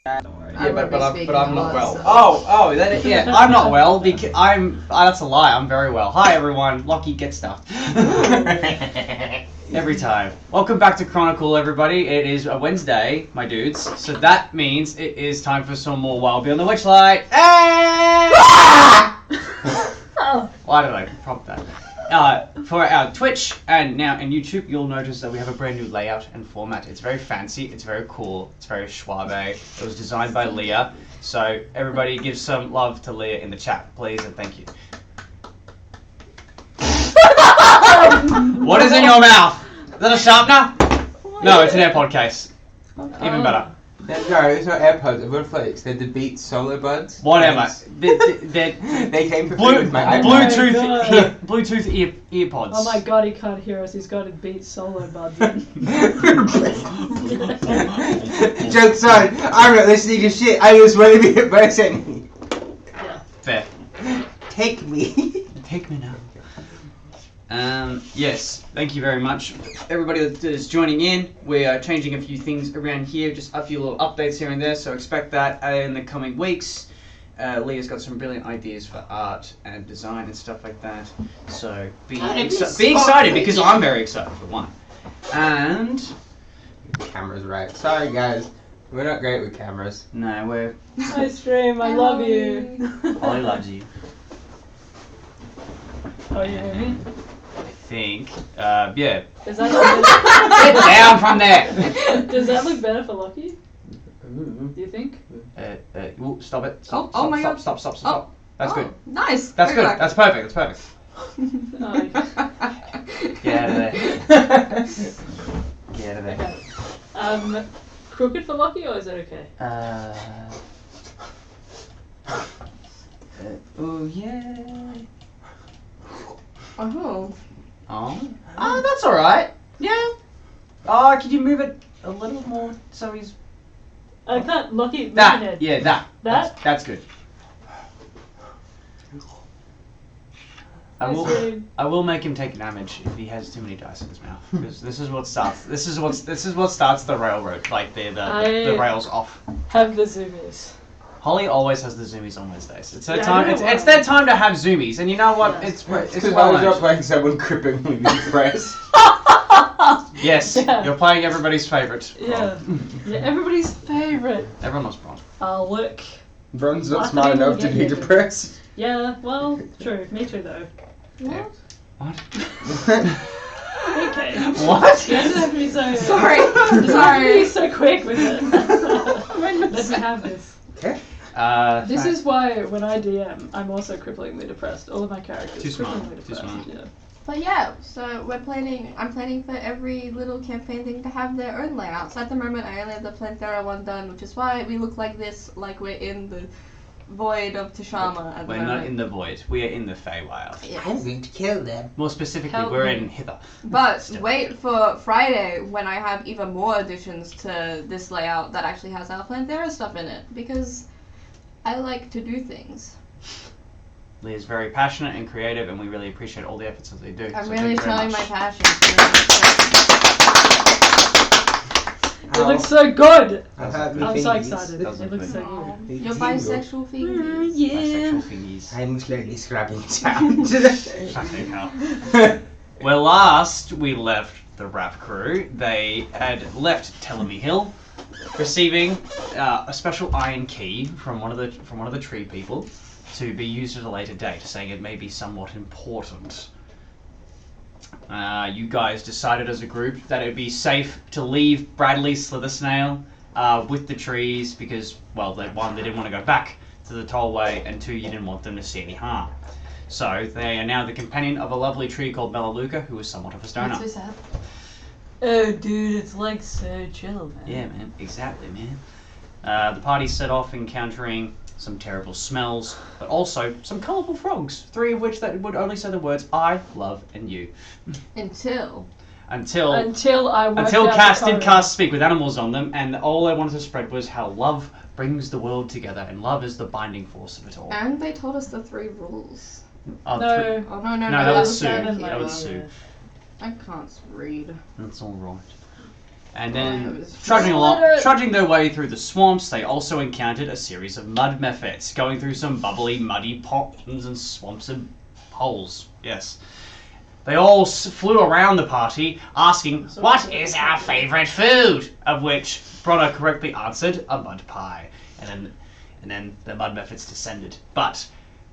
Yeah, but I'm not well. I'm not well because that's a lie. I'm very well. Hi everyone, Lockie gets stuff. Every time. Welcome back to Chronicle, everybody. It is a Wednesday, my dudes. So that means it is time for some more Wild Beyond the Witchlight. Hey! Why did I prompt that? For our Twitch and now in YouTube, you'll notice that we have a brand new layout and format. It's very fancy, it's very cool, it's very schwabe. It was designed by Leah. So everybody give some love to Leah in the chat, please, and thank you. What is in your mouth? Is that a sharpener? No, it's an AirPod case. Even better. No, it's not AirPods, they're Witchlights. They're the Beats Solo Buds. Whatever. They came for free with my iPad. Bluetooth earpods. Oh my god, he can't hear us. He's got a Beats Solo buds in. Joke's on. I'm not listening to shit. I just want to be a person. Yeah. Fair. Take me. Take me now. Yes, thank you very much. Everybody that is joining in, we are changing a few things around here, just a few little updates here and there, so expect that in the coming weeks. Leah's got some brilliant ideas for art and design and stuff like that, so be excited because I'm very excited for one. And... The camera's right. Sorry guys, we're not great with cameras. No, we're... Hi Stream, I love you. Holly loves you. Oh, you hear me? I think, yeah. Does that look Get down from there! better? Does that look better for Lucky? Do you think? Stop it. Oh Stop, my god. Stop. Oh. That's good. Nice. That's Very good. That's perfect. That's perfect. Oh, Get out of there. Get out of there. okay. Crooked for Lucky, or is it okay? Oh yeah. Oh. Oh, that's all right. Yeah. Oh, could you move it a little more so he's I can't. Lucky. that? Head. Yeah, that. That? That's good. I will make him take damage if he has too many dice in his mouth, because this is what starts. This is what starts the railroad, like the rails off. Have the zoomies. Holly always has the zoomies on Wednesdays. It's her time. It's their time to have zoomies, and you know what? Yeah. It's Because well I was earned. not playing someone cripplingly depressed. Yes, Yeah. you're playing everybody's favorite. Yeah. Yeah. Everybody's favorite. Everyone loves Bron. I'll look. Bron's not I smart think we'll enough to get be it. depressed. Yeah. Well, true. Me too, though. What? What? Okay. What? You don't have to be so. Sorry. You don't have to be Sorry. so quick with it. Let me have this. Okay. This is why when I DM, I'm also cripplingly depressed. All of my characters Too smart, cripplingly too depressed. smart. Yeah. But yeah, so I'm planning for every little campaign thing to have their own layouts. At the moment, I only have the Planthera one done, which is why we look like this, like we're in the void of Tashama at the We're moment. not in the void. We are in the Feywild. Yes. I'm going to kill them. More specifically, Help we're me. in Hither. But Still. wait for Friday when I have even more additions to this layout that actually has our Planthera stuff in it, because I like to do things. Leah's very passionate and creative, and we really appreciate all the efforts that they do. I'm so really thank you very showing my much. passion. It looks so good. I have I'm me so thingies. excited. That was It looks so Aw, good. Your bisexual fingers. Bisexual thingies. I'm slowly scrubbing down. Fucking hell. Well, last we left the rap crew, they had left Telemy Hill, receiving a special iron key from one of the tree people to be used at a later date, saying it may be somewhat important. You guys decided as a group that it would be safe to leave Bradley's Slither Snail with the trees because, well, one, they didn't want to go back to the tollway, and two, you didn't want them to see any harm. So they are now the companion of a lovely tree called Melaleuca, who is somewhat of a stoner. That's so sad. Oh, dude, it's like so chill, man. Yeah, man, exactly, man. The party set off encountering some terrible smells, but also some colourful frogs, three of which that would only say the words "I, love, and you." Until Until I worked Until out Cass the did code. cast Speak with Animals on them, and all they wanted to spread was how love brings the world together, and love is the binding force of it all. and they told us the 3 rules. Oh, No. Oh no, that was Sue. Sue. That was Sue. I can't read. That's all right. And then, trudging their way through the swamps, they also encountered a series of mud mephits, going through some bubbly, muddy ponds and swamps and holes. Yes. They all flew around the party, asking, "What is our favourite food?" Of which Bronagh correctly answered, "A mud pie." And then the mud mephits descended. But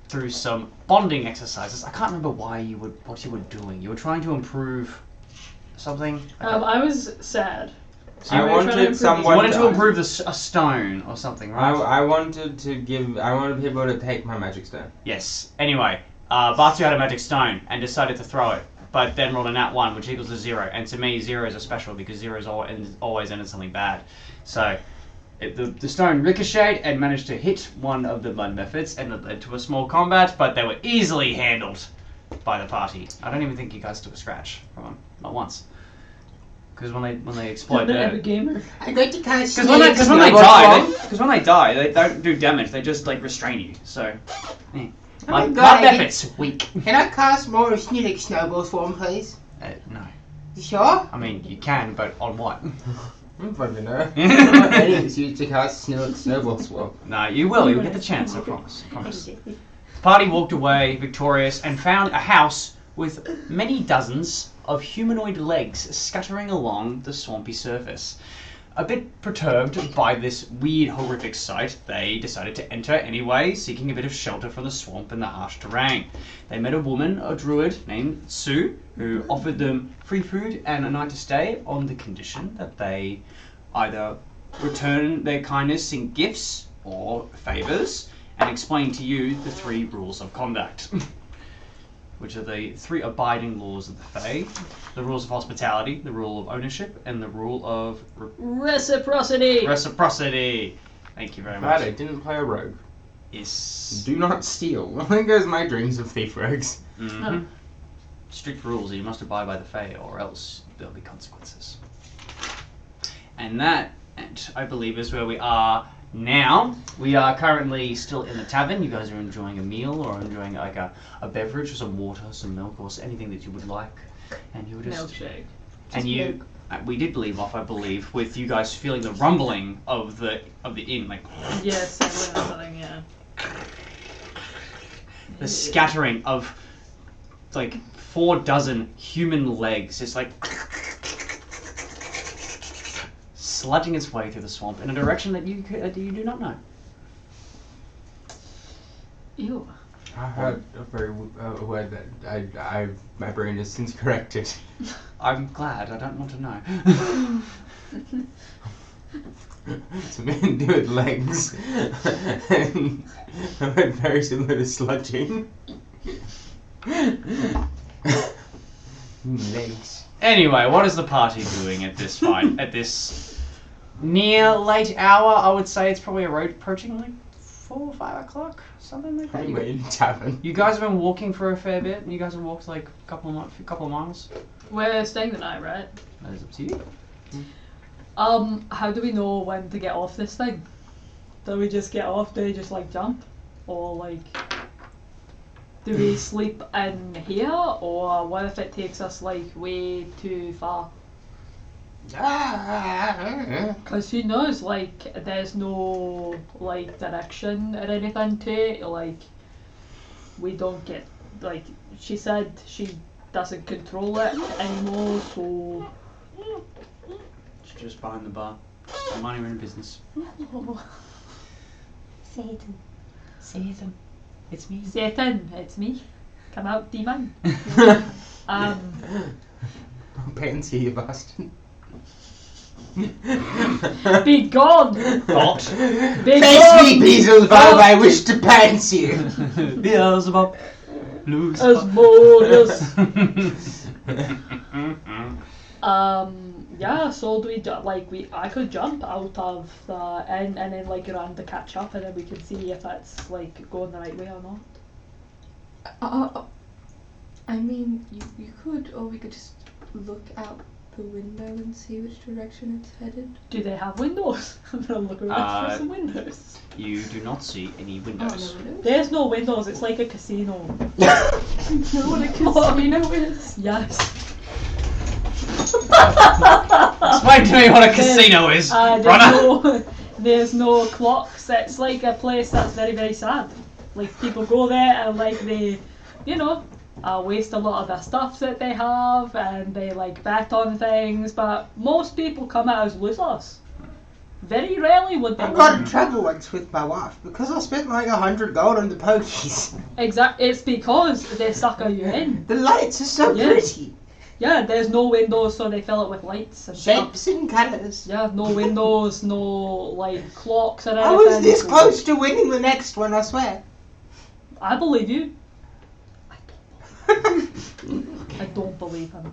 through some bonding exercises, I can't remember what you were doing. You were trying to improve something. I was sad. So you wanted to improve a stone or something, right? I wanted people to take my magic stone. Yes. Anyway, Batu had a magic stone and decided to throw it, but then rolled a nat 1, which equals a 0. And to me, 0s are special because 0s always end in something bad. So the stone ricocheted and managed to hit one of the mud mephits, and it led to a small combat, but they were easily handled by the party. I don't even think you guys took a scratch from them, not once. Because when they exploit the gamer. I got to cast. Because when they die, they don't do damage. They just like restrain you. So, mud mephits weak. Can I cast more snowball snowball swarm, please? No. You sure? I mean, you can, but on what? I don't know. I didn't use to cast snowball swarm. No, you will. You'll get the chance. I promise. I promise. The party walked away victorious and found a house with many dozens of humanoid legs scattering along the swampy surface. A bit perturbed by this weird, horrific sight, they decided to enter anyway, seeking a bit of shelter from the swamp and the harsh terrain. They met a woman, a druid named Sue, who offered them free food and a night to stay on the condition that they either return their kindness in gifts or favours, and explain to you the 3 rules of conduct. Which are the 3 abiding laws of the Fae: the rules of hospitality, the rule of ownership, and the rule of reciprocity. Reciprocity. Thank you very much. Glad I didn't play a rogue. Yes. Do not steal. I think there's my dreams of thief rogues. Mm-hmm. Oh. Strict rules. You must abide by the Fae, or else there'll be consequences. And that, I believe, is where we are now. We are currently still in the tavern. You guys are enjoying a meal or enjoying like a beverage or some water, some milk, or anything that you would like. And you were just milkshake. And we did leave off, I believe, with you guys feeling the rumbling of the inn, like yes, something, yeah. The scattering of like 4 dozen human legs, just like sludging its way through the swamp in a direction that you do not know. Ew. I heard a word that my brain has since corrected. I'm glad. I don't want to know. Something to do with legs. And I heard very similar to sludging. Legs. Anyway, what is the party doing at this fight? At this near late hour? I would say it's probably approaching like 4 or 5 o'clock, something like that. Anyway, in tavern. You guys have been walking for a fair bit. You guys have walked like a couple of miles. We're staying the night, right? That is up to you. How do we know when to get off this thing? Do we just get off? Do we just like jump? Or like, do we sleep in here? Or what if it takes us like way too far? Because who knows, like, there's no like direction or anything to it. Like, we don't get, like, she said she doesn't control it anymore, so. She's just behind the bar. Mind your own business. Satan. Satan. It's me. Satan, it's me. Come out, demon. Pansy, you bastard. Be gone! Not. Be Face me, gone! Beelzebub, I wish to pants you. Beelzebub. Blues. Asmodeus. Yeah, so do we I could jump out of the inn and then like run to catch up, and then we can see if it's like going the right way or not. I mean, you could, or we could just look out the window and see which direction it's headed. Do they have windows? I'm gonna look around for some windows. You do not see any windows. Oh, no windows? There's no windows, it's like a casino. You know what a casino is? Yes. Explain to me what a casino is, Bronagh. There's no clocks. It's like a place that's very, very sad. Like, people go there and, like, they, you know, waste a lot of the stuff that they have, and they, like, bet on things, but most people come out as losers. Very rarely would they I got in win. trouble once with my wife because I spent like 100 gold on the pokies. It's because they sucker you in. The lights are so Yeah. pretty. Yeah, there's no windows, so they fill it with lights and stuff. Shapes and colours. Yeah, no windows, no, like, clocks or anything. I was this close to winning the next one, I swear. I believe you. I don't believe him.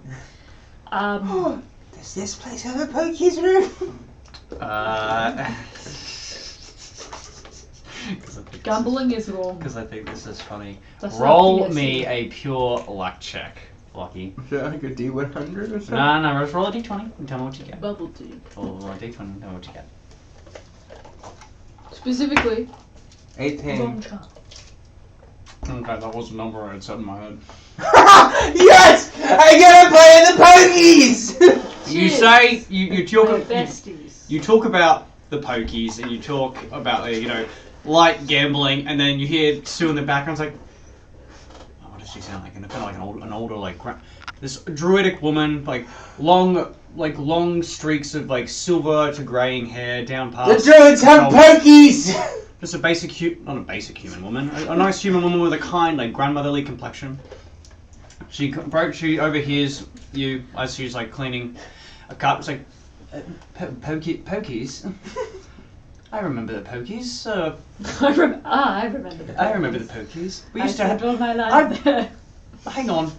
Does this place have a pokies room? Gambling is wrong. Because I think this is funny. That's Roll not me PSC. a pure luck check, Lucky. Is that like a D100 or something? No, just roll a d20 and tell me what you get. Bubble tea. Roll a d20 and tell me what you get. Specifically, 18. Wrong chat. Okay, that was the number I had set in my head. Yes! I get to play in the pokies! You say, you talk, My besties. you talk about the pokies and you talk about light gambling, and then you hear Sue in the background. It's like, oh, what does she sound like? Kind of like an older like this druidic woman, like long streaks of like silver to graying hair down The past. druids have pokies! Just a not a basic human woman, a nice human woman with a kind, like grandmotherly complexion. She overhears you as she's like cleaning a cup. It's like, pokies. I remember the pokies. I remember the I remember the pokies. We used to I have. spent all my life there. Hang on.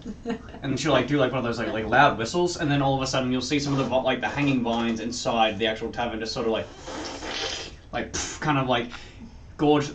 And she'll like do like one of those like loud whistles, and then all of a sudden you'll see some of the the hanging vines inside the actual tavern just sort of like kind of like gorge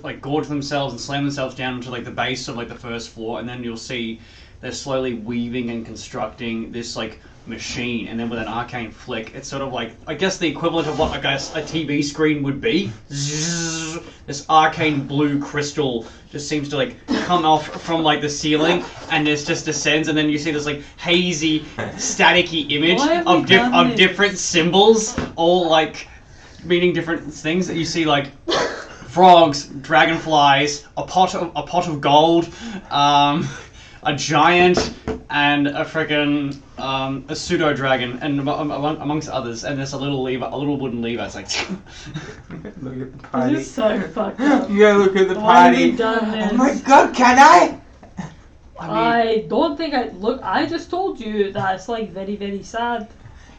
themselves and slam themselves down into like the base of like the first floor, and then you'll see they're slowly weaving and constructing this like machine, and then with an arcane flick, it's sort of like, I guess the equivalent of what I guess a TV screen would be. Zzz, this arcane blue crystal just seems to like come off from like the ceiling, and this just descends, and then you see this like hazy, staticky image Why have we of done this? different symbols, all like meaning different things. That you see like frogs, dragonflies, a pot of gold, a giant, and a frickin' a pseudo dragon, and amongst others. And there's a little wooden lever. It's like Look at the party. This is so fucked up. You gotta look at the Why have we party. done this? Oh my god, can I? I don't think I just told you that it's like very, very sad.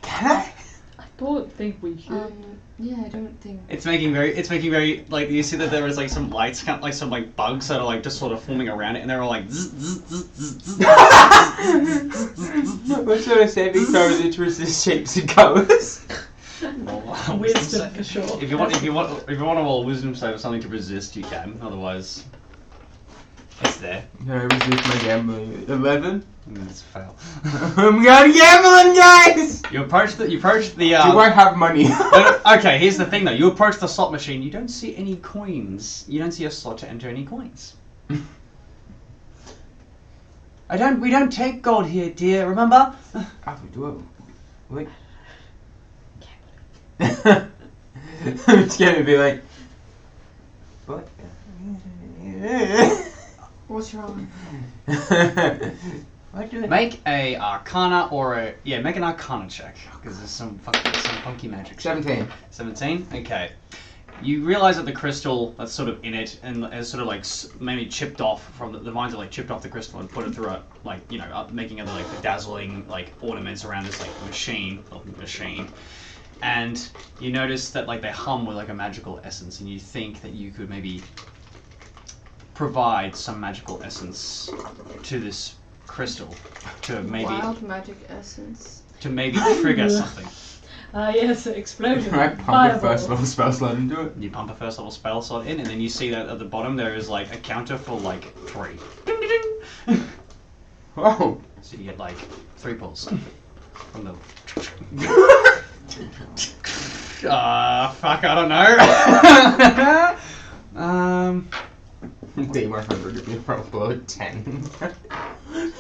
Can I? I don't think we should. yeah, I don't think. It's making very like, you see that there is like some lights, kind of like some like bugs that are like just sort of forming around it, and they're all like zzz, zzz, zzz, zzz, zzz. What sort of saving throw is it to resist shapes and colours? Well, Wisdom for sure. If you want to roll a wisdom save or something to resist, you can. Otherwise, it's there. No, I resist my gambling. 11? It's a fail. I'm going gambling, guys! You approach the. Do I have money? Okay, here's the thing though. You approach the slot machine. You don't see any coins. You don't see a slot to enter any coins. We don't take gold here, dear. Remember? Ah, we do. Wait. I'm just gonna be like, what? What's wrong? What do I Make a Arcana make an Arcana check because there's some funky magic. 17. 17. Okay. You realize that the crystal that's sort of in it and is sort of like maybe chipped off from the vines are like chipped off the crystal and put it through a making other like bedazzling like ornaments around this like machine. And you notice that like they hum with like a magical essence, and you think that you could maybe provide some magical essence to this crystal to maybe Wild magic essence. trigger something. Yes, explosion. I pump a Fireball. first level spell slot into it? You pump a first level spell slot in, and then you see that at the bottom there is like a counter for like 3. Ding, ding, ding. Oh. So you get like 3 pulls from the. Fuck, I don't know. They were 100 if you roll a 10.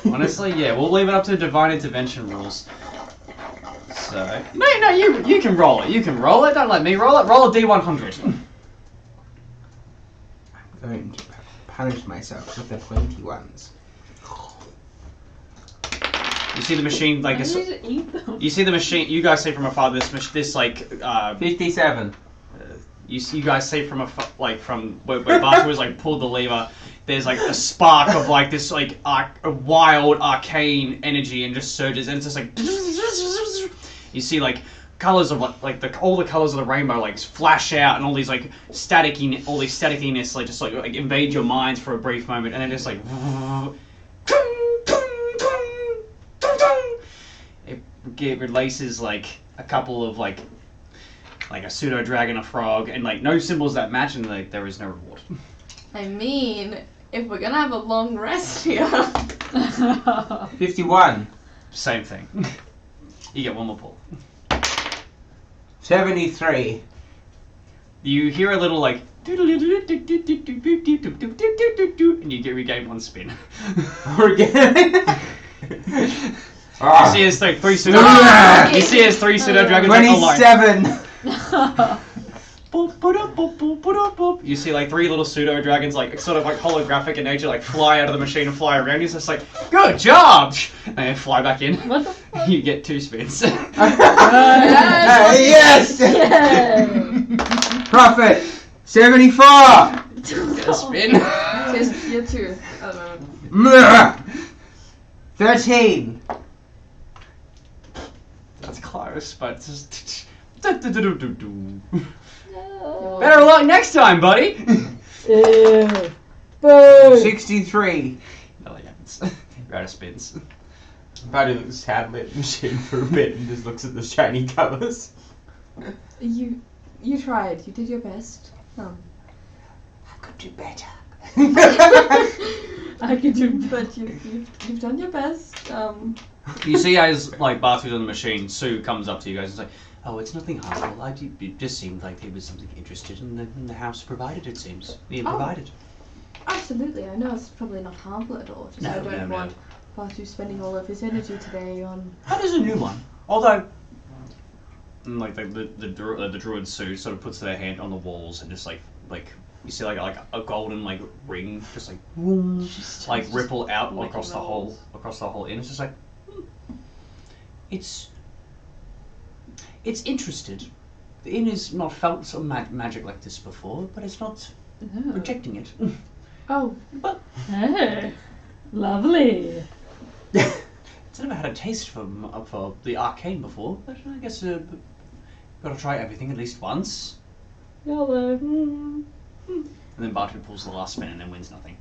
Honestly, yeah, we'll leave it up to divine intervention rules. So no, you can roll it. You can roll it. Don't let me roll it. Roll a d100. I'm going to punish myself with the 21s. You see the machine like this. I need to eat them. You see the machine. You guys see from afar this like 57. you guys see from from where Batu was like pulled the lever. There's like a spark of like this like a wild arcane energy and just surges and it's just like you see like colors of like all the colors of the rainbow like flash out and all these staticiness like just like invade your minds for a brief moment and then just like it releases like a couple of like a pseudo dragon, a frog, and like no symbols that match, and like there is no reward. I mean, if we're gonna have a long rest here. 51. Same thing. You get one more pull. 73. You hear a little like and you regain one spin. You see his like three pseudo. You see his three pseudo dragons. 27. You see like three little pseudo dragons, like sort of like holographic in nature, like fly out of the machine and fly around. He's just like, "Good job!" and then fly back in. What the fuck? You get 2 spins. Yes! Profit! 74! Get a spin. Just you too. I don't know. 13. That's close, but just. Better luck next time, buddy. Ew. Boo. 63. Nothing happens. You're out of spins. Buddy looks sadly at the machine for a bit and just looks at the shiny colours. You tried. You did your best. I could do better. I could do. But you've done your best. You see as like Batu's on the machine, Sue comes up to you guys and is like, "Oh, it's nothing harmful. It just seemed like there was something interested in the house provided, it seems. Being provided." Absolutely. I know it's probably not harmful at all. Just No, I don't no. want Batu spending all of his energy today on. That is a new one. Although, and, like the druid Sue sort of puts their hand on the walls and just like you see like a golden like ring just like like ripple out across the whole inn. It's just like it's interested. The inn has not felt some magic like this before, but it's not rejecting it. Oh, But Hey, lovely. it's never had a taste for the arcane before. But I guess gotta try everything at least once. Hello. And then Batu pulls the last spin and then wins nothing.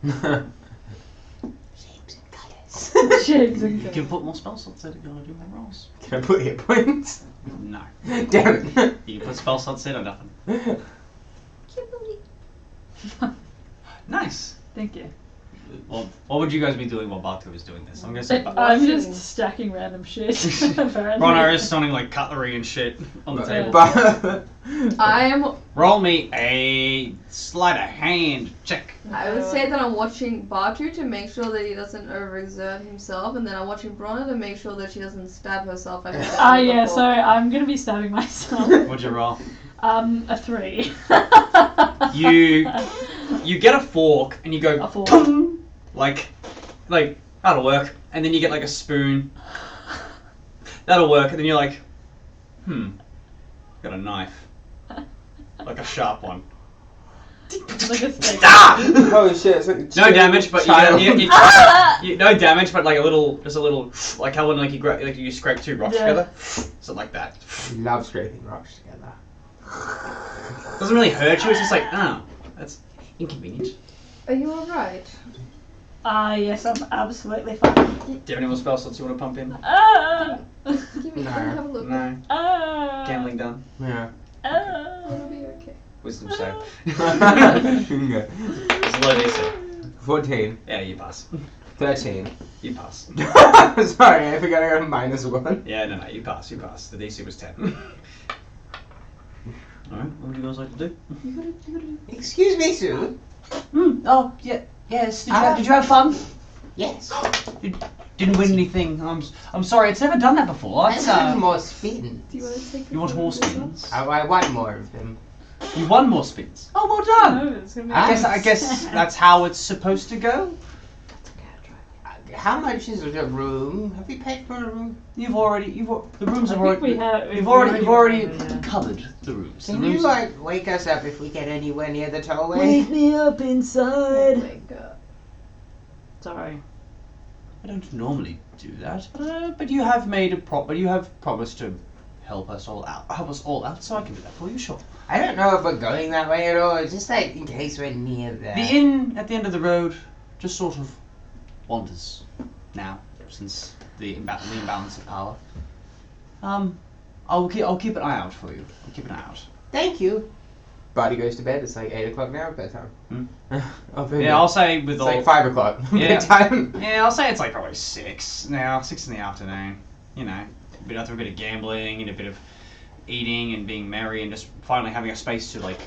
Shapes and colours. Shapes and You colours. can put more spell slots in if you want to do more rolls. Can I put hit points? No. Damn it. You can put spell slots in or nothing. Nice. Thank you. Well, what would you guys be doing while Batu is doing this? I'm gonna say I'm just stacking random shit. Apparently. Bronagh is sounding like cutlery and shit on the table. I am. Roll me a sleight of hand check. I would say that I'm watching Batu to make sure that he doesn't overexert himself, and then I'm watching Bronagh to make sure that she doesn't stab herself. Like Yeah, so I'm gonna be stabbing myself. What'd you roll? A 3. You get a fork and you go A fork. "Tung!" like that'll work, and then you get like a spoon. That'll work, and then you're like, got a knife, like a sharp one. Like a steak. Ah! Holy shit, it's like No damage, but child. no damage, but like just a little, like how when you scrape 2 rocks Yeah. together, something like that. Love scraping rocks together. Doesn't really hurt you. It's just like, oh, that's inconvenient. Are you alright? Yes, I'm absolutely fine. Do you have any more spell slots you want to pump in? Give me. No. Have a look. No. Gambling done. Yeah. It'll be okay. Wisdom save. Okay. It's a low DC. 14. Yeah, you pass. 13. You pass. Sorry, I forgot I got a -1. Yeah, no, you pass. You pass. The DC was 10. Alright, what would you guys like to do? You gotta do. Excuse me, Sue. Oh, yeah. Yes. Did you have fun? Yes. Didn't win anything. I'm sorry, it's never done that before. I It's, want more spins. Do you want to take? you want more spins? I want more of them. You won more spins. Oh, well done. No, it's gonna be I guess that's how it's supposed to go. How much is the room? Have you paid for a room? The rooms have I think already. we have. You've already yeah. covered the rooms. Can the you rooms, like wake us up if we get anywhere near the tollway? me up inside. Like, Sorry. I don't normally do that, but you have made you have promised to help us all out, so I can do that for you, sure. I don't know if we're going that way at all. It's just like in case we're near there. The inn at the end of the road just sort of wanders now, since the imbalance of power. I'll keep an eye out for you. I'll keep an eye out. Thank you. Body goes to bed. It's like 8 o'clock now. Bedtime. Yeah, I'll say with It's all. like 5 o'clock. Yeah. Bedtime. Yeah, I'll say it's like probably 6 now, 6 in the afternoon. You know, after a bit of gambling and a bit of eating and being merry and just finally having a space to like,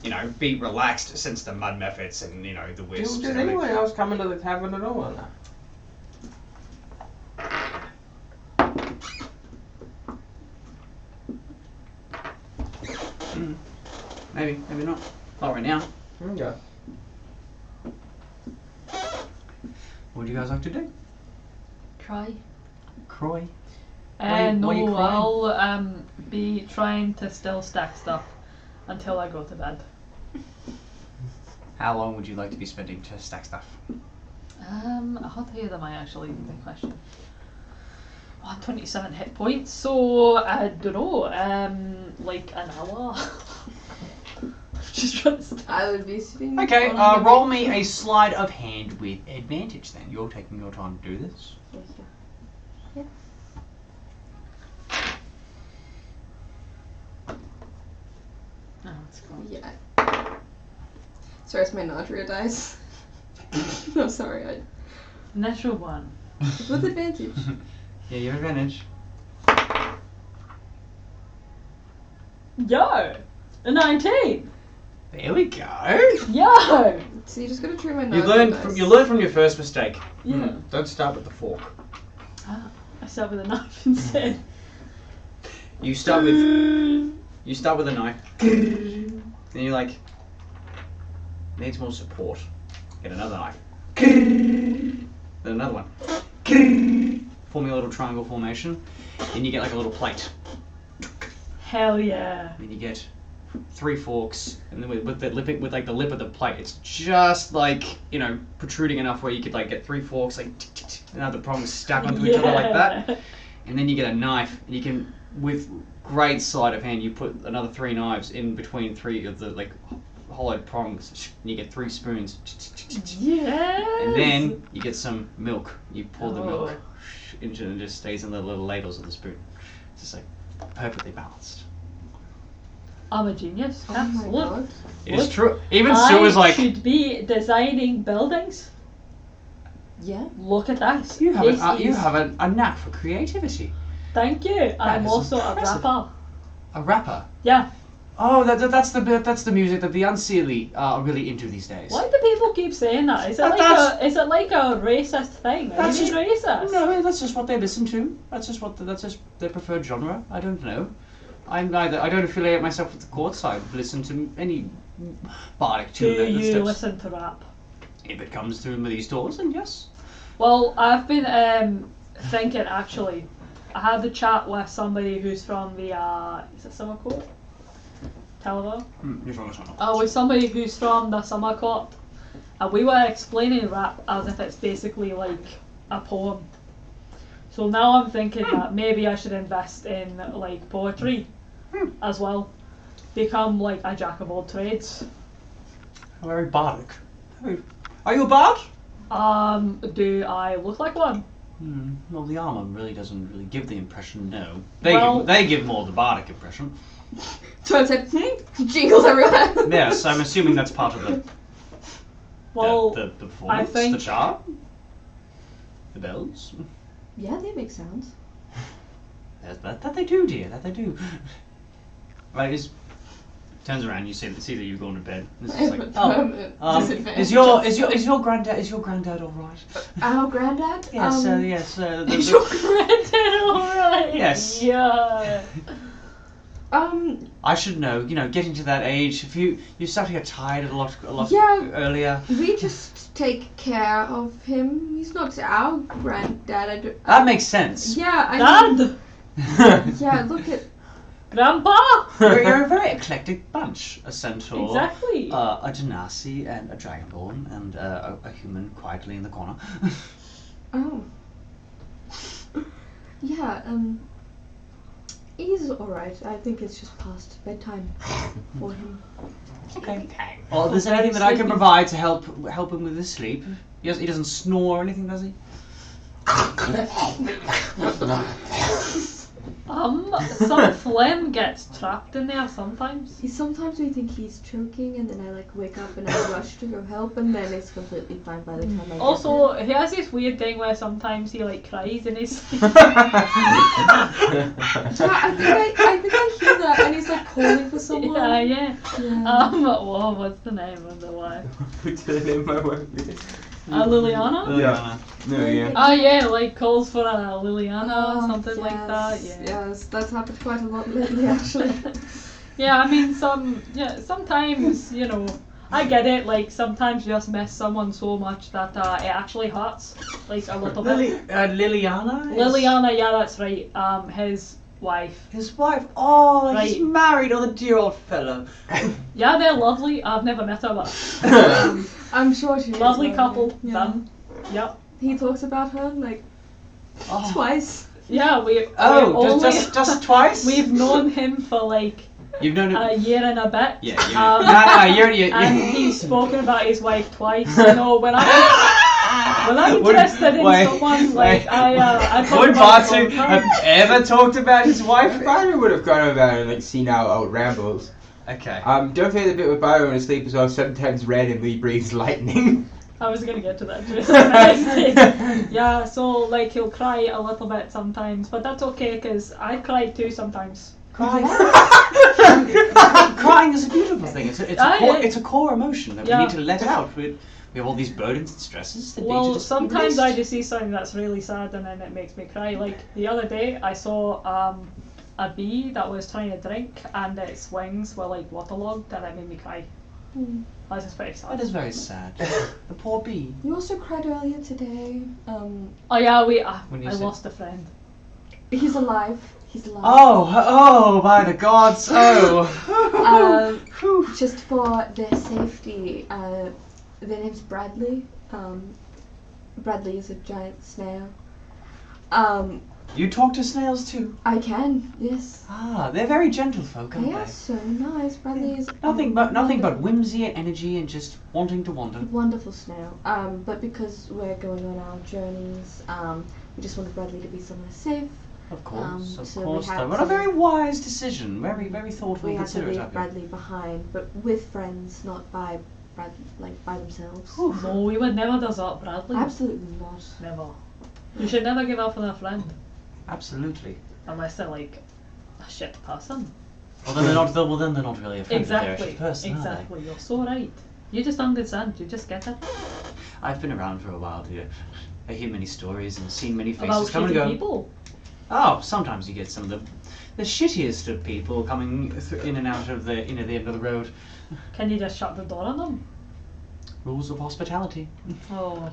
you know, be relaxed since the mud methods and you know the wisps. Does and everything. anyone else come into the tavern at all or not? Maybe not. Not right now. Okay. What do you guys like to do? Try. Croy. And why are you no, crying? I'll be trying to still stack stuff until I go to bed. How long would you like to be spending to stack stuff? How tired am I actually? Good question. 27 hit points, so I don't know, like an hour. Just trying to stack. I would be sitting. Okay, on the roll bed. me a slide of hand with advantage then. You're taking your time to do this. Yeah. Oh, it's cool. Yeah. Sorry, it's my Nadria dice. No, sorry. Natural one. With advantage. Yeah, you have advantage. Yo! A 19! There we go. Yo! So you just gotta try my You Nadria learn dice. from your first mistake. Yeah. Don't start with the fork. Ah, I start with a knife instead. You start with a knife. Then you're like, needs more support. Get another knife. Then another one. Forming a little triangle formation. Then you get like a little plate. Hell yeah. Then you get 3 forks, and then with the lip of the plate, it's just like, you know, protruding enough where you could like get 3 forks, like, and have the prongs stack onto each other like that. And then you get a knife, and you can, with great sleight of hand, you put another 3 knives in between 3 of the like hollowed prongs, and you get 3 spoons. Yes! And then you get some milk. You pour the milk Oh. into it, and it just stays in the little ladles of the spoon. It's just like perfectly balanced. I'm a genius. Oh my Excellent. god. It is Look, true. Even Sue was I like, should be designing buildings. Yeah. Look at that. you have This you is- have a knack for creativity. Thank you. I'm is also impressive. a rapper. A rapper. Yeah. Oh, that's the music that the unseelie are really into these days. Why do people keep saying that? Is it That's- like a racist thing? Are That's you being racist? No, that's just what they listen to. That's just their preferred genre. I don't know. I don't affiliate myself with the courts. I listen to any bardic Do tune that you steps. listen to rap? If it comes through these doors, then yes. Well, I've been thinking actually. I had a chat with somebody who's from the is it Summer Court? Televo? You're from this one. With somebody who's from the Summer Court, and we were explaining rap as if it's basically like a poem. So now I'm thinking that maybe I should invest in like poetry as well. Become like a jack of all trades. Very bardic. Are you a bard? Do I look like one? Well, the armor really doesn't really give the impression. No, Well- they give more the bardic impression. So it's like jingles everywhere. Yes, I'm assuming that's part of the Well, the performance, think- the charm, the bells. Yeah, they make sounds. That they do, dear. That they do. Right, Turns around, you see that you've gone to bed. This is like, Disadvantage. is your granddad all right? Our granddad? Yes, yes. Is your granddad alright? Yes. Yeah. I should know. Getting to that age, if you start to get tired a lot Yeah. earlier. We just take care of him. He's not our granddad. That makes sense. Yeah, I Dad! yeah, look at. Grandpa! You're a very eclectic bunch. A centaur, Exactly. a genasi, and a dragonborn, and a human quietly in the corner. Oh. Yeah, he's alright. I think it's just past bedtime for him. Okay. Well, if there's anything that I can provide to help him with his sleep. He doesn't snore or anything, does he? Some phlegm gets trapped in there sometimes. Sometimes we think he's choking, and then I wake up and I rush to go help, and then it's completely fine by the time I get Also, he has this weird thing where sometimes he cries in his sleep. Yeah, I think I hear that, and he's calling for someone. Yeah. Yeah. Whoa, what's the name of the wife? What's the name of my wife? Liliana? Yeah. No, yeah. Oh yeah, calls for a Liliana or Oh, something like that. yes, Yeah. Yes, that's happened quite a lot lately, actually. Yeah, I mean sometimes, I get it, sometimes you just miss someone so much that it actually hurts, a little bit. Liliana? Liliana, yeah, that's right. His wife. His wife? Oh, Right. he's married, the dear old fellow. Yeah, they're lovely. I've never met her, but I'm sure she lovely is couple. Yeah. Them. Yep. He talks about her Oh. twice. Yeah, we. Oh, we only, just twice? We've known him for You've known him. a year and a bit. Yeah. You're. And he's spoken about his wife twice. When I'm interested in someone, I talk Would about Batu it all the have time. ever talked about his wife? Byron would have gone about and seen out rambles. Okay. Don't forget the bit with Byron asleep as well. Sometimes randomly breathes lightning. I was gonna get to that. Yeah, so he'll cry a little bit sometimes, but that's okay because I cry too sometimes. Crying. Crying is a beautiful thing. It's a core emotion that we need to let out. We have all these burdens and stresses that need to Well, just sometimes be I released. just see something that's really sad and then it makes me cry. The other day, I saw a bee that was trying to drink and its wings were waterlogged and it made me cry. That's just very sad. That is very sad. The poor bee. You also cried earlier today. Oh yeah, When you I said- lost a friend. He's alive. He's alive. Oh, by the gods! Oh. Just for their safety, their name's Bradley. Bradley is a giant snail. You talk to snails too? I can, yes. Ah, they're very gentle folk, aren't They are so nice. Bradley is Nothing but whimsy and energy and just wanting to wander. wonderful snail. But because we're going on our journeys, we just wanted Bradley to be somewhere safe. Of course, So we had though. What a very wise decision. Very, very thoughtful We and had to considerate leave of you. Bradley behind, but with friends, not by by themselves. No, we would never desert Bradley. Absolutely not. Never. You should never give up on a friend. Absolutely. Unless they're a shit person. Well, then they're not. Then they're not really a friend. They're a Exactly. shit person, are they? Exactly. You're so right. You just understand. You just get it. I've been around for a while, dear. I hear many stories and seen many faces About come and shitty go. people. Oh, sometimes you get some of the shittiest of people coming in and out of the the end of the road. Can you just shut the door on them? Rules of hospitality. Oh.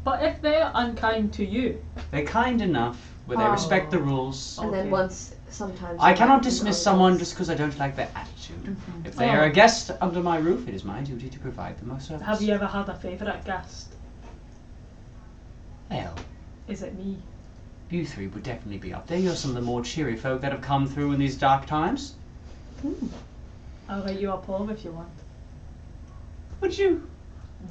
But if they're unkind to you, They're kind enough where they respect the rules. And then Okay. sometimes. I cannot you dismiss know, someone just because I don't like their attitude. If they are a guest under my roof, it is my duty to provide them a service. have you ever had a favourite guest? Well, Is it me? you three would definitely be up there. You're some of the more cheery folk that have come through in these dark times. I'll write you a poem if you want. Would you?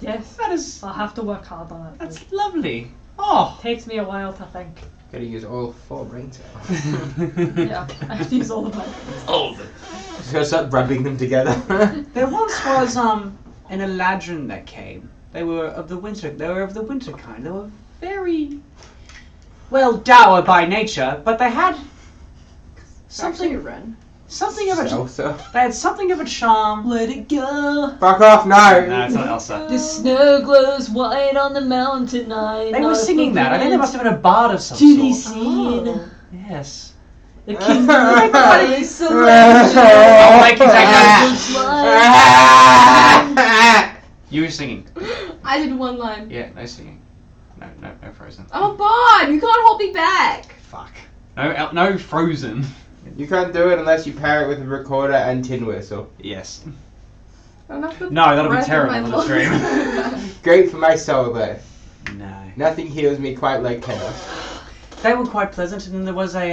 Yes. That is. I'll have to work hard on it. That's lovely. Oh. Takes me a while to think. Gotta use all 4 brain cells. Yeah, I have to use all of mine. All of them. Just gotta start rubbing them together. There once was an Eladrin that came. They were of the winter. They were of the winter kind. They were very dour by nature, but they had Something something. run. something of a Elsa. they had something of a charm. Let it go. Fuck off, no! No, it's not Elsa. The snow glows white on the mountain tonight. They were singing that. I think they must have been a bard of some to be sort. seen. Oh. Yes. The kingdom Everybody is I'll make you take that. You were singing. I did one line. Yeah, no singing. No Frozen. Oh, Bob, you can't hold me back. Fuck. No Frozen. You can't do it unless you pair it with a recorder and tin whistle. Yes. No, that'll be terrible on the stream. Great for my soul though. No. Nothing heals me quite like tenor. They were quite pleasant, and then there was a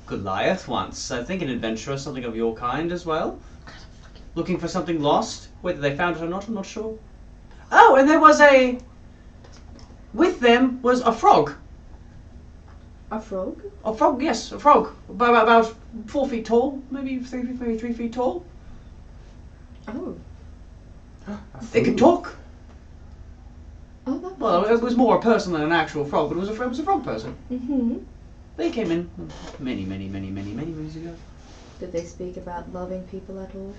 Goliath once. I think an adventurer, something of your kind as well. Looking for something lost. Whether they found it or not, I'm not sure. Oh, and there was with them was a frog. A frog? A frog, yes, a frog. About 4 feet tall, maybe 3 feet tall. Oh. They could talk. Oh, that Well, it was more a person than an actual frog, but it was a frog person. Mm-hmm. They came in many moons ago. Did they speak about loving people at all?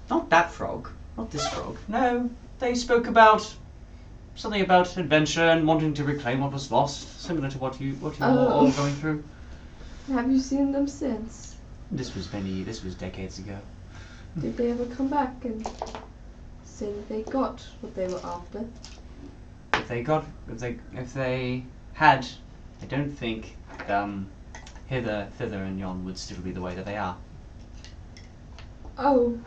Not that frog. Not this frog. No, they spoke about something about adventure and wanting to reclaim what was lost, similar to what you were all going through. Have you seen them since? This was decades ago. Did they ever come back and say that they got what they were after? If they had, I don't think hither and yon would still be the way that they are. Oh.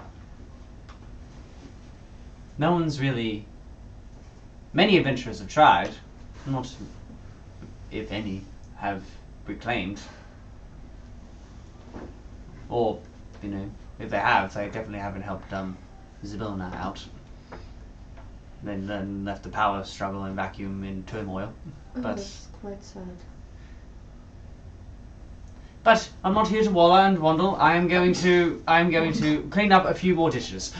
No one's really. Many adventurers have tried, not, if any, have reclaimed. Or, if they have, they definitely haven't helped Zybilna out. Then left the power struggle and vacuum in turmoil. Oh, But that's quite sad. I'm not here to wallow and waddle. I am going to clean up a few more dishes.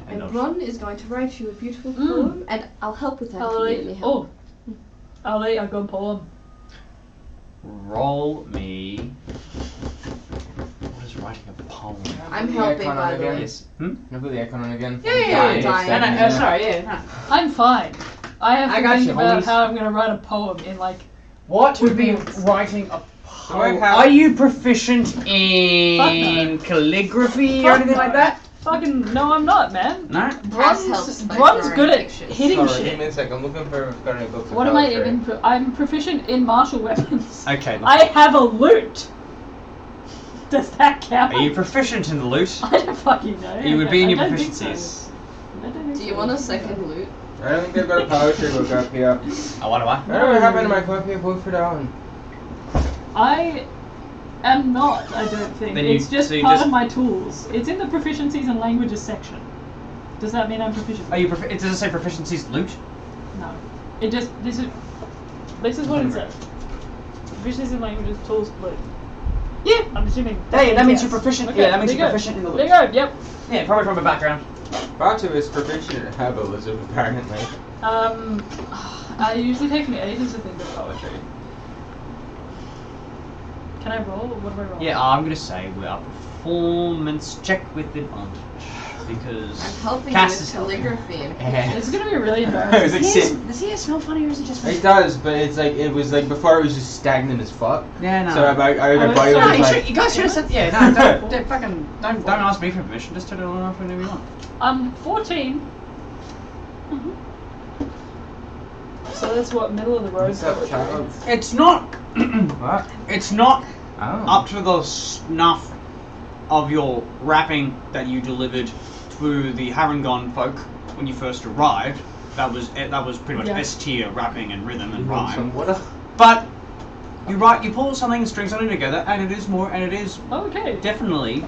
And Ron is going to write you a beautiful poem, and I'll help with that if you need any help. I'll let you go poem. Roll me. What is writing a poem? I'm helping, by the way. Yes. Can I put the aircon on again? Yeah. Sorry, yeah. I'm fine. I have I to got think you, about homies. how I'm going to write a poem in like... What would be minutes. writing a Do I poem? have- Are you proficient in calligraphy or Fuck anything no. like that? Fucking, no I'm not, man. No? Bron's good at hitting Sorry, give shit. me a sec. I'm looking for if I've got any books. of What am I poetry. even... I'm proficient in martial weapons. Okay. I have a lute. Does that count? Are you proficient in the loot? I don't fucking know. You would be in your I don't think proficiencies. so. I don't think Do you so. want a second loot? I don't think they've got a poetry book up here. Oh, what do I? I don't have any of my copy of Wolford Allen. I am not, I don't think. Then you- It's just so you part just- of my tools. It's in the proficiencies and languages section. Does that mean I'm proficient? Are you does it say proficiencies loot? No. It just, this is what it says. Proficiencies in languages, tools, loot. Yeah. I'm assuming. Hey, that means yes. you're proficient. Okay, Yeah, that means there you're you go. proficient in the There loot. you go, yep. Yeah, probably from a background. Batu is proficient in herbalism, apparently. I usually take me ages to think of poetry. Can I roll? What do I roll? Yeah, I'm gonna say we're a performance check with advantage because I'm helping Cass you with is helping. calligraphy and It's gonna be really I was embarrassing. like, sit. Does he smell funny or is it just It does, but it was like before it was just stagnant as fuck. Yeah, no. So my body No, was you, like, you guys should have said yeah. No, don't ask me for permission. Just turn it on off whenever you want. 14. So that's what, middle of the road what's up, poetry. child? It's not. What? It's not Oh. up to the snuff of your rapping that you delivered to the Harangon folk when you first arrived. That was pretty much Yeah. S tier rapping and rhythm and You want rhyme. some water? But you pull something and string something together, and it is Okay. definitely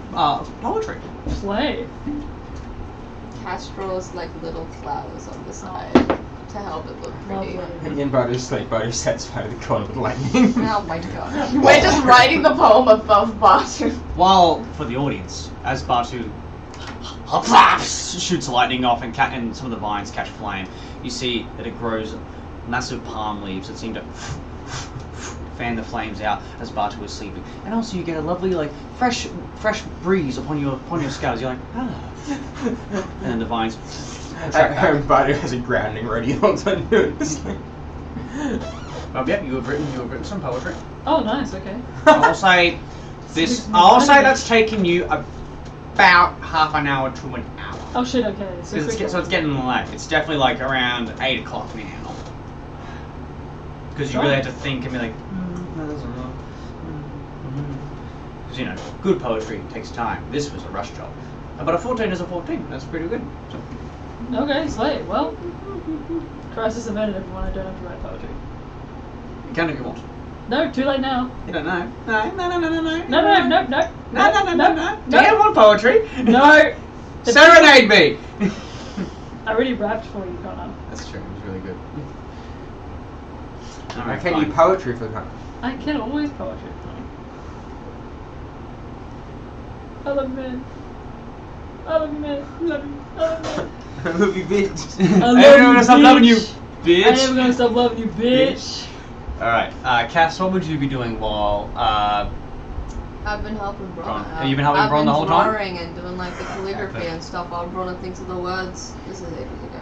poetry. Play. Cash draws like little flowers on the side to help it look pretty. Lovely. And Butter's like Butter satisfied the corn with lightning. Oh my god. We're just writing the poem above Batu. While for the audience, as Batu shoots lightning off and some of the vines catch flame, you see that it grows massive palm leaves that seem to fan the flames out as Batu is sleeping. And also you get a lovely like fresh breeze upon your scales. You're like, ah. And then the vines. Batu has a grounding ready all the time doing this. Well, yeah, you have written some poetry. Oh, nice. Okay. I'll say that's taken you about half an hour to an hour. Oh shit. Okay. So It's getting late. It's definitely like around 8 o'clock now. Because you really have to think and be like, that doesn't work. Because, you know, good poetry takes time. This was a rush job. But a 14 is a 14. That's pretty good. So. Okay, slay. Well, crisis averted, everyone. I don't have to write poetry. You can if you want. No, too late now. You don't know. No. No. Do you want poetry? No. Serenade me! I already rapped for you, Connor. That's true. It was really good. I Alright, can't fine. do poetry for that. I can always poetry. I love men. I love men. Love you. I love men. I love you, bitch. I love Everyone you, gonna stop loving you, bitch. bitch. I am gonna stop loving you, bitch. Alright, Cass, what would you be doing while I've been helping Bronagh. Have you been helping Bronagh the whole time? I've been drawing and doing like the calligraphy and stuff while Bronagh thinks of the words. This is ages ago.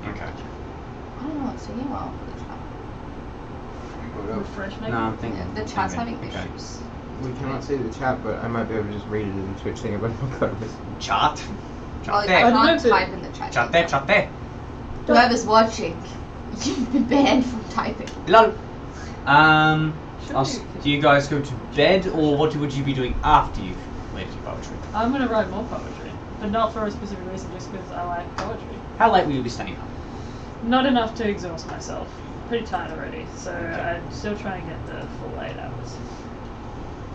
Okay. I don't know what's taking a while for the chat. Refresh me. No, I'm thinking. Yeah, the chat's having okay. issues. We cannot see the chat, but I might be able to just read it in the Twitch thing about my purpose. Chat. Well, I Chat there. don't know can't if it- type in the chat. Chat there, chat there. Whoever's watching, you've been banned from typing. Lol. Sure. Do you guys go to bed, or what would you be doing after you've read your poetry? I'm gonna write more poetry, but not for a specific reason, just because I like poetry. How late will you be staying up? Not enough to exhaust myself. Pretty tired already, so I'm still trying to get the full 8 hours.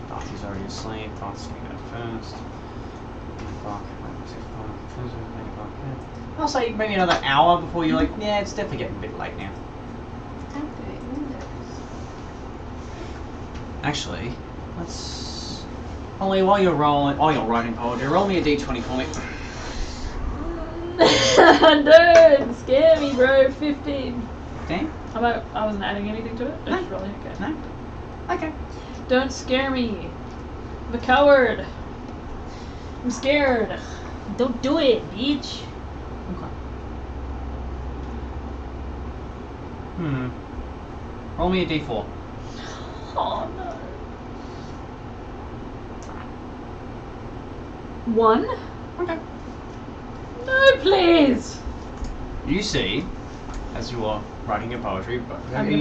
Darcy's already asleep. Darcy's going to go first. 8 o'clock. 8 o'clock. Yeah. I'll say maybe another hour before you're like, yeah, it's definitely getting a bit late now. Actually, let's. Holly, while you're writing poetry, roll me a d20 for me. Don't scare me, bro. 15. 15? I wasn't adding anything to it? No. Just rolling, okay. No? Okay. Don't scare me. I'm a coward. I'm scared. Don't do it, bitch. Okay. Roll me a d4. Oh no. 1. Okay. No, please. You see, as you are writing your poetry, but I'm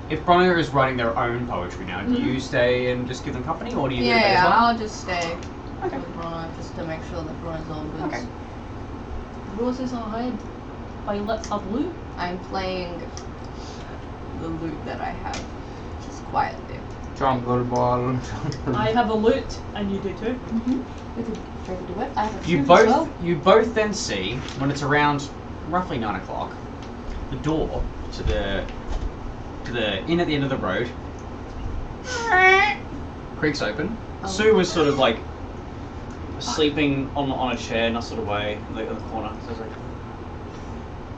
if Bronagh is writing their own poetry now, do you stay and just give them company, or do you do it Yeah, as well? I'll just stay Okay. with Bronagh just to make sure that Bronagh's all good. Okay. Roses are hide by Let's Have Blue. I'm playing the lute that I have, just quietly. Jungle ball. I have a lute, and you do too. We could try to do it. I have a You flute both as well. you both then see, when it's around roughly 9 o'clock, the door to the inn at the end of the road creaks open. Oh. Sue was sort of like sleeping on a chair, nestled away in the corner. So it's like,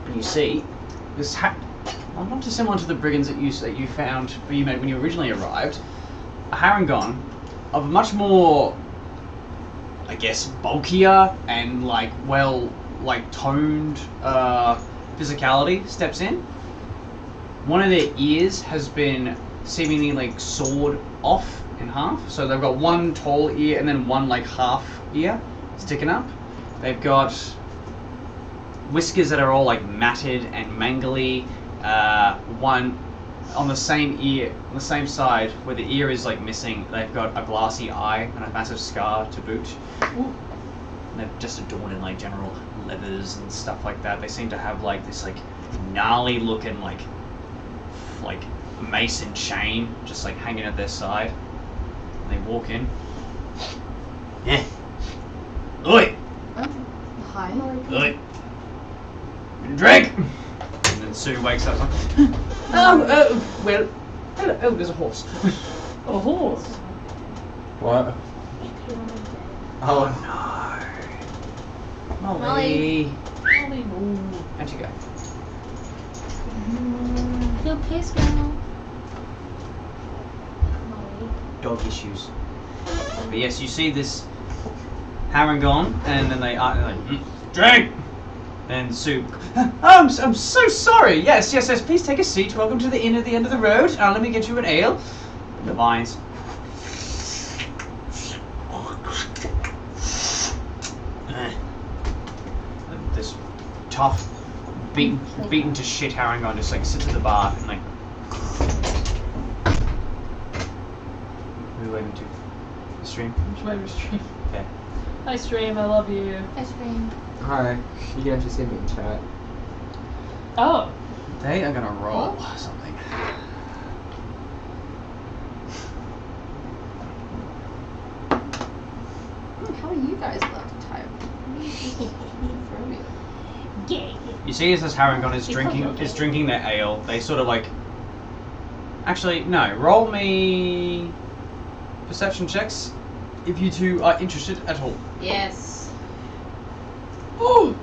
and you see this well, not dissimilar to the brigands that you found or you met when you originally arrived. A Harangon of much more, I guess, bulkier and toned physicality steps in. One of their ears has been seemingly sawed off in half, so they've got one tall ear and then one half ear sticking up. They've got whiskers that are all matted and mangly. One on the same ear, on the same side where the ear is missing, they've got a glassy eye and a massive scar to boot. And they're just adorned in general leathers and stuff like that. They seem to have this gnarly looking mace and chain just hanging at their side. And they walk in. Yeah. Oi! Hi. Oi! Drink! And then Sue wakes up well, hello. Oh, there's a horse. A horse. What? Oh, no. Molly. Molly, no. How'd you go? Feel pissed now. dog issues. But yes, you see this Harangon, and then they're like, drink! And Sue, I'm so sorry. Yes, please take a seat. Welcome to the inn at the end of the road. Let me get you an ale. The vines. This tough, beaten to shit Harangon just like sits at the bar and like. Who are we waving to? The stream? Which way was Stream? Okay. Hi Stream, I love you. Ice cream. Hi. You can actually see me in chat. Oh, They are gonna roll something. How are you guys allowed to type? You see, as this Harangon is He's drinking comfortable. their ale, they sort of like. Actually, no. Roll me perception checks if you two are interested at all. Yes. oh,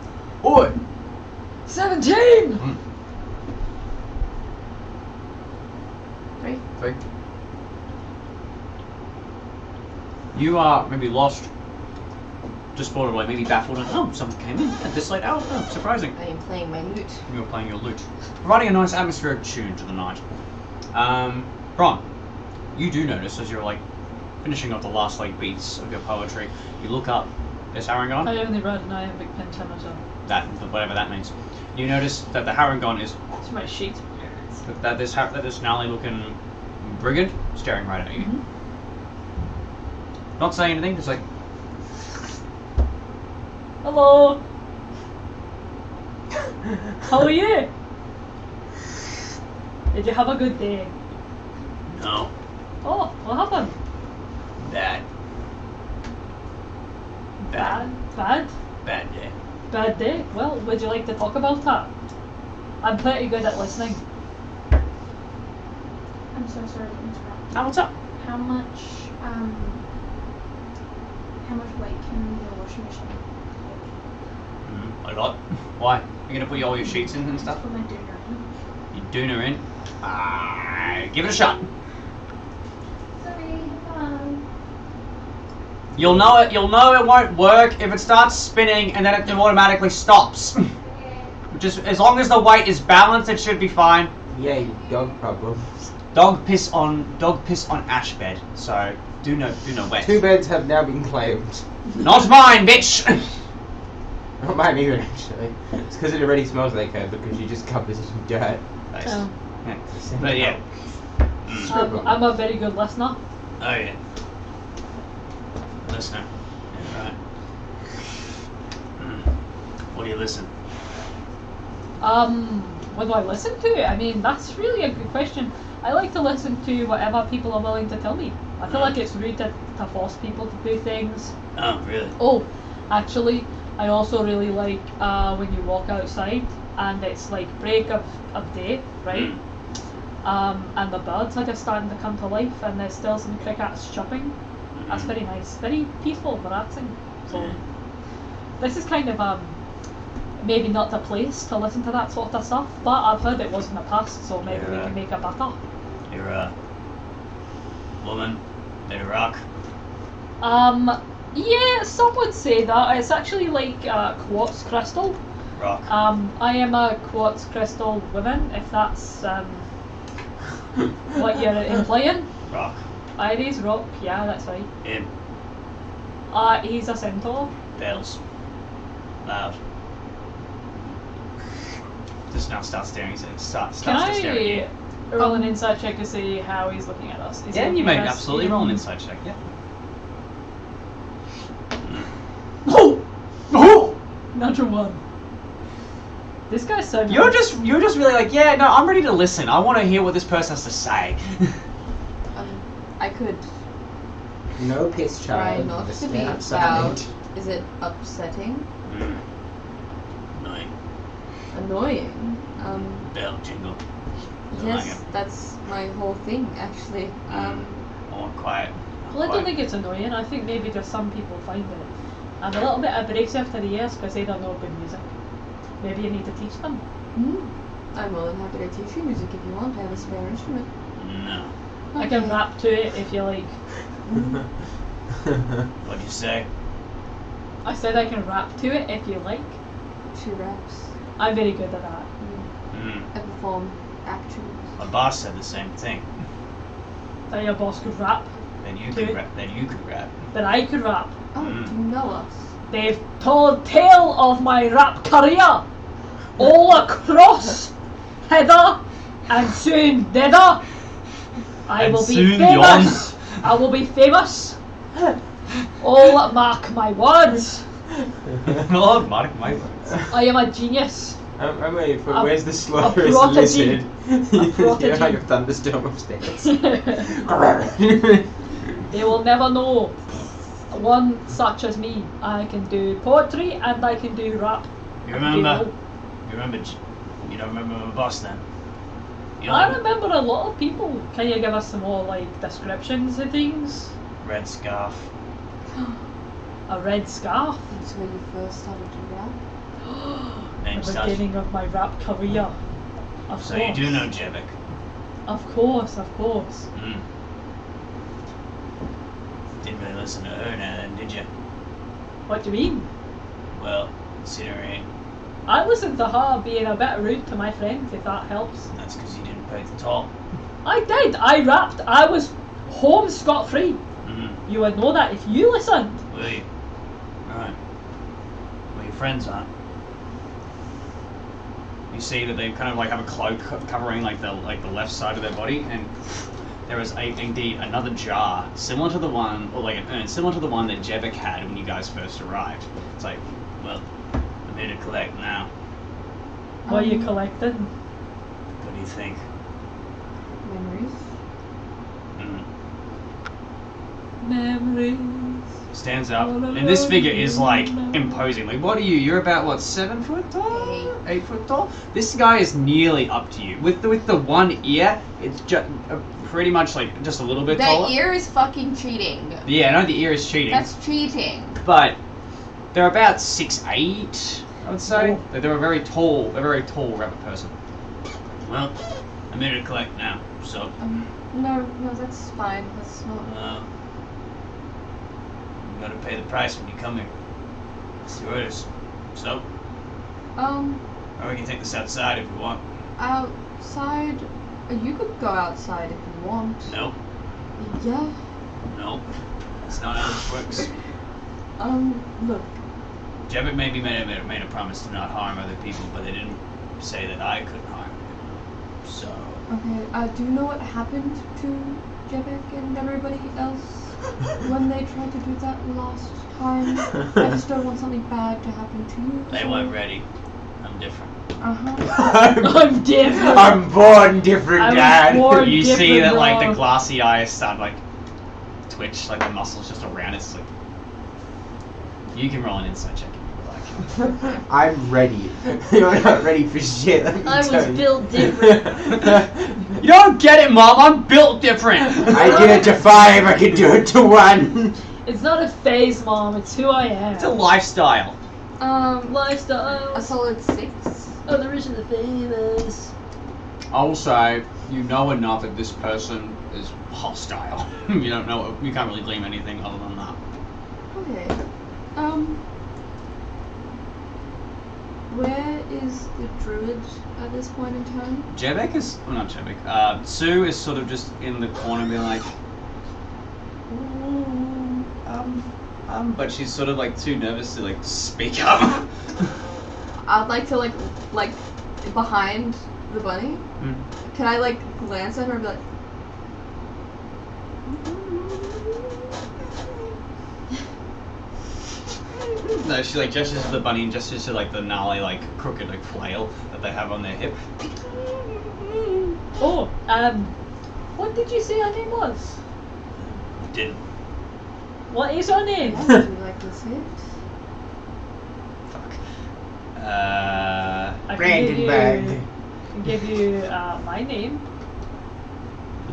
Oi! 17. Three. 3. You are maybe lost, just sort of like maybe baffled, and someone came in at this late hour. Oh, surprising. I am playing my lute. You're playing your lute, providing a nice atmospheric tune to the night. Bron, you do notice as you're like finishing off the last like beats of your poetry, you look up. There's Harangon. I only read an iambic pentameter. That whatever that means. You notice that the Harangon is It's my sheet. that this gnarly looking brigand staring right at you. Not saying anything, just like Hello. How are you? Did you have a good day? no, Oh, what happened? bad Bad day. bad day. Well, would you like to talk about that? I'm pretty good at listening. I'm so sorry to interrupt. Oh, what's up? How much weight can your washing machine A lot. Why? You're gonna put all your sheets in and take? stuff? Put my dinner in. You dooner in. Give it a shot. Sorry, You'll know it won't work if it starts spinning and then it automatically stops. Just as long as the weight is balanced, it should be fine. Yay, dog problems. Dog piss on ash bed. So do no wet. 2 beds have now been claimed. Not mine, bitch. Not mine either, actually. It's because it already smells like her because you just covered it in dirt. Nice. Oh. Yeah. But yeah. I'm a very good listener. Oh yeah. Listener. Yeah, right. What do you listen? What do I listen to? I mean, that's really a good question. I like to listen to whatever people are willing to tell me. I feel like it's rude to force people to do things. Oh, really? Oh, actually, I also really like when you walk outside and it's like break of day, right? And the birds are just starting to come to life and there's still some crickets chirping. That's very nice, very peaceful, relaxing. So this is kind of maybe not the place to listen to that sort of stuff, but I've heard it was in the past, so maybe we can make it better. You're a woman, made of rock. Yeah, some would say that. It's actually like quartz crystal. Rock. I am a quartz crystal woman, if that's what you're implying. Rock. Iris, rock, yeah, that's right. Him. He's a centaur. Bells. Loud. Just now starts staring. Starts Can to stare at you. I roll an insight check to see how he's looking at us? Is he Yeah, looking you may at us absolutely in- roll an insight check. Yeah. Natural one. This guy's so nice. You're just really like, yeah, no, I'm ready to listen. I want to hear what this person has to say. I could No piss try child. not Just to be outside. loud. Is it upsetting? Annoying. Annoying? Bell jingle. Don't Yes, like it. that's my whole thing, actually. I want quiet. Well, I don't think it's annoying. I think maybe just some people find it a little bit abrasive to the ears because they don't know good music. Maybe you need to teach them. I'm more than happy to teach you music if you want. I have a spare instrument. No. I can rap to it if you like. What'd you say? I said I can rap to it if you like. 2 reps. I'm very good at that. Mm. I perform actions. My boss said the same thing. That your boss could rap, Then you Good. could rap. Then you could rap. that I could rap. Oh, Mm. do you know us? They've told tale of my rap career all across hither and soon thither. I And will be soon famous. I will be famous. Oh, mark my words. Oh, mark my words. I am a genius. I'm waiting for A- where's the a slaughterous prodigy. lizard? prodigy. You're like a thunderstorm upstairs. They will never know one such as me. I can do poetry and I can do rap. You I can do remember? all. You remember? You don't remember my boss then? You I know, remember a lot of people. Can you give us some more like descriptions of things? red scarf. A red scarf. That's where you first started to rap. Name The starts. beginning of my rap career. Of So course. you do know Jebek. Of course, of course. Mm. Didn't really listen to her now then, did you? What do you mean? Well, considering I listened to her being a bit rude to my friends, if that helps. that's because you didn't pay the toll. I did. I rapped. I was home scot-free. Mm-hmm. You would know that if you listened. Will you? Alright. Well, your friends aren't. You see that they kind of like have a cloak covering like the left side of their body, and there is indeed another jar similar to the one, or like an urn similar to the one that Jebek had when you guys first arrived. It's like, well, I'm here to collect now. What are you collecting? What do you think? Memories. Mm. Memories. Stands up, and this figure is like imposing. Like, what are you? You're about what, 7 foot tall? 8 foot tall? This guy is nearly up to you. With the one ear, it's just pretty much like just a little bit That taller. ear is fucking cheating. Yeah, I know the ear is cheating, That's cheating. but they're about 6'8", I would say. Oh. They're a very tall rabbit person. Well, I'm here to collect now, so No, that's fine. That's not. you gotta pay the price when you come here. See what it is. So, or we can take this outside if you want. Outside. You could go outside if you want. No, Yeah. no, that's not how this works. Look. Jebek maybe made a promise to not harm other people, but they didn't say that I couldn't harm you. So, Okay. Do you know what happened to Jebek and everybody else when they tried to do that last time? I just don't want something bad to happen to you. they weren't ready. I'm different. I'm different. I'm born different, I was Dad. born- You see different, that like bro. the glassy eyes start like twitch, like the muscles just around it. It's like you can roll an insight check if you would like. I'm ready. You're not ready for shit. let me I was tell you. built different. You don't get it, Mom. I'm built different. I did it to 5. I can do it to 1. It's not a phase, Mom. It's who I am. It's a lifestyle. Lifestyle. A solid 6. Oh, the rich and the famous. I will say, you know enough that this person is hostile. You don't know. You can't really glean anything other than that. Okay. Where is the druid at this point in time? Jebek is, well, not Jebek. Sue is sort of just in the corner, being like, but she's sort of like too nervous to like speak up. I'd like to like behind the bunny. Can I like glance at her and be like, No, she like gestures to the bunny and gestures to like the gnarly, like crooked, like flail that they have on their hip. Oh, what did you say her name was? Didn't. What is her name? "Oh, would you like to see it?" Fuck. I Brandenburg. can give you my name.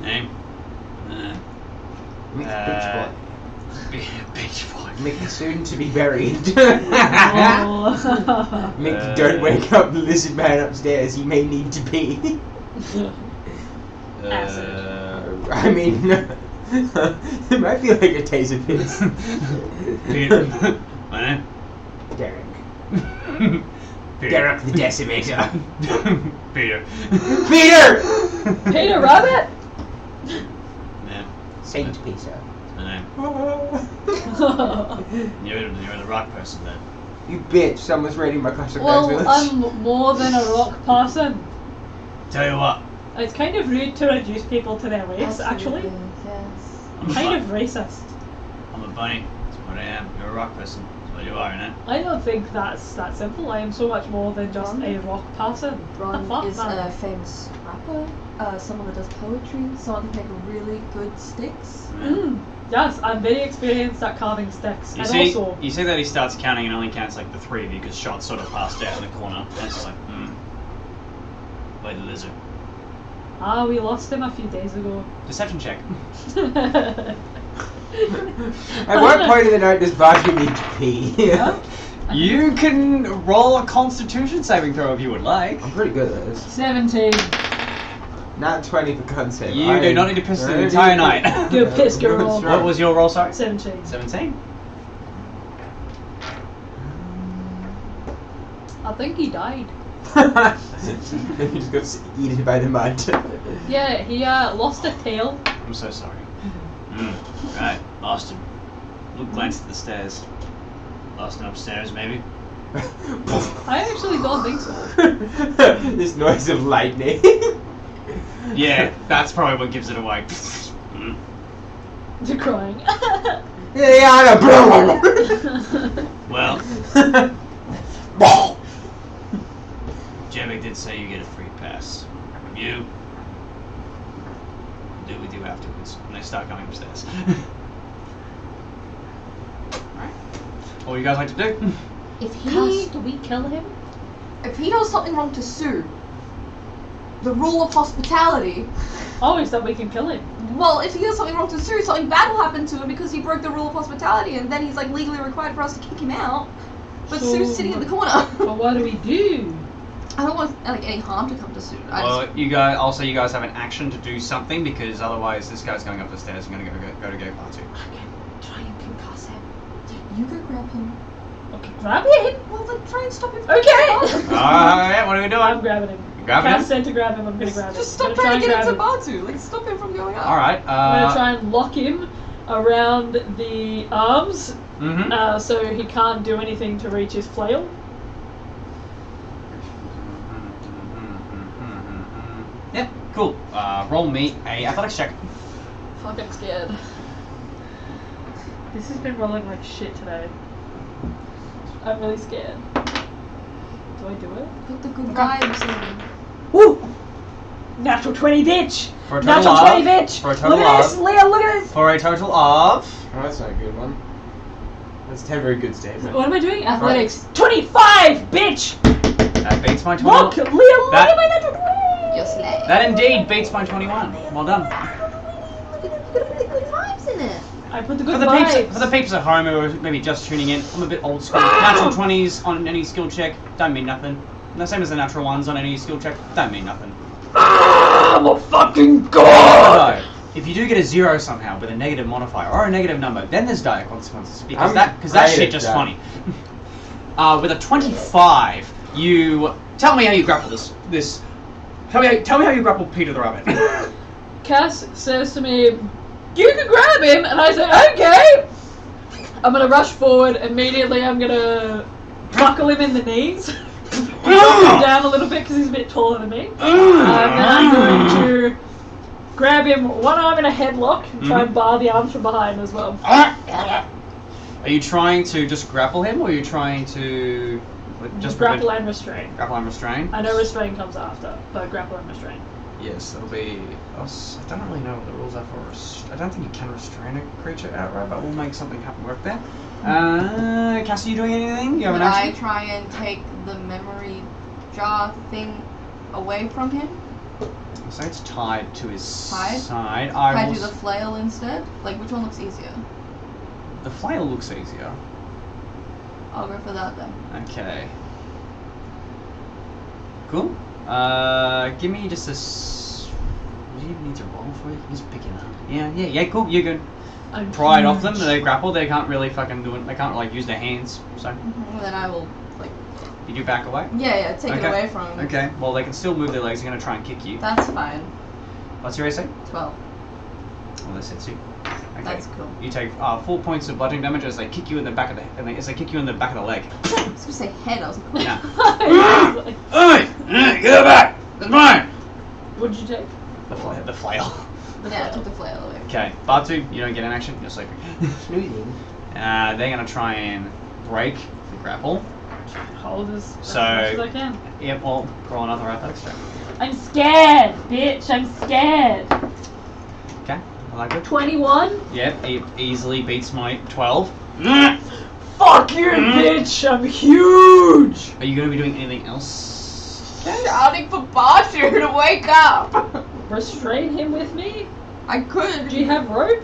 Name. Make the bitch boy. Bitch boy. Make the soon to be buried. Oh. Make the don't wake up the lizard man upstairs. He may need to pee. Acid. I mean, It might be like a taser piece. Peter. My name? Derek. Peter. Derek the Decimator. Peter. Peter! Peter Rabbit! Yeah, Saint Peter. my name. You're the rock person then. You bitch, someone's raiding my Clash of Well, Clans I'm more than a rock person. Tell you what, It's kind of rude to reduce people to their race, actually. Yes. I'm a Kind bu- of racist. I'm a bunny. That's what I am. You're a rock person. That's what you are, innit? I don't think that's that simple. I am so much more than just a rock person. Ron Fuck is that. a famous rapper, someone that does poetry, someone who can make really good sticks. Yes, I'm very experienced at carving sticks. You and see, also, you see that he starts counting and only counts like the three of you because shots sort of passed out in the corner. And it's just like, Wait, the lizard. we lost him a few days ago. Deception check. At what point of the night does Batu need to pee? You can roll a Constitution saving throw if you would like. I'm pretty good at this. 17. Not 20 for concept. You do not need to piss the entire night. Good piss, girl. What was your roll, sorry? 17. 17? I think he died. Then he just got eaten by the mud. Yeah, he lost a tail. I'm so sorry. Right, lost him. Luke glanced at the stairs. Lost him upstairs, maybe? I actually don't think so. This noise of lightning. Yeah, that's probably what gives it away. You're crying. Liana. Well, Jemmy did say you get a free pass. You do with you afterwards when they start going upstairs. Alright. What do you guys like to do? If Do we kill him? he does something wrong to Sue, the rule of hospitality. Oh, is that we can kill him? Well, if he does something wrong to Sue, something bad will happen to him because he broke the rule of hospitality, and then he's like legally required for us to kick him out. But So- Sue's sitting in the corner. Well, what do we do? I don't want like any harm to come to Sue. Well, you guys have an action to do something because otherwise this guy's going up the stairs and going to go to Batu. I can try and concuss him. You go grab him. Okay, grab him. Well, then try and stop him. Okay. Alright, what are we doing? I'm grabbing him. You grabbing Cass him? said to grab him. I'm gonna grab him. Just I'm stop gonna trying to get grab into him. Batu. Like, stop him from going up. Alright, I'm gonna try and lock him around the arms, so he can't do anything to reach his flail. Yeah, cool. Roll me a athletics check. Fuck, I'm scared. This has been rolling like shit today. I'm really scared. Do I do it? Put the good vibes in. Woo! Natural 20, bitch! For a total Natural of 20, bitch! for a total Look at this, of- Leah, look at this! For a total of Oh, that's not a good one. That's 10 very good statement. What am I doing? Athletics. 25, bitch! that beats my 20. Look, Leah, look That- at my natural 20! You're slay. That indeed beats my 21. Well done. Look at you gotta put the good vibes in it. I put the For good the vibes. peeps at home who are maybe just tuning in, I'm a bit old school. Natural 20s on any skill check don't mean nothing. The same as the natural ones on any skill check don't mean nothing. I'm a fucking god! Although, if you do get a 0 somehow with a negative modifier or a negative number, then there's dire consequences because that great shit at just that. funny. With a 25, you tell me how you grapple this. Tell me how you grapple Peter the Rabbit. Cass says to me, you can grab him, and I say, okay! I'm gonna rush forward, immediately I'm gonna buckle him in the knees, knock him down a little bit because he's a bit taller than me, and then I'm going to grab him, one arm in a headlock, and try and bar the arms from behind as well. Are you trying to just grapple him, or are you trying to just grapple and restrain. grapple and restrain? I know restrain comes after, but grapple and restrain. Yes, that'll be us. I don't really know what the rules are for I don't think you can restrain a creature outright, but we'll make something happen work there. Cassie, you doing anything? You have an Could I action? try and take the memory jar thing away from him? So it's tied to his Tied? side. Can I will do the flail instead? Like, which one looks easier? The flail looks easier. I'll go for that then. Okay. Cool. Give me just Do you need to roll for it? He's picking up. Yeah, cool. You're good. I'm Pry it off them. huge. They grapple. They can't really fucking do it. They can't like use their hands. So And then I will like you do back away. take it Okay. away from him. Okay. Well, they can still move their legs. They're gonna try and kick you. That's fine. What's your AC? 12. Well, this hits you. Okay. That's cool. You take 4 points of bludgeoning damage as they kick you in the back of the as they kick you in the back of the leg. I was gonna say head. I was like, Yeah. What Hey, get it back. It's mine. did you take? The flail. yeah, I took the flail away. Okay, Batu, you don't get an action. You're sleeping. Snoozing. They're gonna try and break the grapple. Hold as So- much as I can. Yep. Well, roll another athletics check. I'm scared, bitch. I'm scared. Okay. I like it. 21. Yep. It easily beats my 12. Fuck you, bitch. I'm huge. Are you gonna be doing anything else? Shouting for Batu to wake up. Restrain him with me. I could. Do you have rope?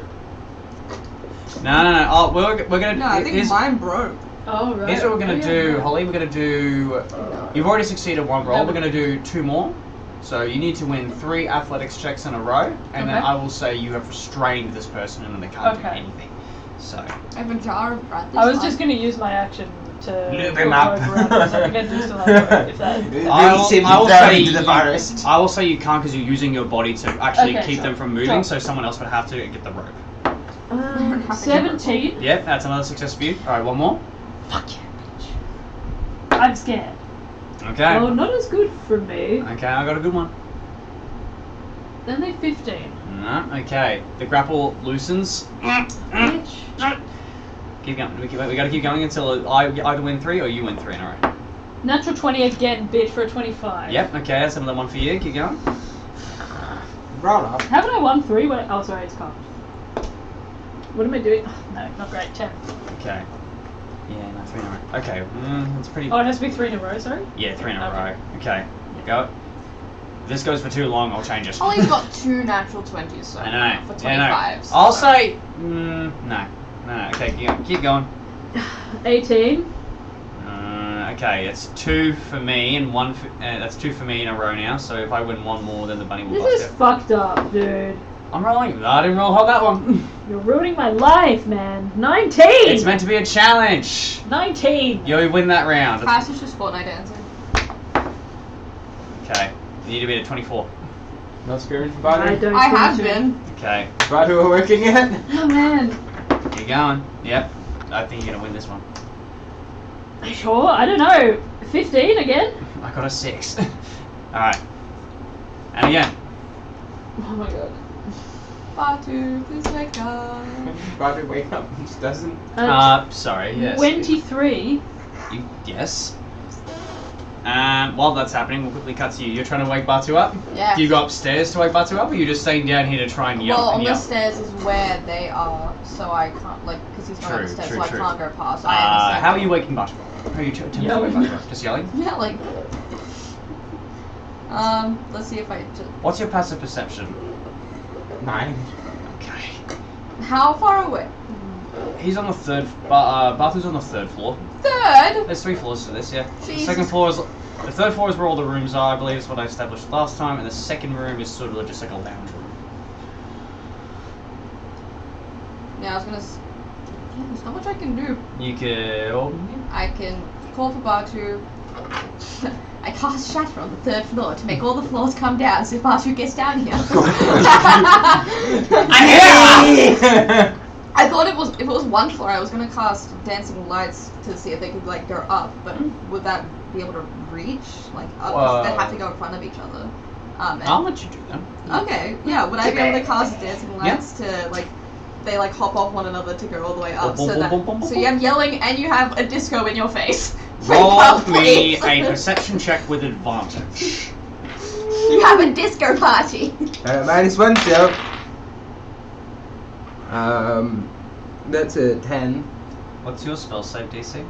No. Oh, we're gonna. No, I think here's, mine broke. Oh right. here's what we're gonna Oh, do, yeah. Holly. We're gonna do. You've already succeeded one roll. No, We're but- gonna do 2 more. So you need to win 3 athletics checks in a row, and then Okay. I will say you have restrained this person, and then they can't do Okay. anything. So. I have a jar of bread this I was time. just gonna use my action to Loop him up. rope around this. I think I do still have rope, if that. Release him I will and throw say him into the forest. I will say you can't because you're using your body to actually Okay, keep sure. them from moving, Sure. so someone else would have to get the rope. 17. Yep, that's another success for you. Alright, one more. Fuck yeah, bitch. I'm scared. Okay. Oh, not as good for me. Okay, I got a good one. Then they 15. No, okay. The grapple loosens. Bitch. Keep going. We gotta keep going until I either win 3 or you win 3 in a row. Natural 20 again, bitch, for a 25. Yep, okay, that's another one for you. Keep going. Bronagh. Haven't I won 3? Oh, sorry, it's cocked. What am I doing? Oh, no, not great. 10. Okay. Yeah, no, 3 in a row. Okay, that's pretty. Oh, it has to be 3 in a row, sorry? Yeah, 3 in a Okay. row. Okay, go. If this goes for too long, I'll change it. Ollie's got 2 natural 20s, so I know. for Yeah, I know. 25s. I'll say. No. Okay, keep going. 18. Okay, it's 2 for me and 1 for. That's 2 for me in a row now. So if I win 1 more, then the bunny will This bust is it. fucked up, dude. I'm rolling. I didn't roll that one. You're ruining my life, man. 19! It's meant to be a challenge. 19! You win that round. Cassie's just Fortnite dancing. Okay, you need to be at 24. Not scared for I Batu? don't I think have so. been. Okay, Batu are working it? Oh, man. keep going. Yep, I think you're gonna win this one. Sure, I don't know. 15 again? I got a 6. Alright. And again. Oh my god. Batu, please wake up. Batu wake up and she doesn't. Sorry, yes. 23. Yes. While that's happening, we'll quickly cut to you. You're trying to wake Batu up? Yeah. Do you go upstairs to wake Batu up, or are you just staying down here to try and yell? Well, on and the yell? stairs is where they are, so I can't, like, because he's not on the True, stairs, true, so true. I can't go past. I understand. How are you waking Batu up? How are you attempting to wake Yelling. Batu up? Just yelling? Yeah, like. Let's see if I. What's your passive perception? 9. Okay. How far away? He's on the 3rd. Batu's on the 3rd floor. 3rd? There's 3 floors to this, yeah. The Jesus. 2nd floor is. The 3rd floor is where all the rooms are, I believe is what I established last time, and the 2nd room is sort of just like a lounge room. Yeah, I was gonna. Yeah, there's not much I can do. You could. I can call for Batu. I cast Shatter on the 3rd floor to make all the floors come down so if Batu gets down here. I thought if it was 1 floor, I was gonna cast Dancing Lights to see if they could like go up, but would that be able to reach like up? 'Cause they'd have to go in front of each other. I'll let you do that. Okay, yeah. Would I be able to cast Dancing Lights to like? They like hop off one another to go all the way up, Boom, so boom, that boom, boom, boom, so boom. you have yelling and you have a disco in your face. Roll Wake up, me please. a perception check with advantage. You have a disco party. -1 still. That's a 10. What's your spell save DC?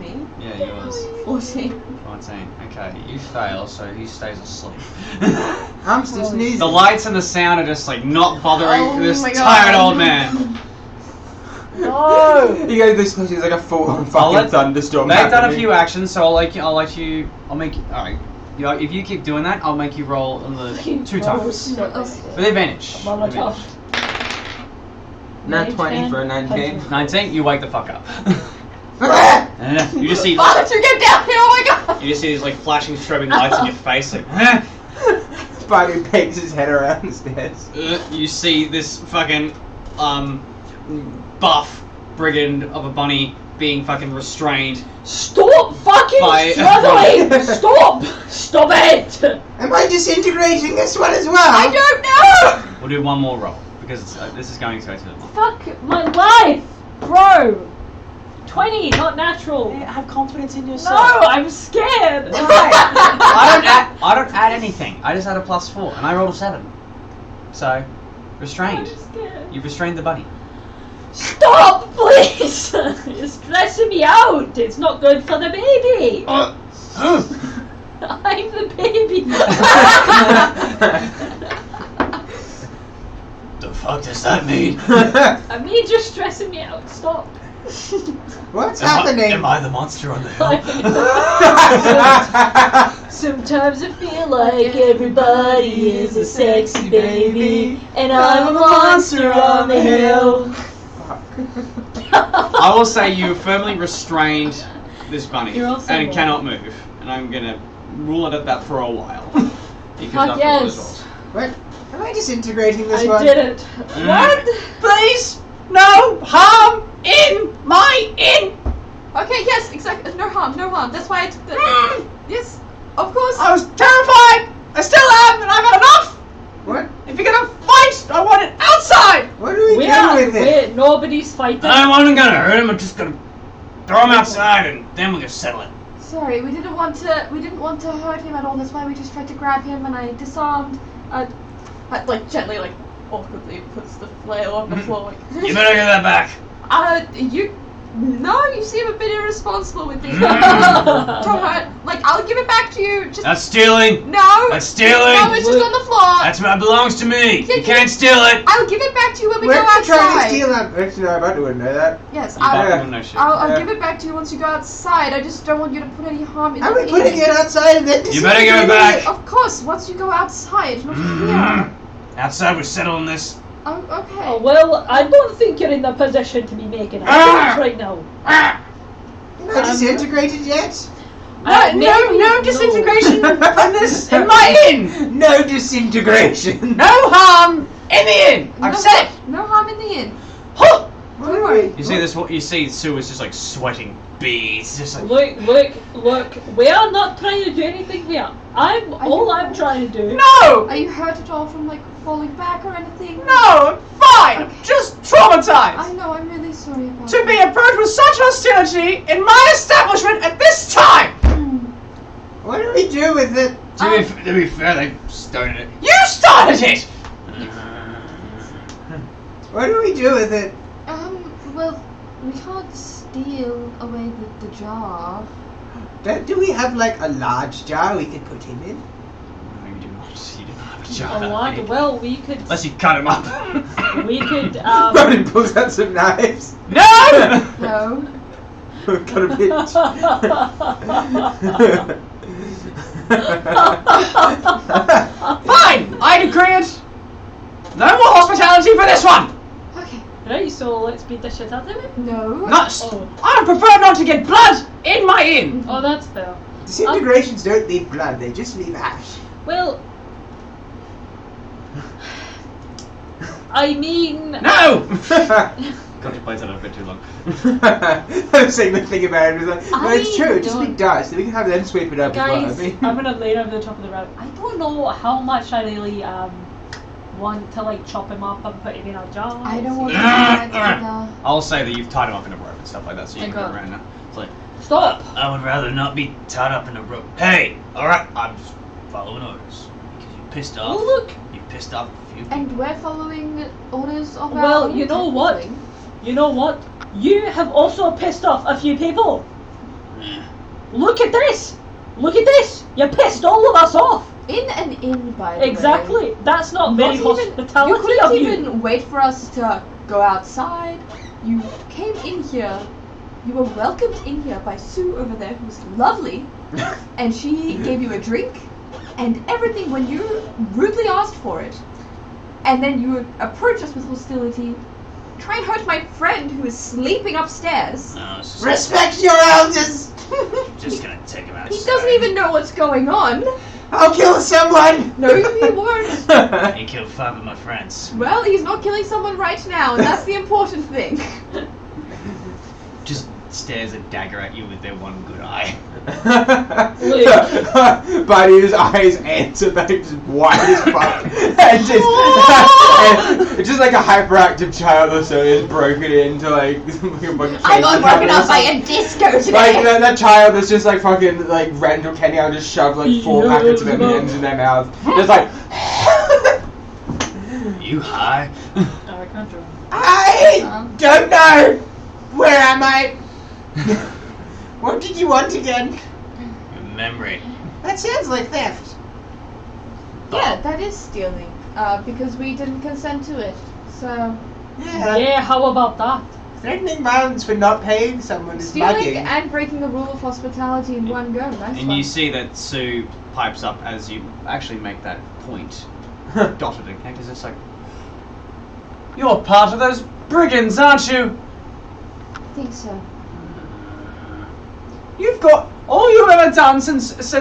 Me? Yeah, yours. 14. 14. Okay, you fail, so he stays asleep. I'm still sneezing. The lights and the sound are just like not bothering Oh this my God. tired old man. No! You go this there's like a full-on I'll fucking let- thunderstorm They've done a happening. few actions, so I'll make you. Alright. If you keep doing that, I'll make you roll on the 2 times. What else? With advantage. Mama With advantage. tough. Nat 20 10, for a 19. 19, you wake the fuck up. You just see Father, to get down here! Oh my god! you just see these like flashing strobing lights in your face, like Batu peeks his head around the stairs. you see this fucking buff brigand of a bunny being fucking restrained. Stop fucking By- struggling! Stop! Stop it! Am I disintegrating this one as well? I don't know! We'll do one more roll because it's, this is going to go to the one. Fuck my life! Bro! 20, not natural. Have confidence in No, yourself. I'm scared! I don't add anything. I just add a +4 and I rolled a 7. So, restrained. I'm scared. You've restrained the bunny. Stop, please! You're stressing me out. It's not good for the baby. I'm the baby. The fuck does that mean? I mean, you're stressing me out. Stop. What's happening? Am I the monster on the hill? Sometimes I feel like everybody is a sexy baby, and I'm a monster on the hill. I will say you firmly restrained this bunny You're also and wrong. cannot move, and I'm gonna rule it at that for a while. Because Fuck that's yes. what it What? Am I disintegrating this I one? did it. What? Please, no harm in my inn. Okay, yes, exactly. No harm, no harm. That's why I took the. Yes, of course. I was terrified. I still am, and I've had enough. What? If you're gonna fight, I want it outside. What do we do with it? Wait, nobody's fighting. I wasn't gonna hurt him. I'm just gonna throw him outside, and then we're gonna settle it. Sorry, we didn't want to hurt him at all. That's why we just tried to grab him, and I disarmed. I like gently, like awkwardly puts the flail on the floor. Like, You better get that back. No, you seem a bit irresponsible with this. Don't hurt. Like, I'll give it back to you. Just That's stealing. no. That's stealing. No, it's just on the floor. That belongs to me. Yeah, You can't steal it. I'll give it back to you when we We're go trying to outside. steal that. Actually, no, Batu wouldn't know that. Yes, You I'll don't know shit. Yeah. give it back to you once you go outside. I just don't want you to put any harm in Are the we putting inn. it outside and then You better give it back. Of course, once you go outside, not here. Outside, we're settling this. Oh, okay. Oh, well, I don't think you're in the position to be making Ah! a right now. You're not disintegrated yet? No disintegration in this in my inn. No disintegration. No harm in the inn. I've said. No harm in the inn. Huh. Don't worry. You see this? You see Sue is just like sweating beads, just like. Look, we are not trying to do anything here. I'm trying to do. No, Are you hurt at all from like falling back or anything? no, fine. Just traumatized. I know. I'm really sorry about To be approached with such hostility in my establishment at this time. What do we do with it? To be fair, they started it. You started it. What do we do with it? Well, we can't steal away the jar. Do we have like a large jar we could put him in? No, you do not. You do not have a jar A that lot. big. Well, we could. Unless you cut him up. We could. Ronan pulls out some knives. No! No. Cut a bitch. Fine! I decree it! No more hospitality for this one! Okay. Right, so let's beat the shit out of it. No. Not, Oh. I prefer not to get blood in my inn! Oh, that's fair. Disintegrations don't leave blood, they just leave ash. Well, I mean, No! Contemplated it a bit too long. I was saying the thing about it was like, no, it's I true, just don't- be dust, then we can have them sweep it up guys, as well. I mean, I'm gonna lay it over the top of the road. I don't know how much I really want to like chop him up and put him in a jar. I don't want to do that either. I'll say that you've tied him up in a rope and stuff like that, so you can Okay. go around now. It's like, Stop! I would rather not be tied up in a rope. Hey! Alright, I'm just following orders. Because you pissed off. Oh look! You pissed off a few people. And we're following orders of our Well, own you know what? technically. You know what? You have also pissed off a few people. Yeah. Look at this! Look at this! You pissed all of us off! In an inn, by the way. Exactly! That's not very Not even- hospitality You couldn't of you! even wait for us to go outside. You came in here. You were welcomed in here by Sue over there, who's lovely. and she gave you a drink and everything when you rudely asked for it. And then you approach us with hostility, try and hurt my friend who is sleeping upstairs. No, it's just, Respect your elders! just gonna take him outside. He doesn't even know what's going on. I'll kill someone! No, he won't. He killed 5 of my friends. Well, he's not killing someone right now, and that's the important thing. Just stares a dagger at you with their one good eye. Batu's eyes answer back just wide as fuck. And it's just like a hyperactive child or so is broken into like a bunch of I got change broken up cabinets. by a disco today. Like that child that's just like fucking like Randall Kenny, I'll just shove like 4 packets of M&Ms in their mouth. Just like You high? Oh, I can't draw. I don't know. Where am I? What did you want again? Memory. That sounds like theft. Yeah, that is stealing. Because we didn't consent to it. So Yeah, how about that? Threatening violence for not paying someone is stealing mugging. and breaking the rule of hospitality in one go. Nice And one. you see that Sue pipes up as you actually make that point. Dotted again, because it's like, you're part of those brigands, aren't you? I think so. You've got all you've ever done since this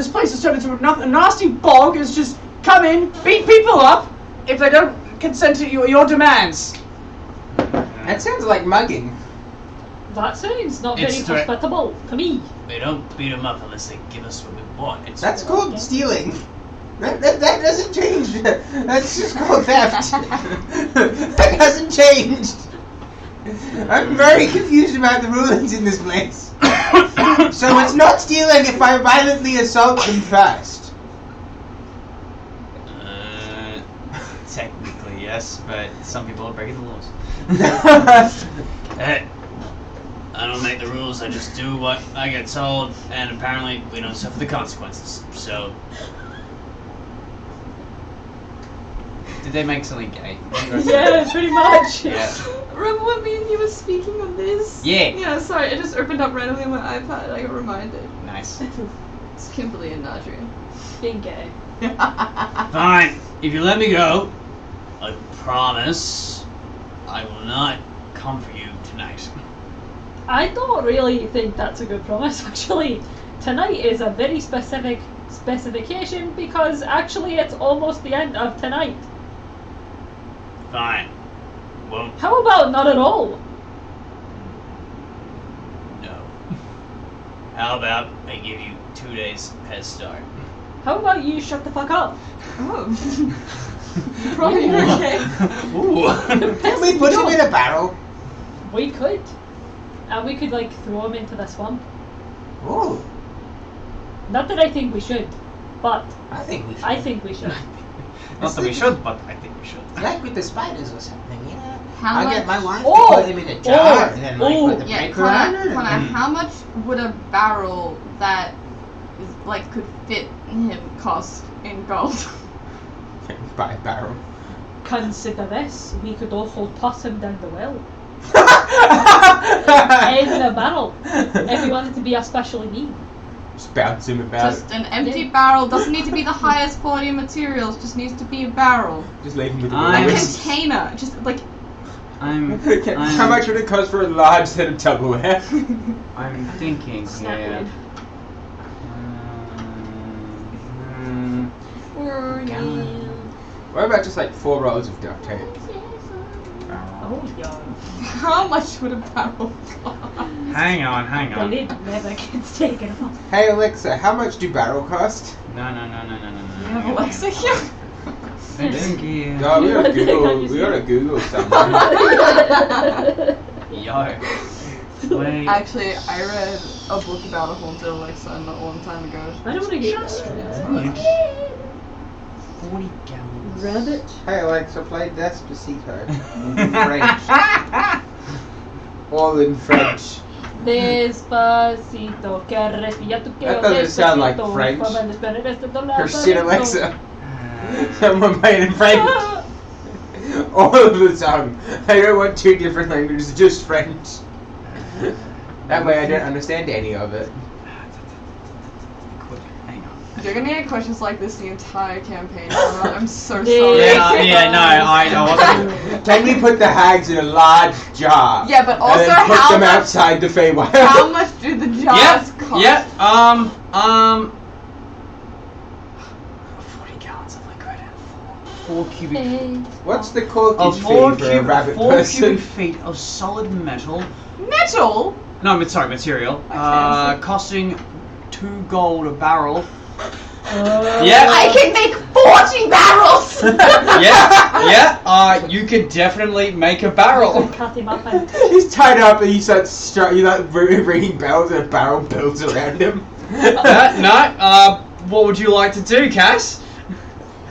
place has turned into a nasty bog is just come in, beat people up if they don't consent to your demands. That sounds like mugging. That sounds not very It's threat- hospitable to me. We don't beat them up unless they give us what we want. That's called stealing. That doesn't change. That's just called theft. That hasn't changed. I'm very confused about the rulings in this place. So it's not stealing if I violently assault them first. Technically, yes, but some people are breaking the laws. Hey, I don't make the rules, I just do what I get told, and apparently we don't suffer the consequences, so... Did they make something gay? Yeah, pretty much. Yeah. Remember when me and you were speaking on this? Yeah. Yeah, sorry, it just opened up randomly on my iPad and I got reminded. Nice. It's Kimberly and Nadria. Being gay. Fine, if you let me go, I promise I will not come for you tonight. I don't really think that's a good promise, actually. Tonight is a very specific specification because actually it's almost the end of tonight. Fine. Well, How about not at all? no. How about I give you 2 days head start? How about you shut the fuck up? Oh. Probably okay. Ooh. Can we put him in a barrel? We could. And we could like throw him into the swamp. Ooh, Not that I think we should, but I think we should. I think we should. Not that we should, but I think we should. Like with the spiders or something, you know? How I'll much? get my wife Oh! to put them in a jar and then like put the Yeah, breaker on it. Connor, how much would a barrel that is, like could fit him cost in gold? Buy a barrel. Consider this. We could also toss him down the well. In the barrel. If we wanted to be especially mean. Just bounce him about. Just an empty barrel. Doesn't need to be the highest quality of materials. Just needs to be a barrel. Just leave him with the I'm- A walrus. container. Just like How much would it cost for a large set of Tupperware? I'm thinking Snap here. lid. What about just like 4 rolls of duct tape? Oh yeah. how much would a barrel cost? Hang on, hang The on. lid never gets taken off. Hey Alexa, how much do barrel cost? No. Alexa here. Thank you. No, we gotta What the heck Google. are you We gotta saying? Google something. Yo. Wait. Actually, I read a book about a haunted Alexa not a long time ago. I don't want to get Much. 40 gallons. rabbit. Hey Alexa, play Despacito in French. All in French. Despacito, que respira tu que That doesn't sound like French. Shit, Alexa. Someone playing in French. All of the song. I don't want 2 different languages, just French. That way I don't understand any of it. You're gonna get questions like this the entire campaign. I'm so sorry. Yeah, no, I wasn't. Can we put the hags in a large jar? Yeah, but also and then put how them much? outside the Feywild? How much do the jars cost? Yeah, 40 gallons of liquid and 4 cubic. What's the cork Of fee 4 for a rabbit cubic person? feet of solid metal. Metal. No, sorry, material. fancy. Costing 2 gold a barrel. Yeah. Yeah. I can make 40 barrels. Yeah. You could definitely make a barrel. Cut him up and He's tied up and he starts ringing bells and a barrel builds around him. What would you like to do, Cass?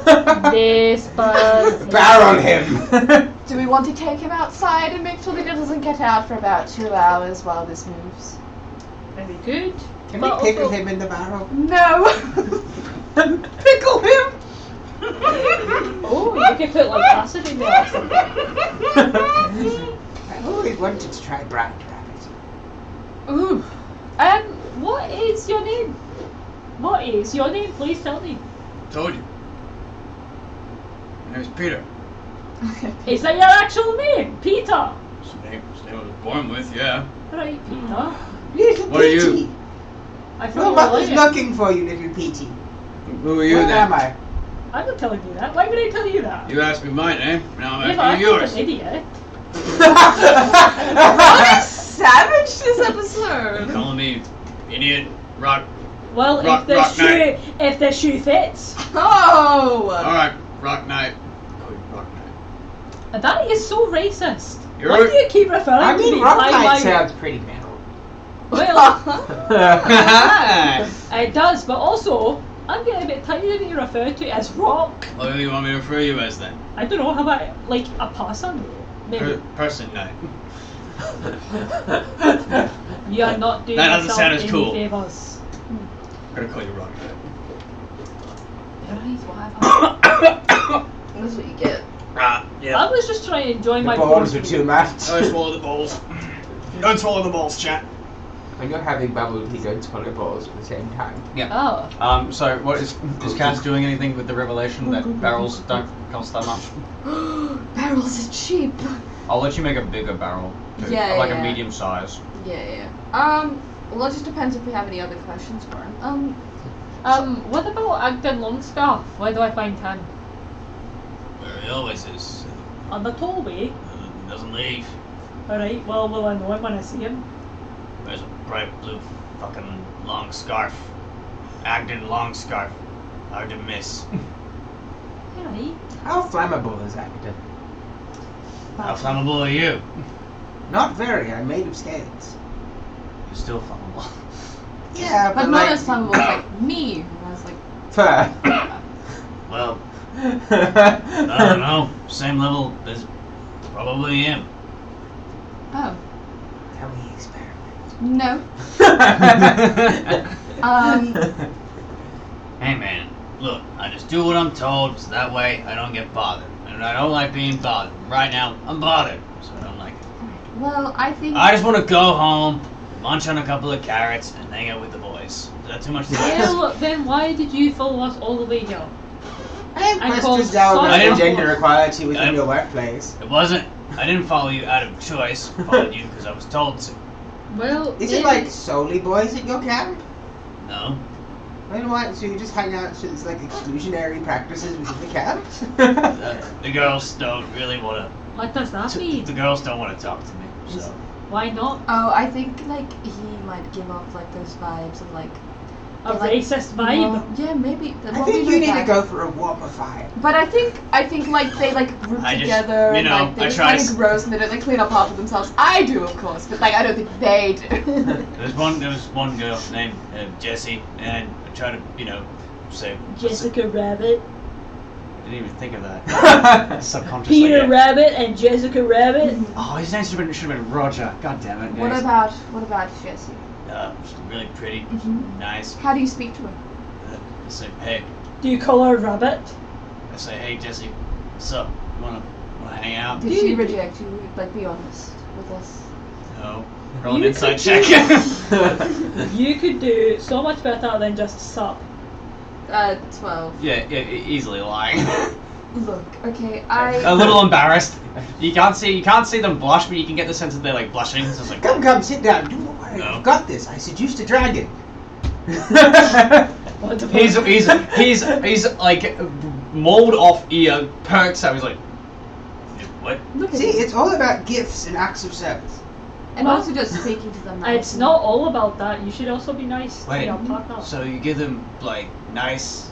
this buzz. Barrel him. Do we want to take him outside and make sure that he doesn't get out for about 2 hours while this moves? Very good. Can we But pickle also- him in the barrel? No. Pickle him. Oh, you could put like acid in there or something. I always wanted to try brown rabbit. Ooh. What is your name? What is your name? Please tell me. Told you. My name's Peter. Is that your actual name? Peter? It's the name I was born with, yeah. Right, Peter. Little What are you? Petey. I Your thought mother's you were lying. looking for you, little Petey. Who are you Where then? am I? I'm not telling you that. Why would I tell you that? You asked me my name, now I'm Yeah, but asking you I'm not yours. an idiot. What is savage this episode? Calling me idiot, rock. Well, Rock- Rock Knight. if the shoe fits. Oh. Alright, Rock Knight. Oh, Rock Knight. That is so racist. You're Why do you keep referring I to mean, me Rock by Knight my... sounds pretty metal. Well, it does, but also, I'm getting a bit tired of being referred to as Rock. What do you want me to refer you as then? I don't know, how about, like, a person? Maybe. Person Knight. You are not doing That doesn't yourself sound as any cool. favours. I'm gonna call you Rock Knight. Right, whatever. That's what you get. Yeah. I was just trying to enjoy The my balls are board too game. much. Don't swallow the balls. Don't swallow the balls, chat. When you're having bubble tea, don't swallow balls at the same time. Oh. So what is Cass doing anything with the revelation that barrels don't cost that much? Barrels are cheap. I'll let you make a bigger barrel. Too. Yeah, Like yeah. a medium size. Yeah. Well, it just depends if we have any other questions for him. What about Agden Longscarf? Where do I find him? Where he always is. On the tollway? Doesn't leave. Alright, well, will I know him when I see him? There's a bright blue fucking long scarf. Agden long scarf. Hard to miss. Alright. How flammable is Acton? How flammable are you? Not very. I'm made of scales. You're still flammable. Yeah, But but not like as flammable as like me. I was like, fur. Well, I don't know. Same level as probably him. oh, Can we experiment? no. Hey man, look, I just do what I'm told, so that way I don't get bothered. And I don't like being bothered. Right now, I'm bothered, so I don't like it. Well, I think. I just want to go home, munch on a couple of carrots, and hang out with the boys. Is that too much to ask? Well, then why did you follow us all the way here? I have I questions called now about Sonic. gender equality within I'm- your workplace. It wasn't. I didn't follow you out of choice. I followed you because I was told to. Well, Is it like solely boys at your camp? No. Then what? So you just hang out, so it's like exclusionary practices within the camp? The girls don't really want what does that to. mean? The girls don't want to talk to me. So. Why not? Oh, I think like he might give off like those vibes of like. A like, racist vibe? well, yeah, maybe. I think you need to go for a warmer vibe. But I think like they like group I just- together you and know, like they I just try kind to of gross and they don't like clean up after themselves. I do, of course, but like I don't think they do. There was one girl named Jessie, and I tried to, say. Jessica Rabbit. I didn't even think of that. Subconsciously. Peter yeah. Rabbit and Jessica Rabbit. Oh, his name should have been Roger. God damn it. What guys. about Jessie? She's really pretty, Mhm. nice. How do you speak to her? I say, hey. Do you call her Rabbit? I say, hey, Jessie, what's up? Wanna hang out? Did she reject you? Like, be honest with us. No. Roll an You inside could check. You could do so much better than just sup. 12. Yeah, easily lying. Look, okay, A little embarrassed. You can't see them blush, but you can get the sense that they're like blushing. So it's like, Come, sit down. Don't worry, No. I've got this. I seduced a dragon. What the fuck? he's like mauled off ear, perks out. He's like, what? Look at See, this. it's all about gifts and acts of service. And also just speaking to them. It's not all about that. You should also be nice Wait, to your partner. so you give them like nice,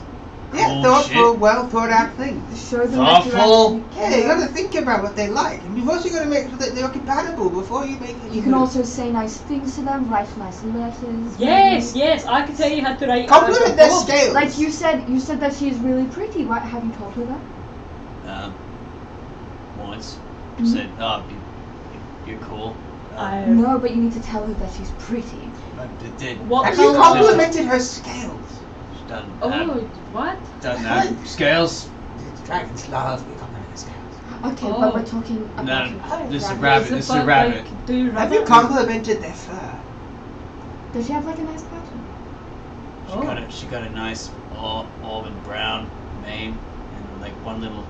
Yeah, cool thoughtful, shit? well thought out things. Show them that you Thoughtful. actually Yeah, care. you gotta think about what they like. And you've also gotta make sure that they're compatible before you make it. You can also say nice things to them, write nice letters. Yes, yes, I can tell you how to write. compliment their book. scales. Like you said that she's really pretty. Why have you told her that? Once Mhm. said, oh, you're cool. No, but you need to tell her that she's pretty. It did. What Have you colour- complimented her scales? Done. Oh, what? Done that. Scales. Dragons love me complimenting scales. Okay, Oh. but we're talking about No, your this is rabbit. rabbit. Is it This is a about, rabbit. Like, do Have rabbit? you complimented their fur? Does she have like a nice pattern? Oh. She got a nice auburn brown mane and like one little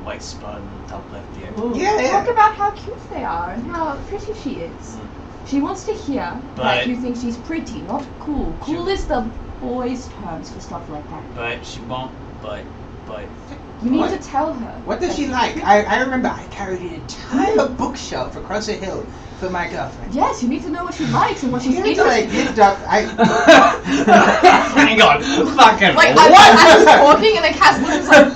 white spot on the top left ear. Ooh. Yeah, Talk yeah. about how cute they are and how pretty she is. She wants to hear But- that you think she's pretty, not cool. Cool She- is the boys' terms for stuff like that. But she won't. But You need What? to tell her. What does that she she's like? pretty. I remember I carried an entire bookshelf across a hill for my girlfriend. Yes, you need to know what she likes and what she's You into. know, I lived up. hang on, fucking Like, what? I was talking and the cast was like,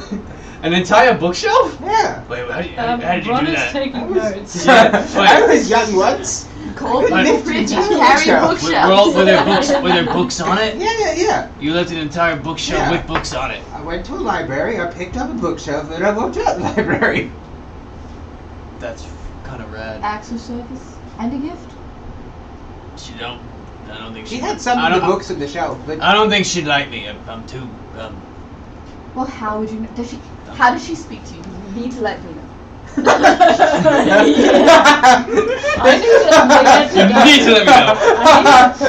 An entire bookshelf? Yeah. Wait, how did you Ron do is that? taking notes. Yeah, I was young once. called I me lived pretty, in a carry bookshelf. bookshelves. Were there books on it? Yeah. You left an entire bookshelf Yeah. with books on it. I went to a library, I picked up a bookshelf, and I walked out the library. That's kind of rad. Acts of service and a gift. I don't think She she. had some I of the don't- books on the shelf, but I don't think she'd like me. I'm too. Well, how would you know? How does she speak to you? You need to let me know. I need to You need to let me know. I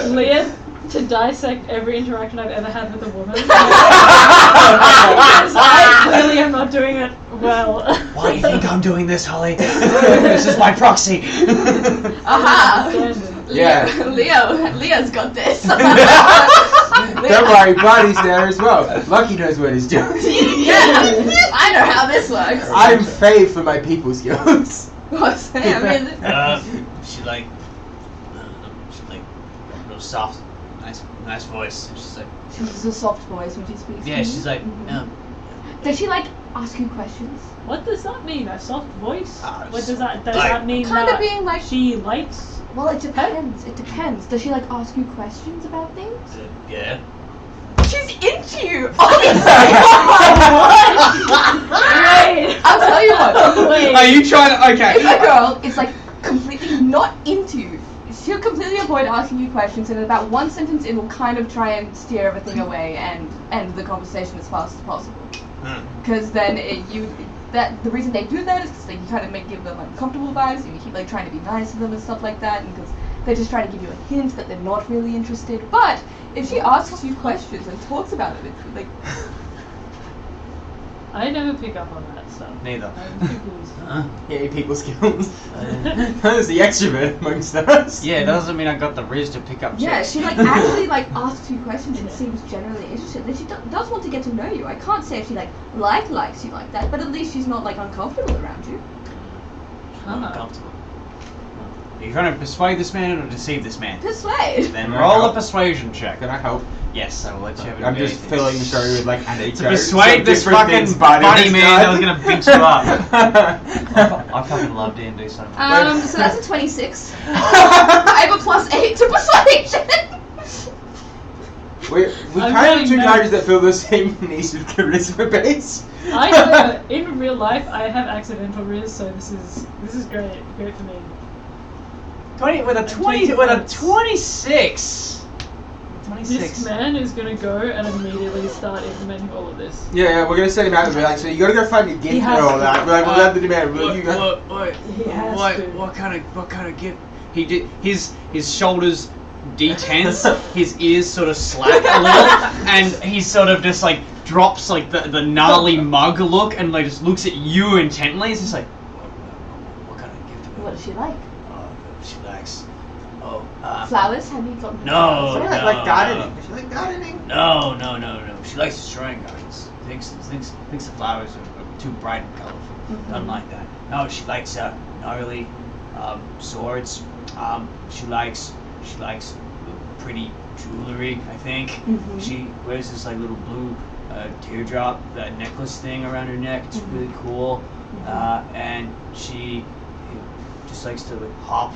need Leah to dissect every interaction I've ever had with a woman. Because I clearly am not doing it well. Why do you think I'm doing this, Holly? This is my proxy. Aha! Yeah. Leah's got this. don't worry, Barney's there as well. Lucky knows what he's doing. Yeah, I know how this works. I'm fave for my people skills. What's that? I mean, She like real soft, nice voice. She's like, she uses a soft voice when she speaks. yeah, to she's you. like, Mhm. Does she like ask you questions? What does that mean? A soft voice? Ah, What does that like- mean? Kind that of being like. she likes? Well, it depends. It depends. Does she like ask you questions about things? yeah. She's into you. Obviously. Wait. I'll tell you what. Wait. Are you trying to? If Okay. a girl is like completely not into you, she'll completely avoid asking you questions, and in about one sentence, it will kind of try and steer everything away and end the conversation as fast as possible. Because then the reason they do that is because you kind of give them uncomfortable vibes, and you keep like trying to be nice to them and stuff like that, and because they're just trying to give you a hint that they're not really interested. But if she asks you questions and talks about it, it's like I never pick up on that stuff. Neither. I'm too loose. Yeah, people skills. That's the extrovert amongst us. Yeah, that doesn't mean I got the riz to pick up. yeah, chicks. she like actually like asks you questions and seems generally interested. Then she does want to get to know you. I can't say if she likes you like that, but at least she's not like uncomfortable around you. I'm uncomfortable. Are you trying to persuade this man or deceive this man? Persuade. Then Can I roll a help? persuasion check. Can I help? Yes, I will let you have it. I'm just filling the story with like anecdotes. To persuade of this different fucking things Barney funny has man that was done. gonna beat you up. I fucking love D&D so much. So that's a 26. I have a +8 to persuasion. We're I'm kind of getting two notes. characters that fill the same niche with charisma base. I know, in real life, I have accidental riz, so this is great for me. 20 with a 20 with a 26. 26. This man is gonna go and immediately start implementing all of this. Yeah, we're gonna send him out and be like, so you gotta go find a gift He and has all to. that. We're like, we'll have the demand. Will you go? He has to. What kind of gift? He did his shoulders detense, his ears sort of slack a little, and he sort of just like drops like the gnarly mug look and like just looks at you intently. He's just like, what kind of gift? What does she like? She likes. Flowers? Have you got No, Something no, like gardening. no. Does she like gardening? No. She likes destroying gardens. Thinks the flowers are too bright and colorful. Doesn't like that. No, she likes gnarly swords. She likes pretty jewelry. I think she wears this like little blue teardrop necklace thing around her neck. It's really cool. And she just likes to like hop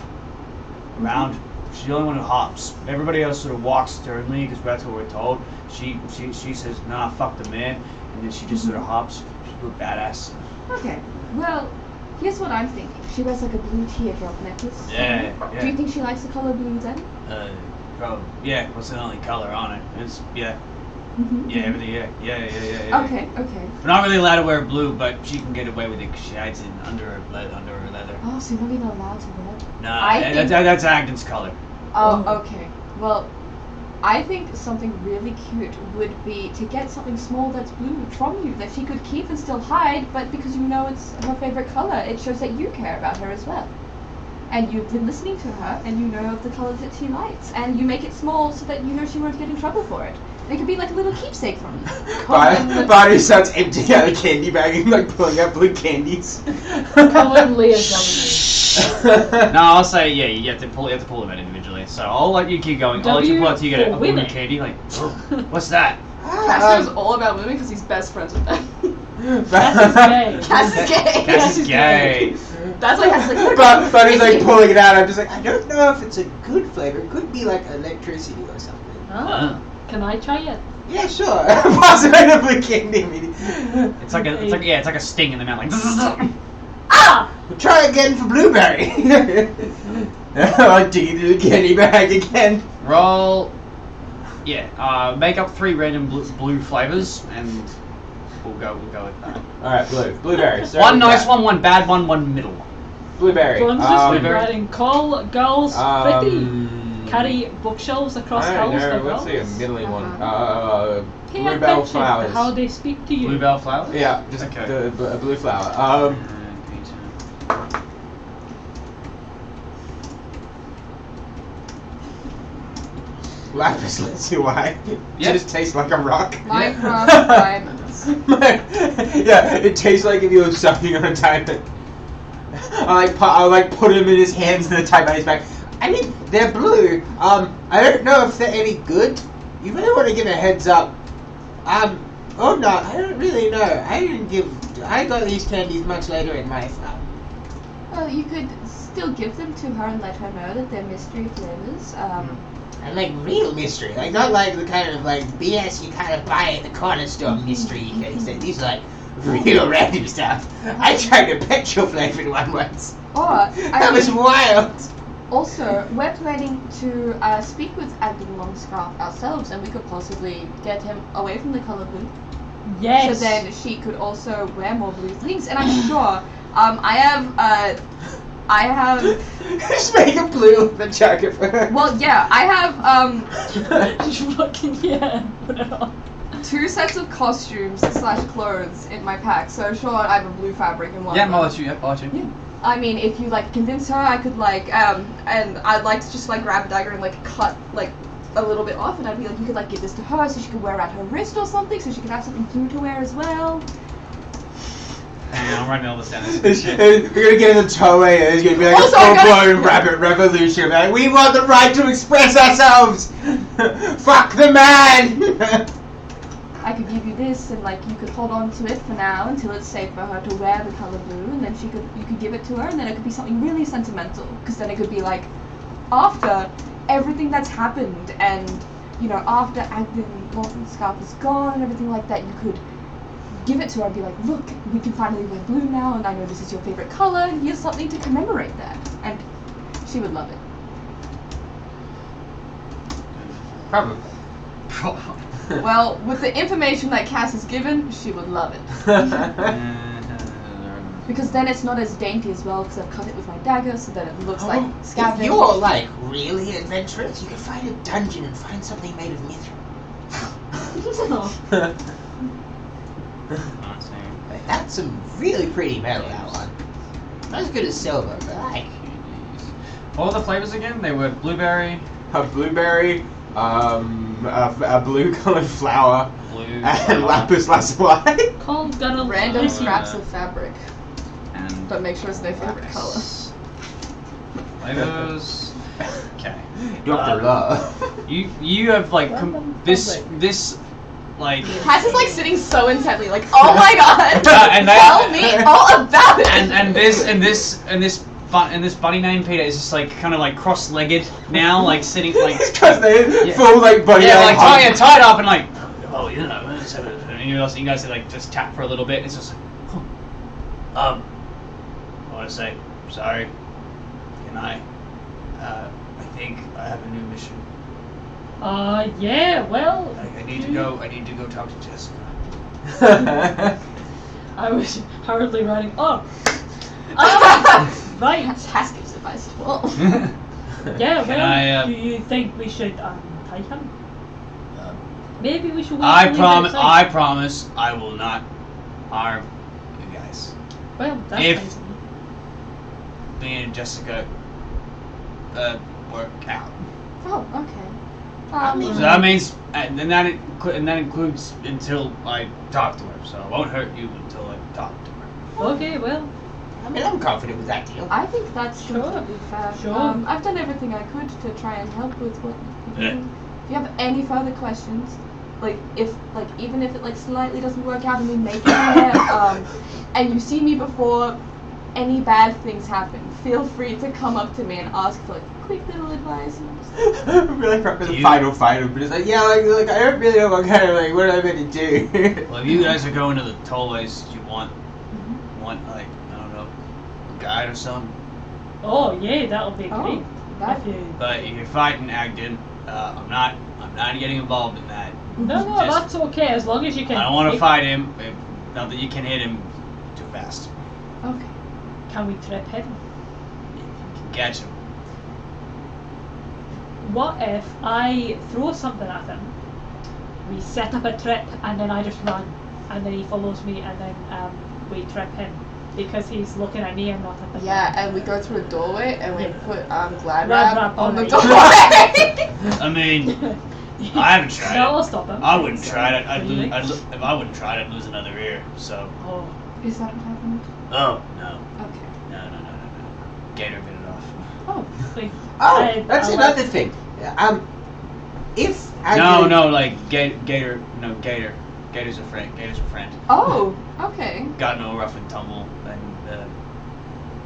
around. She's the only one who hops. Everybody else sort of walks sternly because that's what we're told. She says, nah, fuck the man, and then she just sort of hops. She's a little badass. Okay, well, here's what I'm thinking. She wears like a blue teardrop necklace. Yeah. Do you think she likes the color blue then? Probably. Yeah, what's the only color on it? It's, yeah, everything, yeah. Okay. We're not really allowed to wear blue, but she can get away with it because she hides it under her leather. Oh, so you're not even allowed to wear it? Nah, that's Agden's color. Oh, okay. Well, I think something really cute would be to get something small that's blue from you that she could keep and still hide, but because you know it's her favorite color, it shows that you care about her as well. And you've been listening to her, and you know of the colors that she likes, and you make it small so that you know she won't get in trouble for it. And it could be like a little keepsake from you. Batu starts emptying out a candy bag and like pulling out blue candies. Colin Leah W. No, I'll say you have to pull them out individually. So I'll let you keep going. I'll let you pull out till you get a blue women. candy. Like, what's that? Castien is all about women because he's best friends with them. Cass is gay. Cass is gay. Cass is gay. That's why Cass is like, But he's like pulling it out. I'm just like, I don't know if it's a good flavor. It could be like electricity or something. Oh, can I try it? Yeah, sure. Pass it out of blue candy immediately. It's like a sting in the mouth. Like. Ah! Try again for blueberry. I'll dig into the candy bag again. Roll. Yeah. Make up 3 random blue flavors, and we'll go with that. All right, blueberry. One nice one bad one middle one. Blueberry. So I'm just Blueberry. writing, call girls pretty. Carry bookshelves across I houses don't for know. Let's girls. see a middling one. Pay Bluebell attention flowers. to how they speak to you. Bluebell flowers. Yeah, just Okay. a blue flower. Lapis lazuli. It just tastes like a rock. Minecraft diamonds. Yeah, it tastes like if you were sucking on a diamond. I like put him in his hands and then type on his back. I mean, they're blue. I don't know if they're any good. You really want to give a heads up. Oh no, I don't really know. I got these candies much later in life. Well, you could still give them to her and let her know that they're mystery flavors. And like real mystery, like not like the kind of like BS you kind of buy at the corner store mystery kind of thing. These are like real random stuff. I tried a petrol flavored one once. Or That was wild. also, we're planning to speak with Agden Longscarf ourselves, and we could possibly get him away from the color blue. Yes. So then she could also wear more blue things. And I'm sure, I have. Just make a blue the jacket for her. Well, yeah, I have Fucking yeah. Put it on. 2 sets of costumes / clothes in my pack. So sure, I have a blue fabric and one. Yeah, I'll let you. Yeah, I'll let you. Yeah. I mean, if you like convince her, I could like and I'd like to just like grab a dagger and like cut like a little bit off, and I'd be like, you could like give this to her so she could wear it at her wrist or something, so she could have something blue to wear as well. Hang on, I'm writing all this down. We're gonna get in the tollway and it's gonna be like Also, a I gotta- full-blown rabbit revolution. Like, we want the right to express ourselves. Fuck the man. I could give you this, and like you could hold on to it for now until it's safe for her to wear the color blue, and then you could give it to her, and then it could be something really sentimental, because then it could be like after everything that's happened, and you know after Agden Lochlan is gone and everything like that, you could give it to her and be like, look, we can finally wear blue now, and I know this is your favorite color, and here's something to commemorate that, and she would love it. Probably. Well, with the information that Cass has given, she would love it. Because then it's not as dainty as well, because I've cut it with my dagger, so that it looks like If scavenged. you're like really adventurous, you can find a dungeon and find something made of mithril. No. Not saying. Like, that's some really pretty metal, that one. Not as good as silver, but like What were the flavors again? They were blueberry, a blueberry, a blue-colored flower, blue, and lapis lazuli. Cole's gonna Random lie. scraps of fabric, and but make sure it's their favorite color. flavors. Okay. Dr. Love. You have like this like Cass is like sitting so intently, like, oh my god, and they- tell me all about it. and this bunny named Peter is just like kind of like cross-legged now, like sitting like Because they Yeah. full like body. yeah, like tied up and like oh you know and you guys like just tap for a little bit. It's just like I want to say sorry. Can I? I think I have a new mission. Yeah, well, I need to go. I need to go talk to Jessica. I was hurriedly running. Oh! Right. Cass gives advice. Well, Yeah, Can well, I, do you think we should tie him? Maybe we should wait I till promise. he's outside. I promise. I will not harm you guys. Well, that's if- nice of you. Me and Jessica work out. oh, okay. So that means, and that includes until I talk to her. So I won't hurt you until I talk to her. Okay, well, I mean, I'm confident with that deal. I think that's Sure. completely fair. Sure. I've done everything I could to try and help with what you Yeah. do. If you have any further questions, like even if it like slightly doesn't work out and we make it there, and you see me before any bad things happen, feel free to come up to me and ask for like quick little advice. I'm really proud of the You- final, but it's like, yeah, like I don't really know what kind of, like, what am I meant to do? Well, if you guys are going to the tollways, do you want like I don't know, a guide or something? oh yeah, that'll be Oh, great. that If you... But if you're fighting Agden, I'm not getting involved in that. No, Just- that's okay, as long as you can. I don't want to take- fight him. Not that you can hit him too fast. okay. Can we trip him? You can catch him. What if I throw something at him, we set up a trip, and then I just run, and then he follows me, and then we trip him, because he's looking at me and not at the Yeah, and we go through a doorway and we Yeah. put glad Glad wrap wrap on on the it. doorway. I mean, I haven't tried No, it. I'll stop him. I wouldn't try it. What do you think? If I wouldn't try it, I'd lose another ear. So. Oh, Is that what happened? Oh no. Okay. No. Gator bit it off. Oh. wait. Oh, I- that's I another like- thing. If I No, like Gator. No, Gator. Gator's a friend. Gator's a friend. Oh. Okay. Got no rough and tumble, and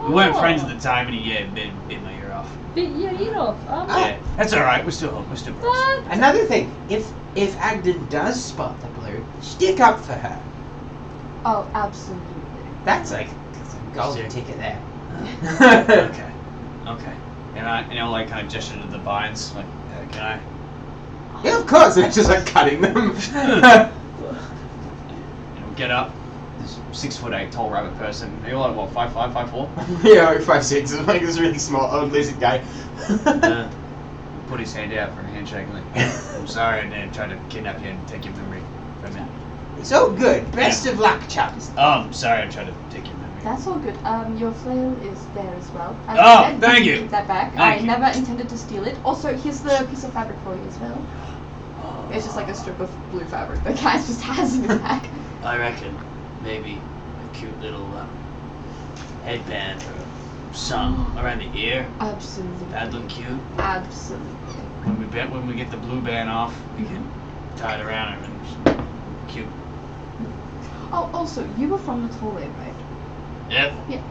we weren't Oh. friends at the time, and he bit my ear off. Bit your ear off. Yeah, that's all right. We're still close. Another thing, if Agden does spot the blue, stick up for her. Oh, absolutely. That's like a golden ticket there. Okay. And I, like kind of gesture to the vines, like, can I? Yeah, of course. It's just like cutting them. Get up. This 6'8" tall rabbit person. Are you like what, 5'5", 5'4"? Yeah, like 5'6". It's like this really small old lizard guy. Put his hand out for a handshake. Like, I'm sorry, I didn't try to kidnap you and take your memory from you. It's all good. Best of luck, chums. Oh, I'm sorry, I tried to take your memory. That's all good. Your flail is there as well. As Oh, I said, thank can you. Keep that back. Thank I you. never intended to steal it. Also, here's the piece of fabric for you as well. It's just like a strip of blue fabric that Cass just has in his back. I reckon maybe a cute little headband or some around the ear. Absolutely. That'd look cute. Absolutely. When we get the blue band off, we can tie it around her and just cute. Oh, also, you were from the tollway, right? Yep.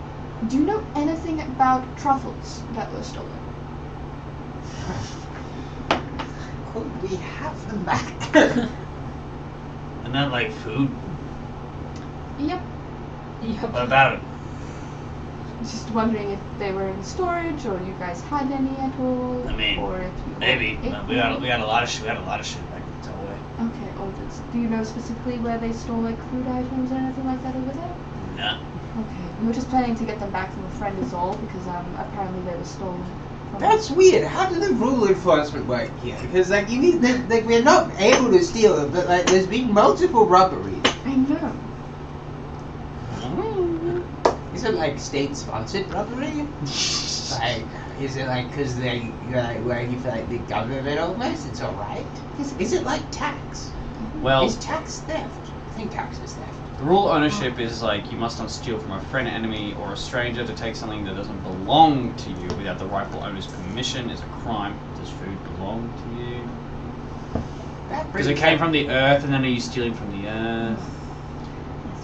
Do you know anything about truffles that were stolen? Could we have them back? And then like food. Yep. What about it? Just wondering if they were in storage or you guys had any at all. I mean, or if you Maybe. ate We got them. a lot of shit. We had a lot of shit back in the tollway. Okay, orders. Do you know specifically where they store like food items or anything like that over there? No. Okay, we were just planning to get them back from a friend is all because apparently they were stolen. From That's weird. How do the rule enforcement work here? Because like you need, like we're not able to steal them, but like there's been multiple robberies. I know. Is it like state-sponsored robbery? Like, is it like because you're like working for like the government almost? It's alright. Is it like tax? Well, Is tax theft? I think tax is theft. the rule of ownership is like you must not steal from a friend, enemy, or a stranger. To take something that doesn't belong to you without the rightful owner's permission is a crime. Does food belong to you? Because it came from the earth, and then are you stealing from the earth?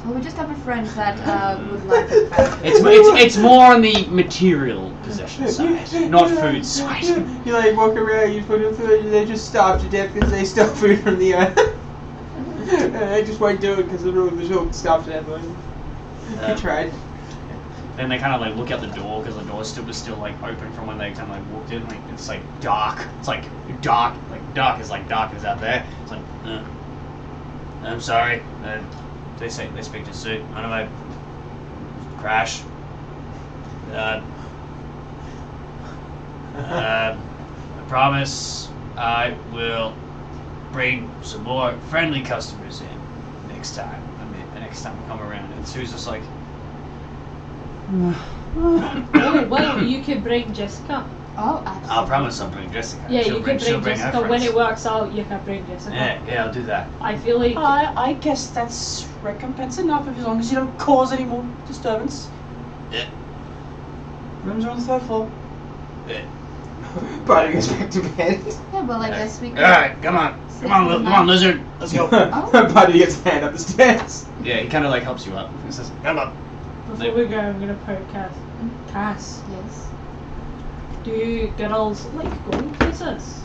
Well, we just have a friend that would like it back. It's more on the material possession side, not food side. You like walk around, you put them food, they just starve to death because they stole food from the earth. They just won't do it because the rule of the show starve to death. You tried. Then they kind of like look out the door because the door was still like open from when they kind of like walked in. Like it's like dark. It's like dark. Like dark is like darkness out there. It's like, I'm sorry. They speak to Sue. I don't know. Crash. I promise I will bring some more friendly customers in next time. The next time we come around. And Sue's just like, Oh, well, you could bring Jessica. Oh, absolutely. I'll promise I'll bring Jessica. Yeah, She'll you could she'll bring her Jessica. When friends. it works out, you can bring Jessica. Yeah, I'll do that. I feel like I guess that's recompense enough as long as you don't cause any more disturbance. Yeah. Rooms are on the 3rd floor. Yeah. But goes back to bed. Yeah, well, I guess we could. Alright, come on, lizard. Let's go. Buddy gets a hand up the stairs. Yeah, he kind of like helps you up. He says, come up. before we go, I'm gonna poke Cass. Yes. Do girls like going places?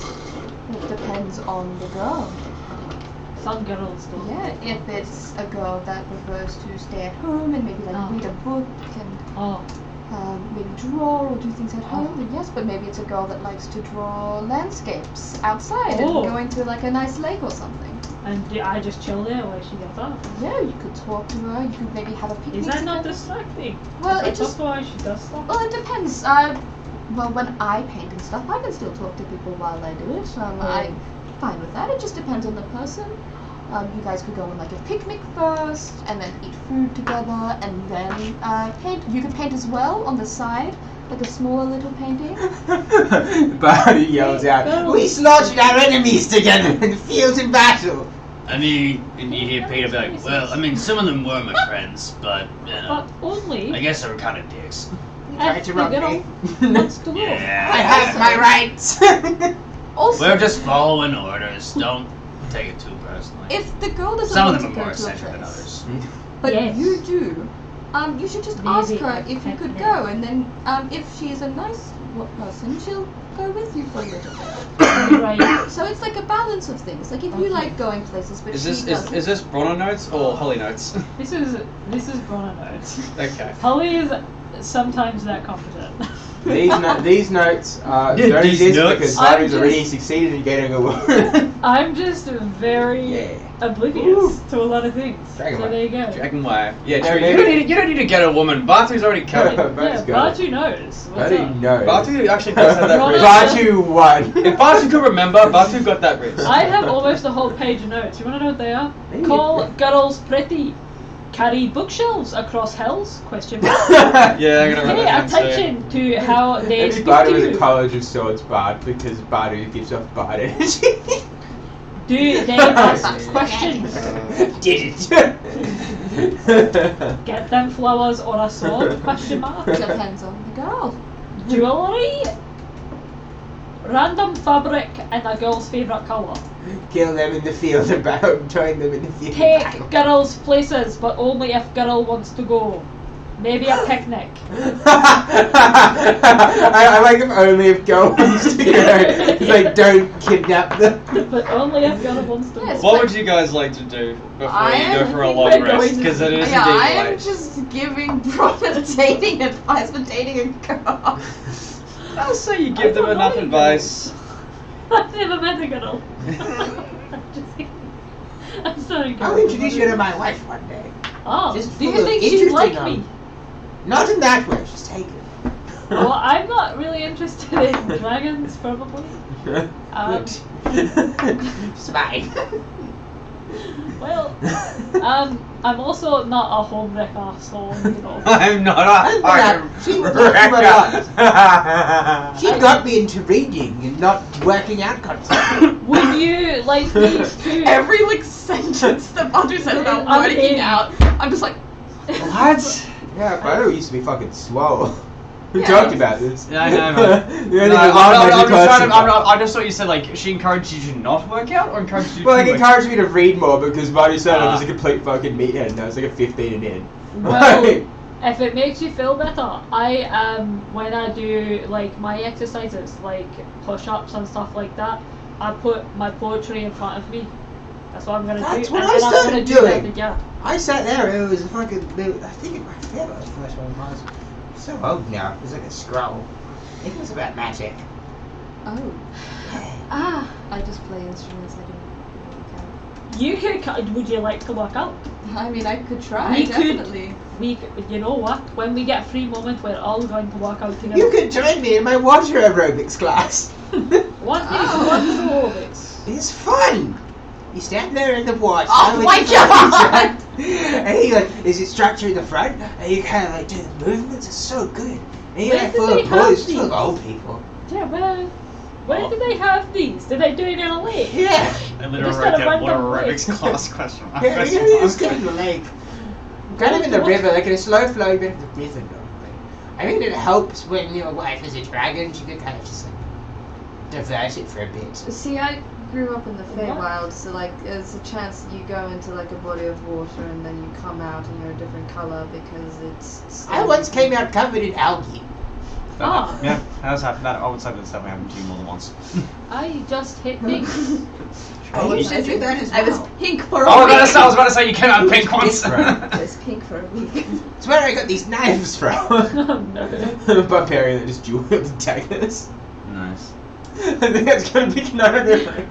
It depends on the girl. Some girls don't. Yeah, if it's a girl that prefers to stay at home and maybe like read a book and maybe draw or do things at home, then yes, but maybe it's a girl that likes to draw landscapes outside and go into like a nice lake or something. And do I just chill there while she gets up? Yeah, you could talk to her, you could maybe have a picnic Is that not together. distracting? Well, If it I just- talk to her, she does stuff. Well, it depends. Well, when I paint and stuff, I can still talk to people while I do it. I'm fine with that. It just depends on the person. You guys could go on like a picnic first, and then eat food together, and then paint. You could paint as well on the side, like a smaller little painting. Buddy yells out, "We slaughtered our enemies together in the field in battle!" I mean, and you hear Peter be like, well, I mean, some of them were my friends, but, you know, But only I guess they were kind of dicks. Tried to rob me. wants to go. I Yeah. have my rights! Also, We're just following orders. Don't take it too personally. if the girl doesn't Some of want them to are go more to a essential than place, others. but Yes. you do, you should just ask Maybe her a if you could picnic. go, and then if she's a nice person, she'll go with you for a little bit. Right. So it's like a balance of things. Like if you Okay. like going places, but Is she this doesn't. is this Bronagh notes or Holly notes? This is Bronagh notes. Okay. Holly is sometimes that confident. These notes Yeah, don't these exist notes. because I'm Buddy's already just- succeeded in getting a woman. I'm just very Yeah. oblivious to a lot of things. Dragon so Wave. there you go. Dragon Wave. Yeah, No, true. maybe- You don't need to get a woman. Batu's already covered. Buddy's Yeah, got it. Batu knows. What's Buddy up? knows. Batu actually does have that Bronagh- wrist. Batu won. If Batu could remember, Batu got that wrist. I have almost a whole page of notes. You want to know what they are? Maybe. Call girls pretty. Carry bookshelves across hells? Question mark. Yeah, I'm gonna write Pay that down too. attention to how they Maybe speak Badu to was a you. College of Swords bard because Badu gives off bard energy. Do they ask questions? Did it? Get them flowers or a sword? Question mark. Depends on the girl. Jewelry. Random fabric and a girl's favourite colour. Kill them in the field of battle. Join them in the field of Take battle. girls places, but only if girl wants to go. Maybe a picnic. I like them only if girl wants to go. It's like, don't kidnap them. But only if girl wants to Yes, go. What would you guys like to do before I you go am- for a we're long going rest? to- Because it is Yeah, I am indeed late. just giving proper dating advice for dating a girl. I'll say you I give them don't enough know you advice. I've never met a girl. I'm sorry, girl. I'll introduce you to my wife one day. Oh, Just do you full of think she'd interesting like on- me? Not in that way. Just take it. Well, I'm not really interested in dragons, probably. It's fine. Well, I'm also not a home wrecker, so you know. I'm not She got me into reading and not working out concepts. Would you like me to? Every like sentence that Batu said about I'm working in. out, I'm just like, What? Yeah, Batu used to be fucking swole. We Yeah. talked about this. Yeah, I know, man. I just thought you said like she encouraged you to not work out or encouraged you Well, to like, work encouraged me to read more because Batu said I was Ah. a complete fucking meathead and I was like a 15 and in. Well, if it makes you feel better, when I do like my exercises, like push-ups and stuff like that, I put my poetry in front of me. That's what I'm gonna That's do. what and I then I'm started gonna do doing. that, yeah. I sat there, it was a fucking. I think it was the first one was. So old now. It was like a scroll. I think it was about magic. oh, I just play instruments. I don't work out. You could. Would you like to work out? I mean, I could try. We could- definitely. You know what? When we get free moment, we're all going to work out together. You could join me in my water aerobics class. What is aerobics? It's fun. You stand there in the water. Oh with my your fucking God! friend, and you like, is it structure in the front? And you kind of like do the movements. It's so good. And you're Where like do full they of have boys, full of these? old people. Yeah, where do they have these? Do they do it in a lake? Yeah. I literally Just wrote at a down water random aerobics place. class question. Yeah, it's kind of in the lake. Kind of in the river, like in a slow flow bit of the river. Though. I think it helps when your wife is a dragon. She could kind of just like divert it for a bit. See, I grew up in the Feywild, so like there's a chance that you go into like a body of water and then you come out and you're a different color because it's. I once came out covered in algae. Ah. Yeah, that's happened. That I would say that's definitely happened to you more than once. I just hit things. Oh, you should do that as I was well. pink for a I week. was about to say you came out pink once. I was pink for a week. It's where I got these knives from. Oh, no. Barbarian that just dual wield daggers. Nice. I think that's gonna be another like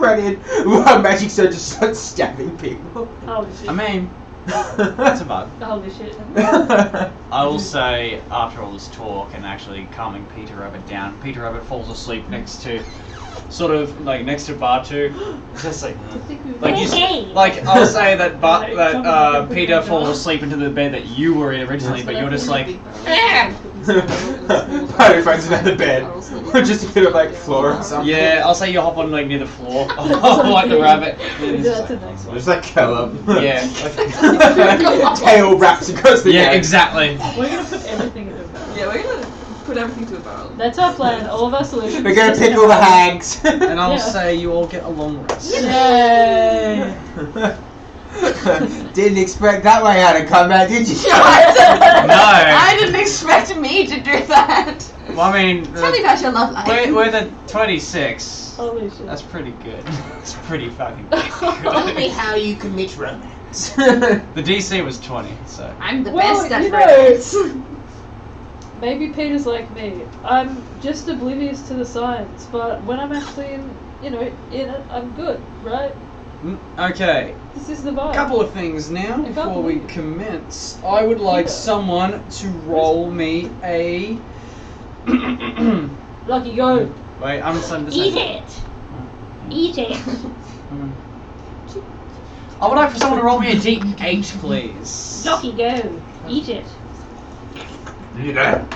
run in while magic sword just starts stabbing people. Holy shit. I mean, that's a bug. Holy shit. I will say, after all this talk and actually calming Peter Rabbit down, Peter Rabbit falls asleep next to, sort of like next to Batu. Just like you, like I'll say that Peter falls asleep into the bed that you were in originally, but you're just like, Batu finds another bed, or just a bit of like floor or something. yeah. I'll say you hop on like near the floor, like the rabbit. And it's That's a just nice one. Just like curl up. Yeah. Tail wraps across the yeah, neck. exactly. We're gonna put everything in the barrel. Yeah, we're gonna put everything to a barrel. That's our plan. All of our solutions. We're gonna just in pick a all the barrel. hags. And I'll Yeah. say you all get a long rest. Yay! Didn't expect that way out of combat, did you? I didn't expect me to do that. Well, I mean, Tell me about your love life. we're the 26. Holy shit. That's pretty good. That's pretty fucking Tell me good. how you commit romance. The DC was 20, so. I'm the Well, best at you know, romance. Maybe Peter's like me. I'm just oblivious to the science, but when I'm actually in it, I'm good, right? Okay, This is the vibe. a couple of things now I can't before we believe it. commence. I would like Peter. someone to roll me a. Lucky, go. Wait, I'm starting to Eat say. it. Eat it. I would like for someone to roll me a D8, please. Lucky, go. Eat it. You know?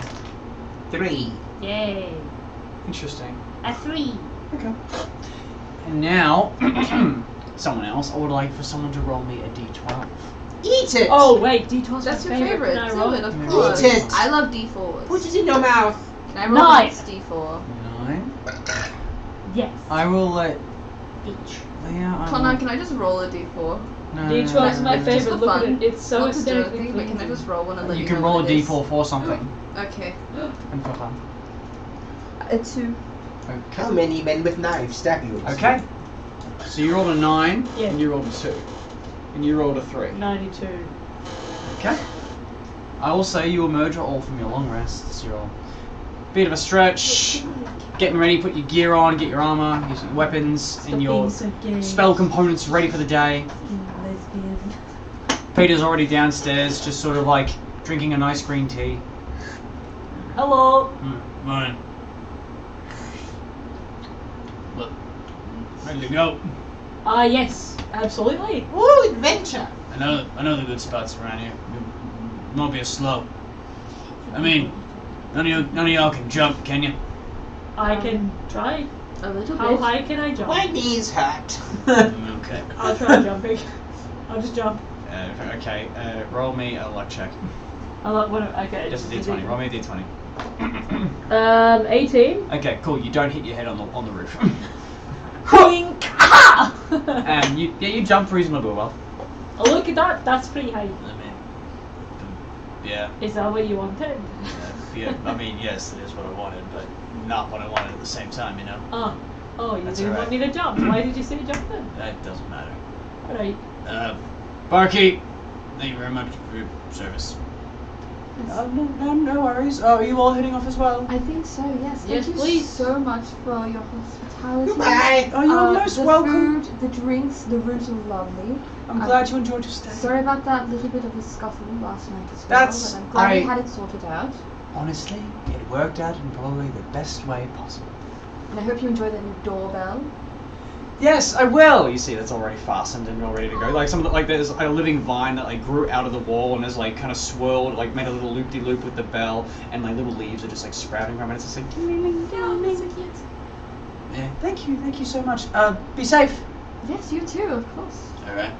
3. Yay. Interesting. A 3. Okay. And now, someone else. I would like for someone to roll me a D12. Eat it! Oh wait, D12's That's my your favorite. Can I Do roll it, of Yeah. course. Eat it. I love D4s. Put it in your mouth. Can I roll 9. this D4? 9. Yes. I will let Each. Leah. I Connor, will- can I just roll a D4? No, D12's my no, no. favorite. Just for Look at fun. it. It's so Not to do aesthetically anything, but can I pleasing. just roll one and let you You can know roll a what it is? D4 for something. Okay. And for fun. A 2. How many men with knives stab you? Okay. So you rolled a 9, Yeah. and you rolled a 2. And you rolled a 3. 92. Okay. I will say you emerge all from your long rests. Your bit of a stretch, getting ready, put your gear on, get your armor, your weapons, and your spell components ready for the day. Peter's already downstairs, just sort of like drinking a nice green tea. Hello. Morning. Look, ready to go. Yes, absolutely. Ooh, adventure! I know the good spots around here. It won't be as slow. I mean, none of y'all can jump, can you? I can try. A little How bit. high can I jump? My knees hurt. Okay. I'll try jumping. I'll just jump. Okay. Roll me a luck check. Okay. Just a d20. Roll me a d20. 18. Okay, cool. You don't hit your head on the roof. Boink! And you jump reasonably well. Oh, look at that. That's pretty high. I mean, yeah. Is that what you wanted? Yeah. I mean, yes, it is what I wanted, but not what I wanted at the same time. You know. Oh, you That's didn't alright. want me to jump. Why did you say jump then? That doesn't matter. Alright. Barkeep, thank you very much for your service. No worries. Oh, are you all heading off as well? I think so, yes. Yes, Thank you please. so much for your hospitality. Goodbye! Oh, you're most the welcome. food, the drinks, the rooms were lovely. I'm glad you enjoyed your stay. Sorry about that little bit of a scuffle last night as well, That's- but I'm glad we I- had it sorted out. Honestly, it worked out in probably the best way possible. And I hope you enjoy that new doorbell. Yes, I will. You see, that's already fastened and all ready to go. Like some of the, like there's a living vine that like grew out of the wall and is like kind of swirled, like made a little loop-de-loop with the bell, and like little leaves are just like sprouting from it. It's just like ding, Oh, that's so cute. yeah. Thank you so much. Be safe. Yes, you too, of course. All right.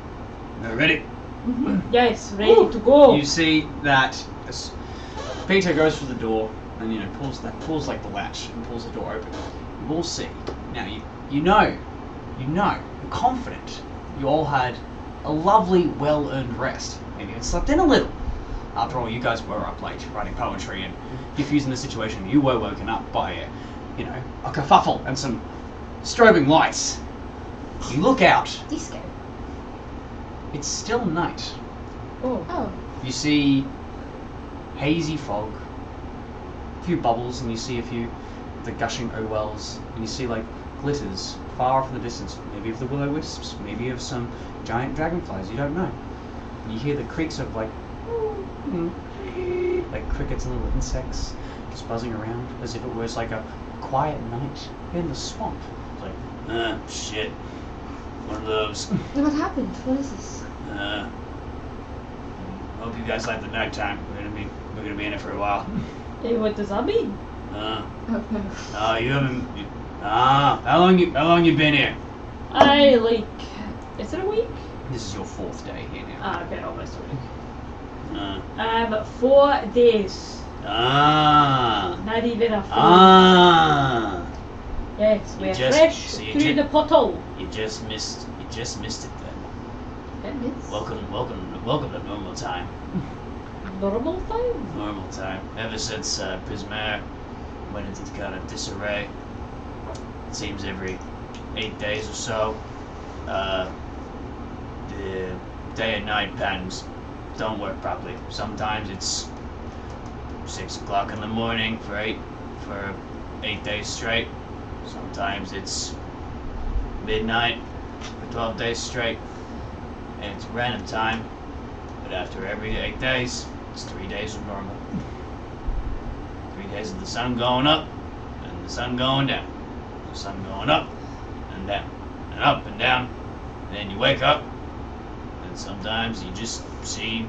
Ready? Yes, ready to go. You see that Peter goes through the door and pulls like the latch and pulls the door open. You all see now. You know, you're confident. You all had a lovely, well-earned rest. Maybe even slept in a little. After all, you guys were up late writing poetry and diffusing the situation. You were woken up by a kerfuffle and some strobing lights. You look out. Disco. It's still night. Oh. You see hazy fog, a few bubbles, and you see a few of the gushing O-wells, and you see like glitters far off in the distance, maybe of the will-o-wisps, maybe of some giant dragonflies, you don't know. And you hear the creaks of like crickets and little insects just buzzing around as if it was like a quiet night in the swamp. It's like, shit. One of those. What happened? What is this? Hope you guys like the nighttime. We're gonna be in it for a while. Hey, what does that mean? Oh no. You haven't. How long you been here? Is it a week? This is your 4th day here now. Okay, almost a week. 4 4 days. Not even a full. Yes, we're fresh through the portal. You just missed it then. Yes. Welcome to normal time. Normal time? Normal time. Ever since Prismare went into kind of disarray. It seems every 8 days or so, the day and night patterns don't work properly. Sometimes it's 6 o'clock in the morning for 8 days straight. Sometimes it's midnight for 12 days straight. And it's random time, but after every 8 days, it's 3 days of normal. 3 days of the sun going up and the sun going down. The sun going up and down and up and down. And then you wake up and sometimes you just see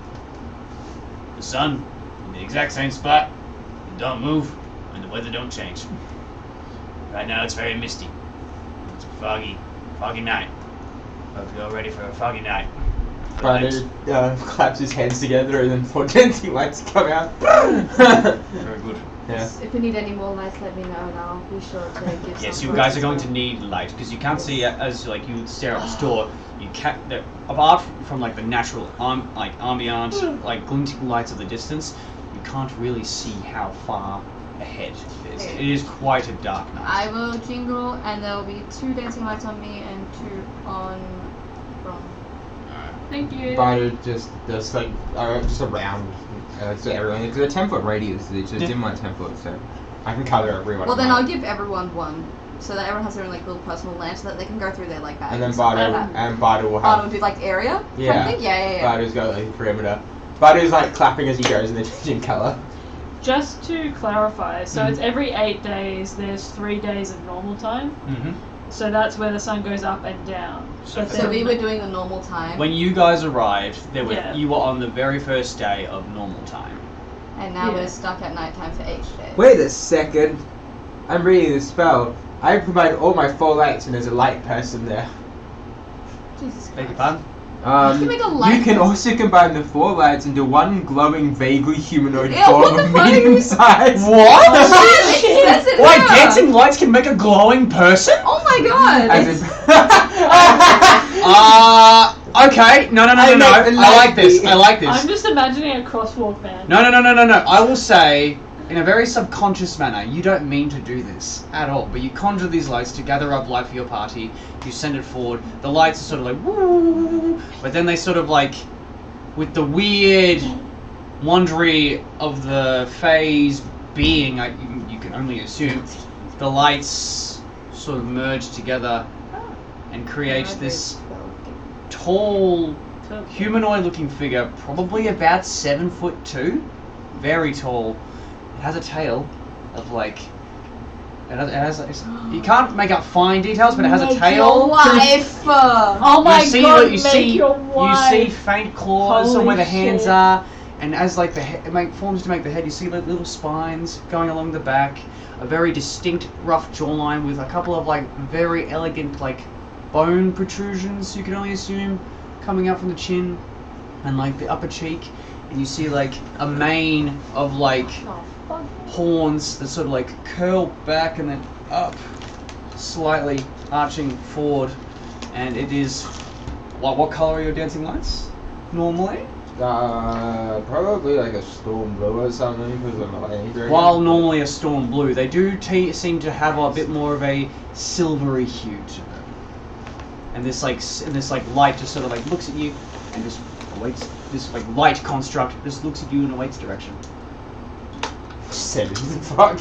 the sun in the exact same spot. It don't move and the weather don't change. Right now it's very misty. It's a foggy night. Hope you're all ready for a foggy night. Batu claps his hands together and then 4 dancing lights come out. Very good. Yeah. If you need any more lights, let me know and I'll be sure to give Yes, some you guys as are going to well. need light because you can't see as like you stare at the store. You can't. Apart from like the natural ambient, like glinting lights of the distance, you can't really see how far ahead it is. It is quite a dark night. I will jingle and there will be 2 dancing lights on me and 2 on Bronagh. Thank you. Batu just does like just around so everyone. It's a 10-foot radius. It's just dim light 10 foot, so I can cover everyone. Well, then I'll give everyone 1, so that everyone has their own like little personal land, so that they can go through their like bags. And then stuff like that. Batu will have. Batu would do like area. Yeah. Kind of thing? Yeah. Batu's got like a perimeter. Batu's like clapping as he goes and they're changing colour. Just to clarify, so Mhm. it's every 8 days. There's 3 days of normal time. Mm-hmm. So that's where the sun goes up and down. So But So then- we were doing the normal time, When you guys arrived, Yeah. you were on the very first day of normal time. and now Yeah. we're stuck at nighttime for 8 days. Wait a second. I'm reading the spell. I combine all my 4 lights and there's a light person there. Jesus Beg your Christ. pardon? You can make a light You can person. also combine the 4 lights into one glowing, vaguely humanoid Yeah, form what the of fuck? medium size. What? Oh, shit, that's it Wait, now. dancing lights can make a glowing person? Oh my god! As Okay. No. I I make the like this. light I like this. I'm just imagining a crosswalk man. No. I will say, in a very subconscious manner, you don't mean to do this at all, but you conjure these lights to gather up light for your party. You send it forward. The lights are sort of like woo, but then they sort of like, with the weird wondery of the phase being, you can only assume, the lights sort of merge together and create this tall, humanoid-looking figure, probably about 7'2", very tall. It has a tail of like. You can't make out fine details, but it has a Make tail. your wife! Oh my you see, god, you make see, your wife. You see faint claws on Holy where the hands shit. are, and as like forms to make the head, you see like little spines going along the back, a very distinct rough jawline with a couple of like very elegant like bone protrusions, you can only assume, coming out from the chin and like the upper cheek, and you see like a mane of like Oh, fuck. horns that sort of like curl back and then up, slightly arching forward, and it is what color are your dancing lights normally? Probably like a storm blue or something because I'm not angry. While normally a storm blue, they do seem to have a bit more of a silvery hue to them, and this light just sort of like looks at you and just awaits. This like light construct just looks at you and awaits direction. Said it as fuck.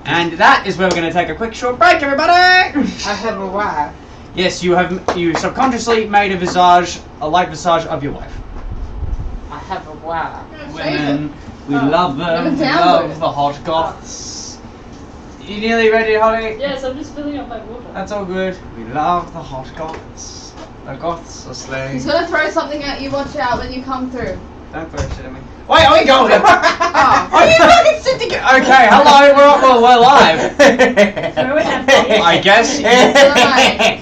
And that is where we're going to take a quick short break, everybody. I have a wife. Yes, you subconsciously made a light visage of your wife. I have a wife. Women, we Oh. love them. Women We down love with. the hot goths. You nearly ready, Holly? Yes, I'm just filling up my water. That's all good. We love the hot goths. The goths are slaying. He's gonna throw something at you, watch out when you come through. Don't throw shit at me. Wait, are we going? Oh. Are you fucking sitting? Okay, hello, we're live. Throw it at me. I guess.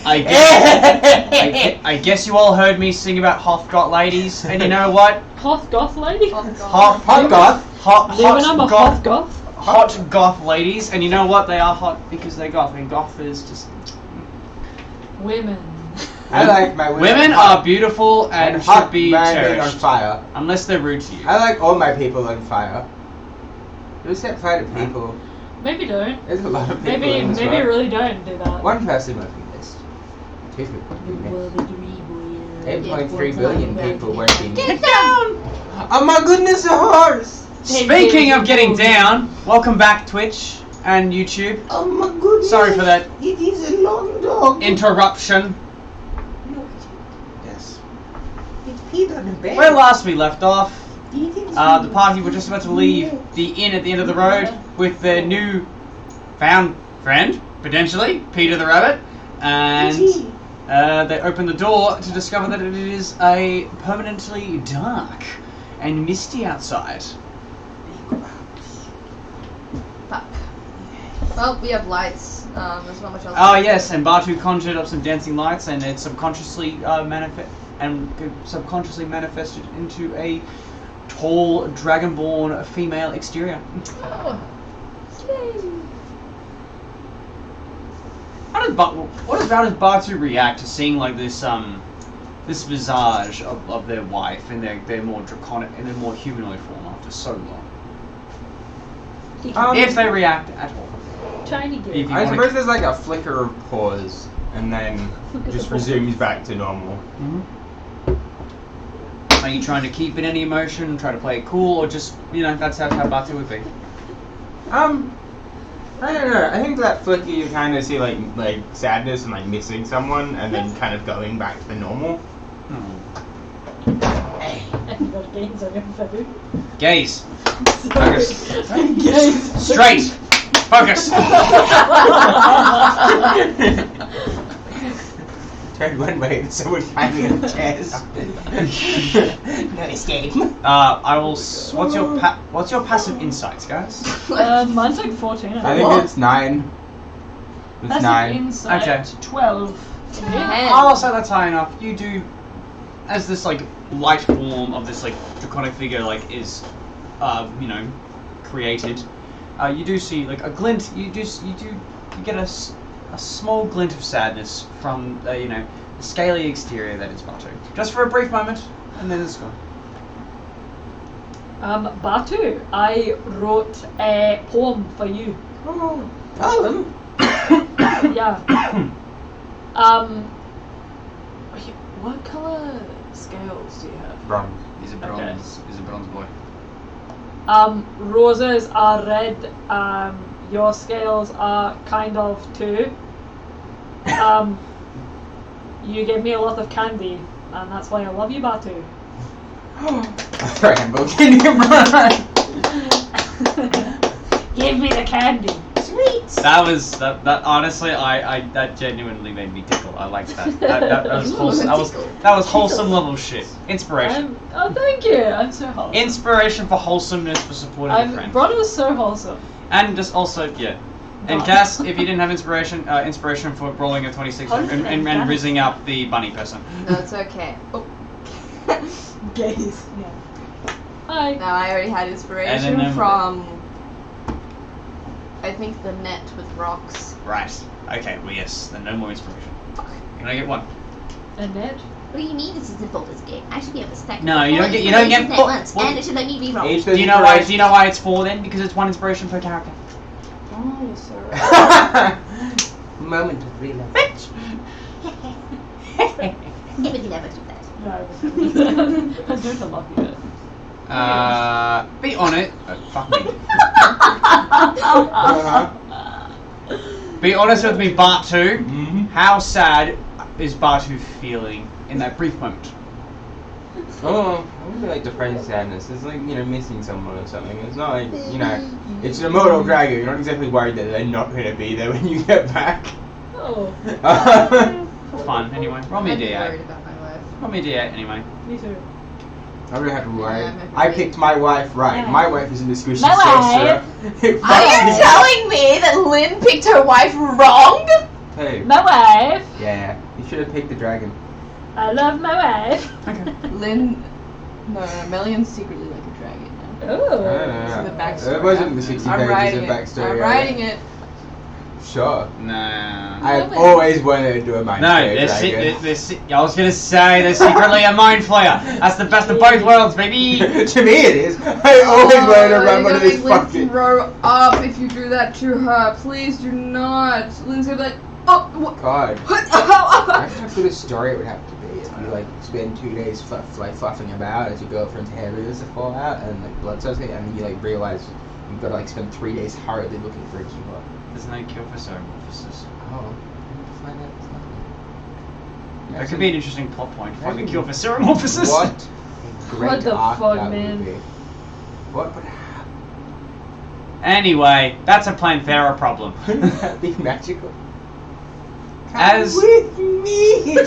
Right. I guess you all heard me sing about Hofgoth ladies, and you know what? Hoth goth lady? Oh, God. Hot goth. Living on a Hot hoth goth? hot goth ladies, and you know what? They are hot because they're goth, and goth is just. Women. I like my Women are beautiful and should hot be man being on cherished, fire. unless they're rude to you. I like all my people on fire. You set fire to people. Maybe don't. There's a lot of people Maybe in this maybe world. really don't do that. One person might be missed. 2 people might be missed. 8.3 billion people working. Get down! Oh my goodness, a horse! Speaking of getting down, welcome back Twitch and YouTube. Oh my goodness! Sorry for that It is a long dog. interruption. Yes. It peed on the bed. Where last we left off, the party were just about to leave the inn at the end of the road with their new found friend, potentially, Peter the Rabbit, and they open the door to discover that it is a permanently dark and misty outside. Fuck. Well, we have lights. There's not much else. Oh yes, and Batu conjured up some dancing lights, and it subconsciously manifested into a tall, dragonborn female exterior. How does Batu react to seeing like this this visage of their wife in their more draconic and their more humanoid form after so long? If they react at all. Tiny If girl. you I wanna- suppose there's like a flicker of pause and then just resumes back to normal. Are you trying to keep in any emotion, try to play it cool, or just, that's how Batu would be? I don't know. I think that flicker you kind of see like sadness and like missing someone and then kind of going back to normal. much gains on your food. Gaze. Sorry. Gaze. Straight. Focus. Turn one way and someone find me on the chest. No escape. I will. What's your passive insights, guys? Mine's like 14. I think it's 9. It's That's 9. Insight. Okay. 12. I'll say that's high enough. You do, as this like light form of this like draconic figure like is, created. You do see like a glint. You get a small glint of sadness from the scaly exterior that is Batu. Just for a brief moment, and then it's gone. Batu, I wrote a poem for you. Oh. Yeah. What colour scales do you have? Bronze. He's a bronze. He's a bronze boy. Roses are red. Your scales are kind of too. You gave me a lot of candy, and that's why I love you, Batu. Rambo, can you run? Give me the candy. Sweet. That honestly, that genuinely made me tickle. I liked that. That was wholesome. That was wholesome level shit. Inspiration. Oh, thank you. I'm so wholesome. Inspiration for wholesomeness for supporting a friend. Bronagh was so wholesome. And just also, yeah. And Cass, if you didn't have inspiration for brawling a 26 and rizzing up the bunny person. No, it's okay. Oh. Gaze. Yeah. Hi. No, I already had inspiration from, I think, the net with rocks. Right. Okay. Well, yes. Then no more inspiration. Can I get one? A net? What do you mean this is a bonus game? I should be able to stack. No, you don't get. You four don't get. inspirations at once, Well, and it should let me reroll. Age do you know why? Do you know why it's 4 then? Because it's 1 inspiration per character. Oh, you're so right. Moment of realization. Bitch. Never did ever do that. No, I don't love you. Be on it. Fuck me. Be honest with me, Batu. Mm-hmm. How sad is Batu feeling in that brief moment? Oh, I would be like depressed sadness. It's like, missing someone or something. It's not like, it's an immortal dragon. You're not exactly worried that they're not going to be there when you get back. Oh, For fun, anyway. Roll me a I'm worried d8. about my wife. Roll me a d8 anyway. me too. I don't have to worry. Yeah, I'm I picked my wife right. Yeah. My wife is in the squishy My sorcerer. Are you telling me that Lynn picked her wife wrong? Hey, My wife. yeah, you should have picked the dragon. I love my wife. Okay. Lynn, no, Melian's secretly like a dragon now. Oh. So the backstory. It wasn't the 60 I'm pages writing of it. backstory. I'm writing it. Sure. Nah. I've always wanted to do a mind No, flayer dragon. I was gonna say they're secretly a mind flayer. That's the best of both worlds, baby. To me it is. I always wanted to run one of these Lynn fucking... throw up if you do that to her. Please do not. Lynn's gonna be like, oh, what? God. What? Imagine how good a story it would have to be if you spend 2 days fluffing about as your girlfriend's hair begins to fall out and blood starts hitting, and then you realize you've got to spend 3 days hurriedly looking for a cure. There's no cure for ceremorphosis. Oh, find out. That could be an interesting plot point. Find the cure for ceremorphosis. What a great What the arc fuck, that man? would be. What would happen? Anyway, that's a Planthera problem. Wouldn't that be magical? As With me!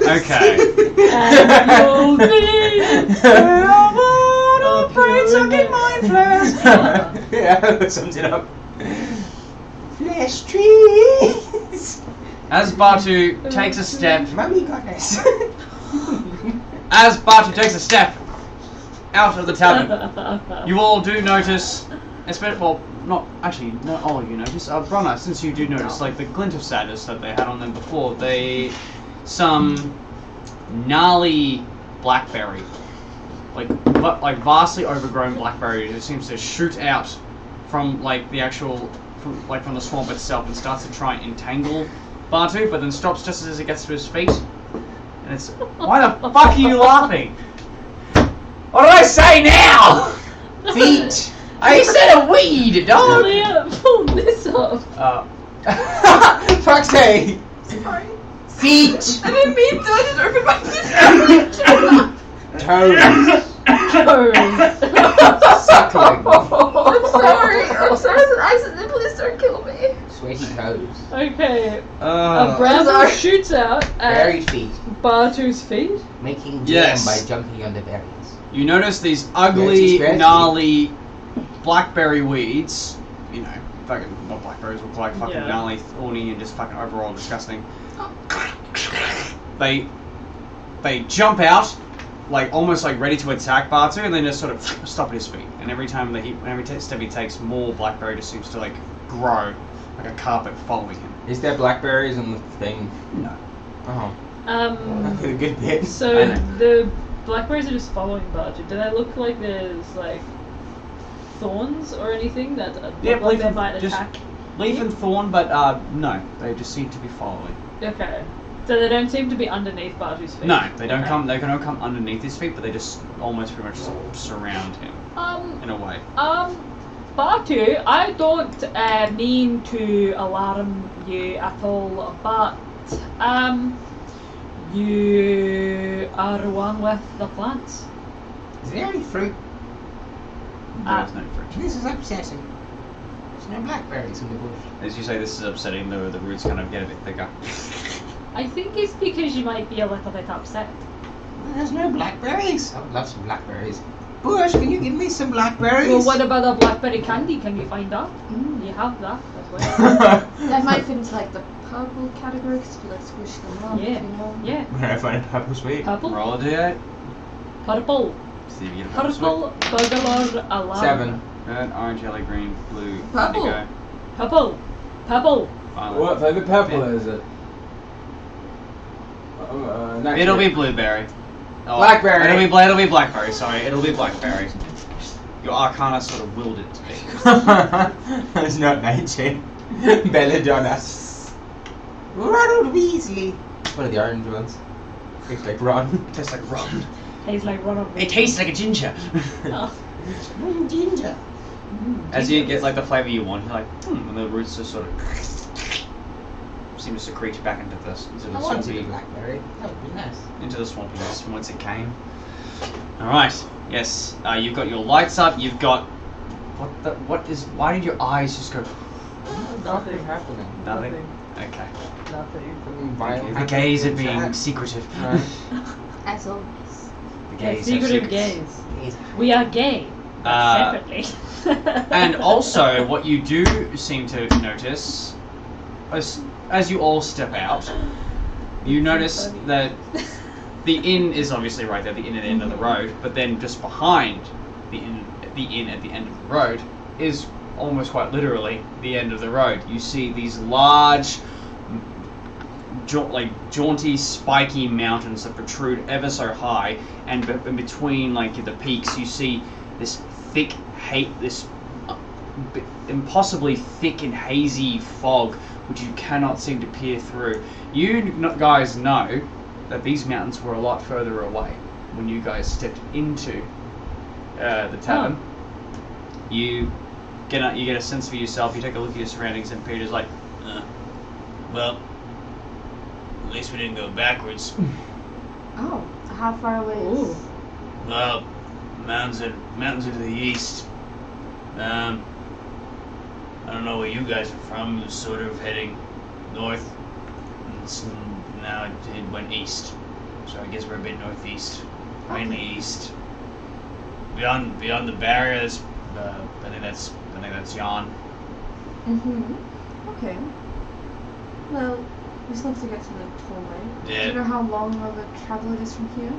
okay. And you'll be Yeah, that sums it up. Flesh trees! As Batu takes a step, Mummy goddess. as Batu takes a step out of the tavern, you all do notice, especially, well, not all of you notice. Bronagh, since you do notice, the glint of sadness that they had on them before, some gnarly blackberry, like vastly overgrown blackberry. It seems to shoot out from from the swamp itself and starts to try and entangle Batu, but then stops just as he gets to his feet. And it's, why the fuck are you laughing? What did I say now? Feet! I said a weed, dog. Leah, pull this up. Fuck's sake! Sorry. Feet! I didn't mean to. I just opened my Toes. Suckling. I'm sorry that accident. Please don't kill me. Sweaty toes. Okay. A Uh, bramble sorry. shoots out at Berry feet. Batu's feet. Making jam Yes. by jumping on the berries. you notice these ugly, Scratchy. gnarly blackberry weeds. You know, fucking what blackberries look like. Fucking Yeah. gnarly, thorny, and just fucking overall disgusting. They jump out, like almost like ready to attack Batu, and then just sort of stop at his feet. And every time step he takes, more blackberry just seems to like grow like a carpet following him. Is there blackberries on the thing? No. Oh. That's a good bit. So I know. the blackberries are just following Batu. Do they look like there's like thorns or anything that look Yeah, like they leaf- might just- attack? Leaf and thorn, but no, they just seem to be following. Okay. So they don't seem to be underneath Batu's feet. No, they don't Okay. come. They don't come underneath his feet, but they just almost pretty much surround him in a way. Batu, I don't mean to alarm you at all, but you are one with the plants. Is there any fruit? There's no fruit. This is upsetting. There's no blackberries in the bush. As you say, this is upsetting. The roots kind of get a bit thicker. I think it's because you might be a little bit upset. There's no blackberries. I would love some blackberries. Bush, can you give me some blackberries? Well, what about the blackberry candy? Can you find that? You have that as well. That might fit into like the purple category because you like squish them up. Yeah. You know. Yeah. Where I find purple sweet. Purple. Roll a d8. Purple. See if you get a purple. Purple. Burglar alarm. 7. Red, orange, yellow, green, blue, Purple. indigo, Purple. Purple. violet. What flavor purple Yeah. is it? It'll be blueberry. Oh, Blackberry. It'll be blackberry. Sorry, it'll be blackberry. Your arcana sort of willed it to be. It's not nightshade. Belladonna. Ronald Weasley. One of the orange ones. Tastes like Ron. Tastes like rum. Tastes like Ronald. It tastes like a ginger. Oh. Ginger. As you get like the flavor you want, you're like, and the roots just sort of seem to secrete back into the I want to be swampy, blackberry. That would be nice. into the swampiness from whence it came. All right. Yes. You've got your lights up. You've got why did your eyes just go? Nothing happening. Nothing. Okay. Nothing. Fucking violent. The gays are being chat. secretive. Right. As always. The Yeah, gays have secretive secrets. gays. We are gay. Separately. And also, what you do seem to notice, as you all step out, you notice that the inn is obviously right there, the inn at the end of the road, but then just behind the inn at the end of the road is almost quite literally the end of the road. You see these large, jaunty, spiky mountains that protrude ever so high, and in between like the peaks, you see this thick, impossibly thick and hazy fog, which you cannot seem to peer through. You guys know that these mountains were a lot further away when you guys stepped into the tavern. You get a sense for yourself. You take a look at your surroundings, and Peter's like, "Well, at least we didn't go backwards." Oh, how far away is? Well, mountains are to the east. I don't know where you guys are from. It was sort of heading north, and now it went east. So I guess we're a bit northeast, mainly east. Beyond the barriers, I think that's Jan. Okay. Well, we still have to get to the tollway. Yeah. Do you know how long of a travel it is from here?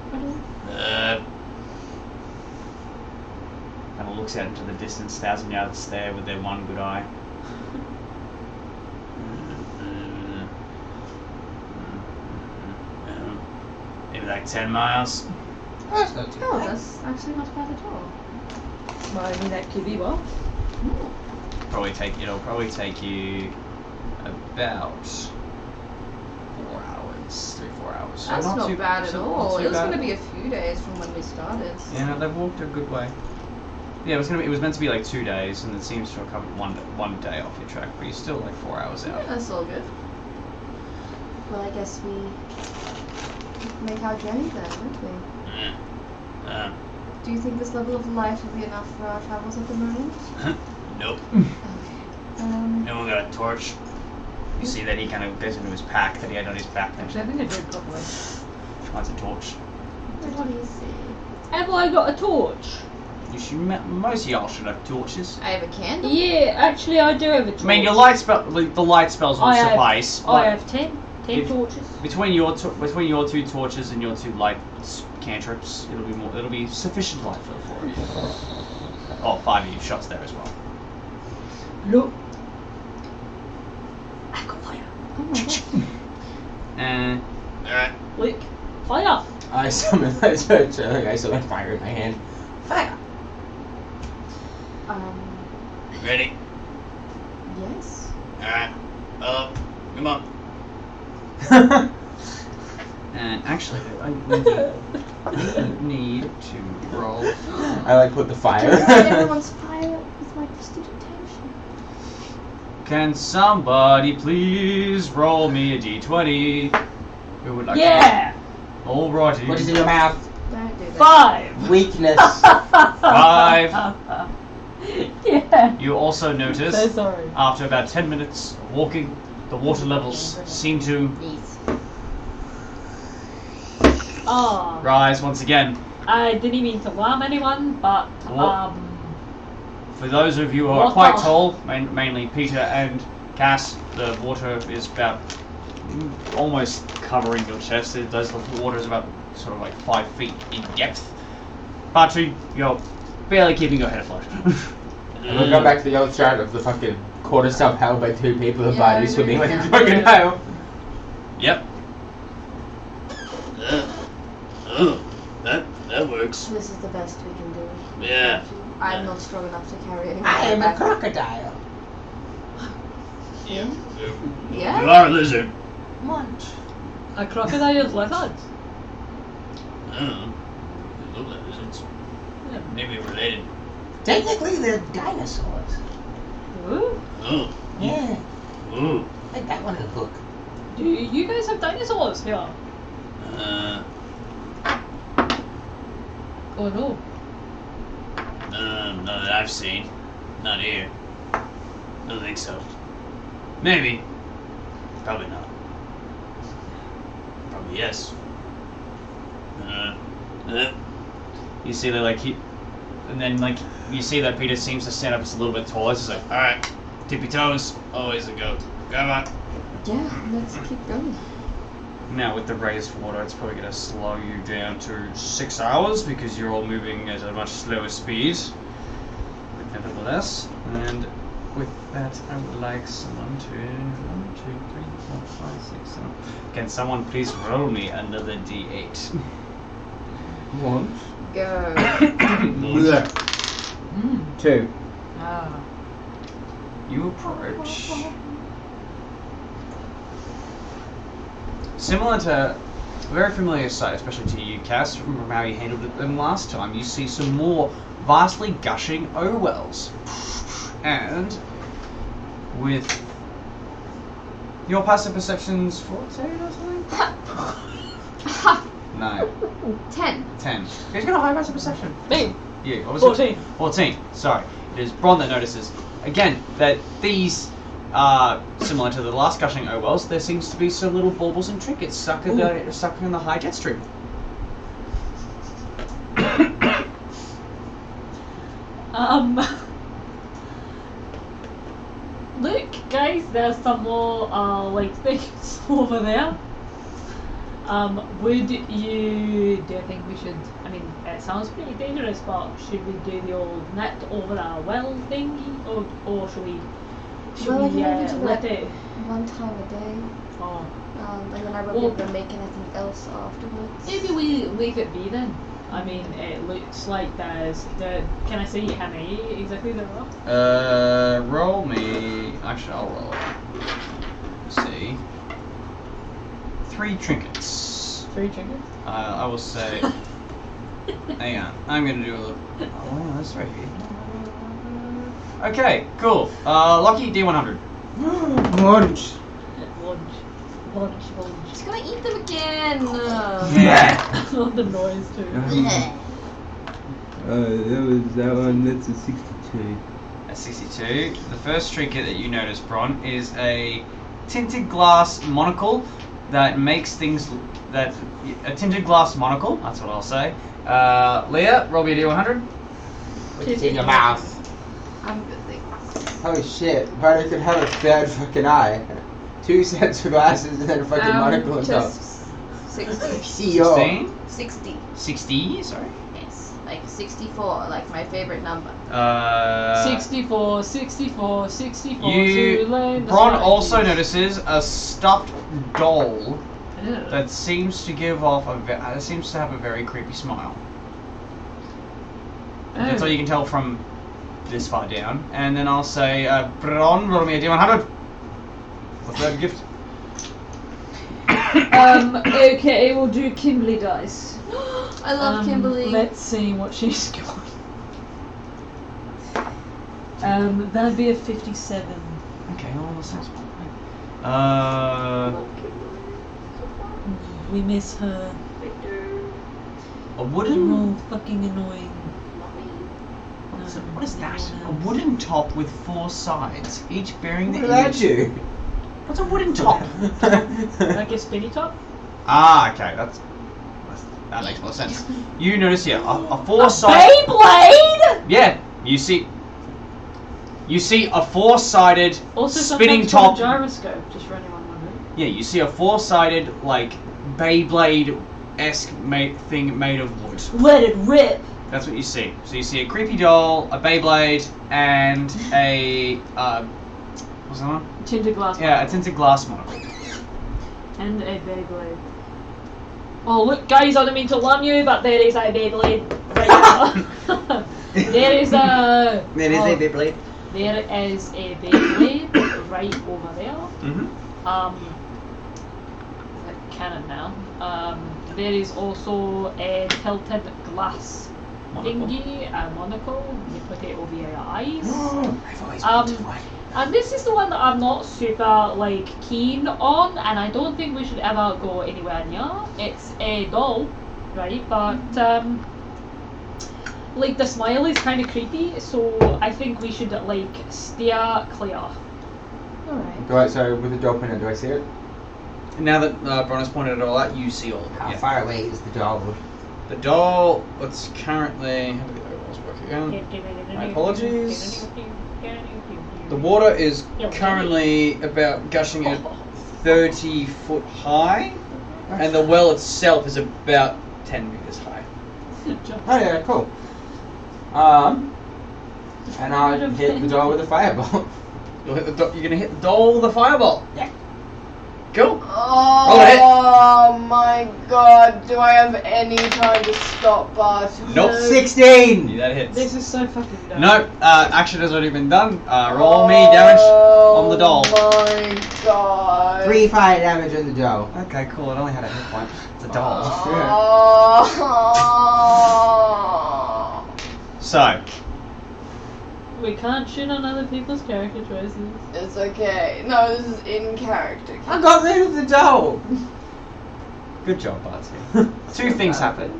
Kind of looks out into the distance, 1,000 yards there with their one good eye. Maybe like 10 miles. That's not too Oh, bad. that's actually not bad at all. Well, I mean, that could be well. It'll probably take you about 4 hours, 3-4 hours. That's not too- bad at so all. not too It was bad. going to be a few days from when we started. Yeah, no, they've walked a good way. Yeah, it was meant to be like 2 days, and it seems to have covered one day off your track, but you're still like 4 hours Yeah, out. that's all good. Well, I guess we make our journey then, don't we? Do you think this level of light will be enough for our travels at the moment? Nope. Um, No one got a torch. You see that he kind of goes into his pack that he had on his back. Actually, I think I did probably. Finds a torch. what do you see? Have I got a torch? You should, most of y'all should have torches. I have a candle. Yeah, actually I do have a torch. I mean, your light spell, the light spells will suffice. I but have 10 if- torches. between your two torches and your two light cantrips, it'll be sufficient light for it. Oh, 5 of you shots there as well. Look. I've got fire. Oh my god. And alright. Look. Fire. I summon fire in my hand. Fire! Ready? Yes. Alright. Come on. And actually, I need to roll. I like put the fire. Everyone's fire with my prestidigitation. Can somebody please roll me a d20? Who would like Yeah. to? Alrighty. What is in your mouth? Don't do that. 5. Weakness. 5. Yeah. You also notice, So sorry. after about 10 minutes of walking, the water levels seem to Oh. rise once again. I didn't mean to alarm anyone, but What? For those of you who are What quite the- tall, mainly Peter and Cass, the water is about almost covering your chest. The water is about sort of like 5 feet in depth. Batu, you're barely keeping your head afloat. And we'll go back to the old start of the fucking quarter stop held by 2 people and Yeah, bodies I swimming like know. a fucking hell. Yep. That works. This is the best we can do. Yeah. I'm not strong enough to carry anything. I am a back. crocodile. Yeah. Yeah? You are a lizard. Munch. a crocodile's lizards. They look like lizards. Yeah. Maybe related. Technically, they're dinosaurs. Ooh. Oh. Yeah. Ooh. Like that one in the book. Do you guys have dinosaurs here? Oh no. Not that I've seen. Not here. Don't think so. Maybe. Probably not. Probably yes. You see that and then you see that Peter seems to stand up just a little bit taller. It's just like, all right, tippy toes, always a go. Come on. Yeah, let's keep going. Now with the raised water, it's probably going to slow you down to 6 hours because you're all moving at a much slower speed. But nevertheless, and with that, I would like someone to 1, 2, 3, 4, 5, 6, 7. Can someone please roll me another d8? One. Go. 2. Ah. You approach. Similar to a very familiar sight, especially to you, Cass, from how you handled it them last time. You see some more vastly gushing O-wells. And with your passive perceptions 14 or something? No. 10. 10. Who's got a high passive perception? Me. You. What was 14. it? 14. Sorry. It is Bron that notices, again, that these are similar to the last gushing O-wells. There seems to be some little baubles and trinkets stuck in the high jet stream. Look, guys, there's some more like things over there. Would you? Do you think we should? I mean, it sounds pretty dangerous, but should we do the old net over a well thingy, or should we? Should Well, I we can maybe do let that it? one time a day. Oh, And then I won't be able to make anything else afterwards. maybe we leave it be then. I mean, it looks like there's the. Can I see how many exactly there are? Roll me. Actually, I'll roll it. Let's see. 3 trinkets. 3 trinkets. I will say. Hang on. I'm gonna do a little. Oh, wow, that's right. Okay, cool. Lucky D100. Munch. Lunch. He's gonna eat them again. Yeah. The noise too. That one. That's a 62. At 62, the first trinket that you notice, Bron, is a tinted glass monocle that makes things a tinted glass monocle. That's what I'll say. Leah, roll me a D100. It's in your mouth. I'm busy. Oh shit! But I could have a third fucking eye. 2 sets of glasses and then a fucking monocle on top. Just 60. CEO. 16? 60. 60, sorry. Yes. Like 64, like my favorite number. 64, 64, 64. Bron also notices a stuffed doll Ew. that seems to give off seems to have a very creepy smile. That's all you can tell from this far down. And then I'll say, Bron, roll me a D100. What's that gift? Okay, we'll do Kimberly dice. I love Kimberly. Let's see what she's got. That'd be a 57. Okay, well, that sounds fine. We miss her. A They're wooden. all fucking annoying. What is that? A wooden top with 4 sides, each bearing the What did that image. do? What's a wooden top? Like a spinny top? Ah, okay, that makes more sense. You notice here a 4-sided. Beyblade! Yeah, you see a 4-sided Also spinning sometimes called top. a gyroscope, just for anyone wondering. Yeah, you see a 4-sided like Beyblade-esque thing made of wood. Let it rip! That's what you see. So you see a creepy doll, a Beyblade, and a what's that one? Tinted glass. Yeah, a tinted glass monocle. And a Beyblade. Oh look guys, I didn't mean to alarm you, but there is a Beyblade right now. There is a Beyblade. There is a Beyblade right over there. Mm-hmm. Cannon now. There is also a tilted glass thingy, a monocle. You put it over your eyes. I've always wanted one. And this is the one that I'm not super keen on, and I don't think we should ever go anywhere near. It's a doll, right? But the smile is kind of creepy, so I think we should steer clear. Alright. So with the doll pin, do I see it? Now that Bron has pointed it all out, you see all of it. How Yeah. far away is the doll? The doll, it's currently. How do the overalls work again? My apologies. The water is currently about gushing at 30 foot high, and the well itself is about 10 meters high. Oh yeah, cool. And I'll hit the doll with a fireball. You're gonna hit the doll with a fireball. Yeah. Cool. Oh my god, do I have any time to stop Batu? Nope. 16! That hits. This is so fucking dumb. No, action has already been done. Roll me damage on the doll. Oh my god. 3 fire damage on the doll. Okay, cool. It only had a hit point. It's a doll. Oh. So, We can't shit on other people's character choices. It's okay. No, this is in character. I got rid of the doll! good job, Batu. 2 things happen.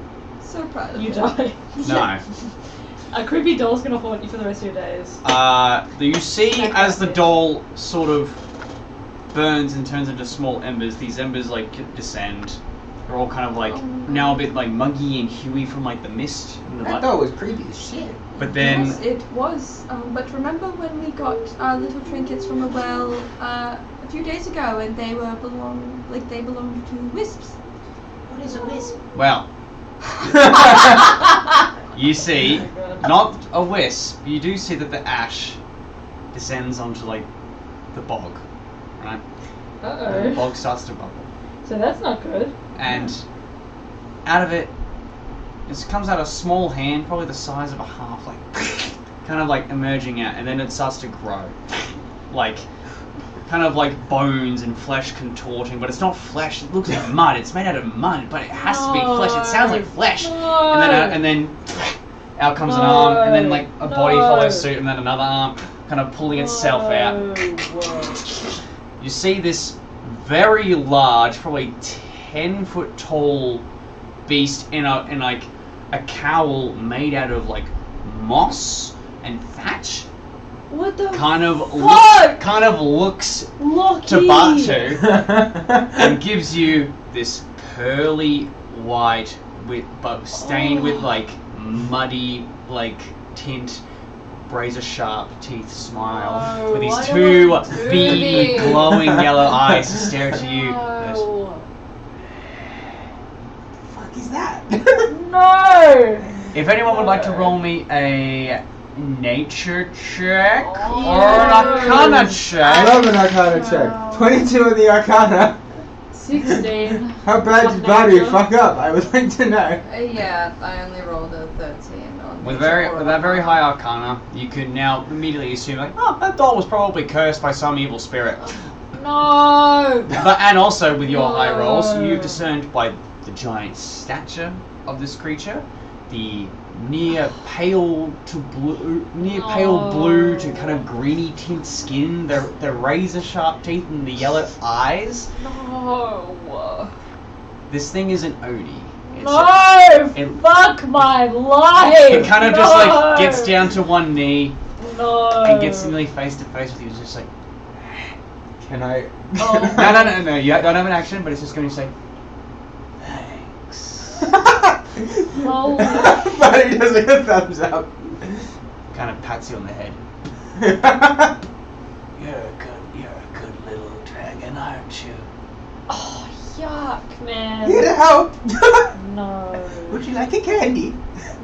So proud of You you. die. No. A creepy doll's gonna haunt you for the rest of your days. You see as the doll sort of burns and turns into small embers, these embers descend. They're all kind of now a bit muggy and huey from the mist and the That light. doll was creepy as shit. But then Yes, it was. But remember when we got our little trinkets from a well a few days ago, and they belonged to wisps. What is a wisp? well, you see not a wisp. You do see that the ash descends onto the bog, right? The Uh-oh. bog starts to bubble. So that's not good. And out of it, it comes out a small hand, probably the size of a half, kind of emerging out, and then it starts to grow, kind of bones and flesh contorting, but it's not flesh. It looks like mud. It's made out of mud, but it has to be flesh. It sounds like flesh. No. And then out comes an arm, and then a body follows suit, and then another arm, kind of pulling itself out. You see this very large, probably 10-foot tall beast in a cowl made out of like moss and thatch. What the Kind of fuck? looks Lucky. to Batu and gives you this pearly white but stained with like muddy like tint, razor sharp teeth smile No, with these I don't two want to do beady this. glowing yellow eyes to stare to you. No. Fuck is that? No. If anyone would like to roll me a nature check Oh, or an arcana I check. love an Arcana check. 22 on the Arcana. 16. How bad What did Batu nature? fuck up? I would like to know. Yeah, I only rolled a 13 on With nature that very or high arcana, you can now immediately assume like, oh, that doll was probably cursed by some evil spirit. No. And also with your high rolls, No. you've discerned by the giant stature of this creature, the near pale blue to kind of greeny tint skin, the razor sharp teeth and the yellow eyes. No. This thing is an Oni. It's No. it- Fuck my life. It kind of just like gets down to one knee No. and gets nearly face to face with you. It's just like, Can I? Oh. no. You don't have an action, but it's just going to say, thanks. Holy Batu does like a thumbs up. Kind of pats you on the head. You're a good little dragon, aren't you? Oh, yuck, man. Here to help. No. Would you like a candy?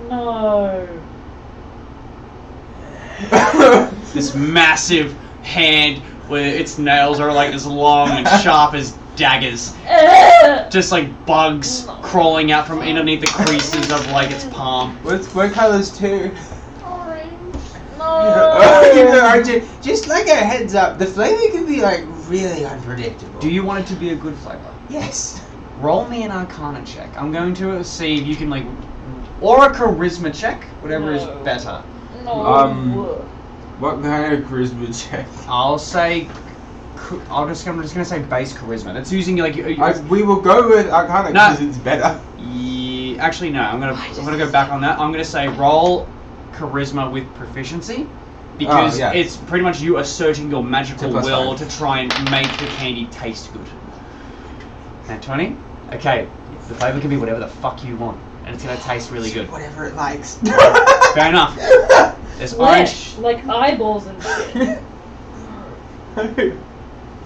No. This massive hand where its nails are like as long and sharp as daggers. Just like bugs crawling out from underneath the creases of like its palm. What colors too? Orange. RJ, just like a heads up, the flavor can be like really unpredictable. Do you want it to be a good flavor? Yes. Roll me an arcana check. I'm going to see if you can like, or a charisma check, whatever is No. better. No. What kind of charisma check? I'll say, I'm just gonna say base charisma. That's using like. We will go with Arcana No. because it's better. Yeah, actually, no. I'm gonna go back on that. I'm gonna say roll charisma with proficiency, because Oh, yeah. it's pretty much you asserting your magical It's a will +5. to try and make the candy taste good. And 20. Okay, the flavor can be whatever the fuck you want, and it's gonna taste really good. Whatever it likes. Fair enough. There's orange Flesh, like eyeballs and shit.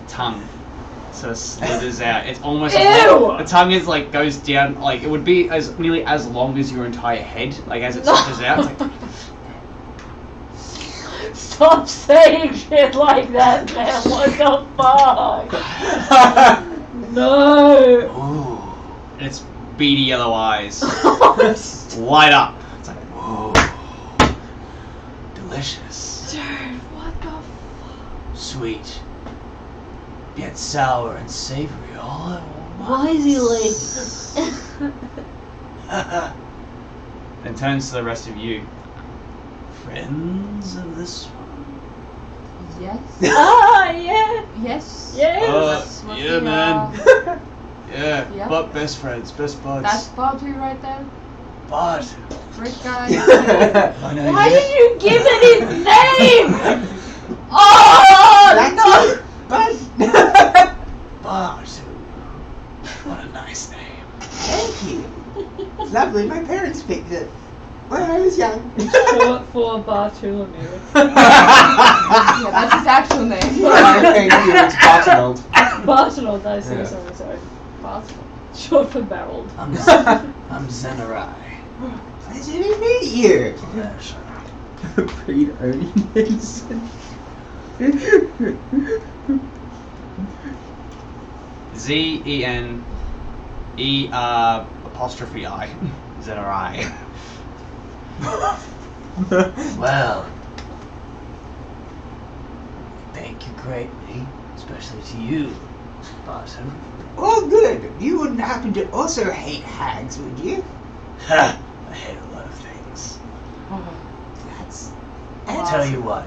tongue. So it slithers out. It's almost Ew! like the tongue is like goes down, like it would be as nearly as long as your entire head, like as it slithers out. It's like, Stop saying shit like that, man. What the fuck? No. ooh. And its beady yellow eyes light up. It's like, whoa. Delicious. Dude, what the fuck? Sweet. Yet sour and savory all at once. Why is he like... Then turns to the rest of you. Friends of this one? Yes. Ah, yeah. Yes. Yes. That's what yeah, we man. are. Yeah, Yeah. but best friends, best buds. That's Batu right there. Bud. Great guy. I know Why you. did you give it his name? Oh, no. But Bud. What a nice name. thank you. It's lovely. My parents picked it when I was young. Short for Bartholomew. Yeah, that's his actual name. Thank you. It's Bartolold. Bartolold, I see, Yeah. sorry. Batu. Short for barreled. I'm Zenarai. Pleasure to meet you. Pleasure. Breed Oni Mason. Zeneapostrophe-I. Zenarai. Well, thank you greatly, especially to you, Barton. Oh, good. You wouldn't happen to also hate hags, would you? Ha! I hate a lot of things. That's. I'll tell you what,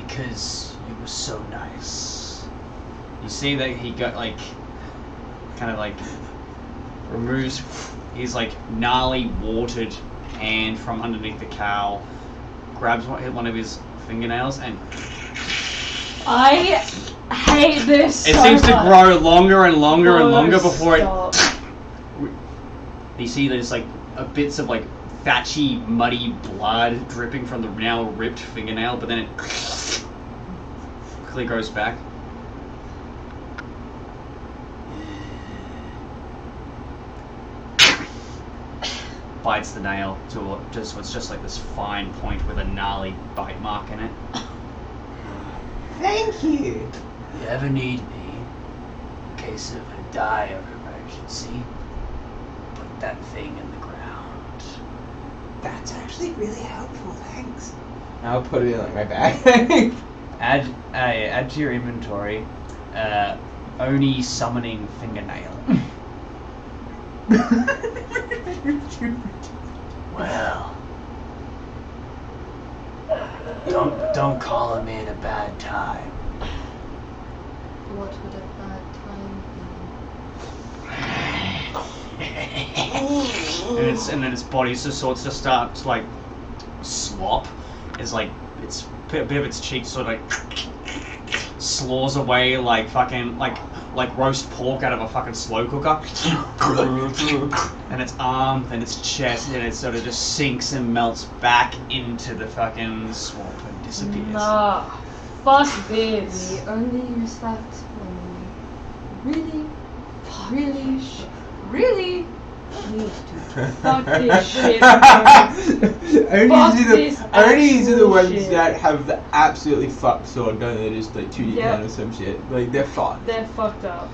because you were so nice. You see that he got like, kind of like, removes his like gnarly, watered hand from underneath the cowl, grabs one of his fingernails, and I hate this. it so seems to much. grow longer and longer and longer before Stop. you see there's like bits of like thatchy, muddy blood dripping from the now ripped fingernail, but then it quickly grows back. Bites the nail to just what's just like this fine point with a gnarly bite mark in it. Thank you. You ever need me, in case of a dire emergency, put that thing in the ground. That's actually really helpful. Thanks. I'll put it in like my bag. Add to your inventory, Oni summoning fingernail. Well, don't call him in a bad time. What would a bad time be? And then its body just sorts to start to like slop. It's like it's a bit of its cheeks sort of like slaws away like fucking like roast pork out of a fucking slow cooker. And its arm, then its chest, and it sort of just sinks and melts back into the fucking swamp and disappears. Nah. Fuck this. We only use that when we really need to. Fuck this shit. Only are the ones bullshit. that have the absolutely fucked sword, don't they? Just like 2D Yep. or some shit. Like they're fucked. They're fucked up.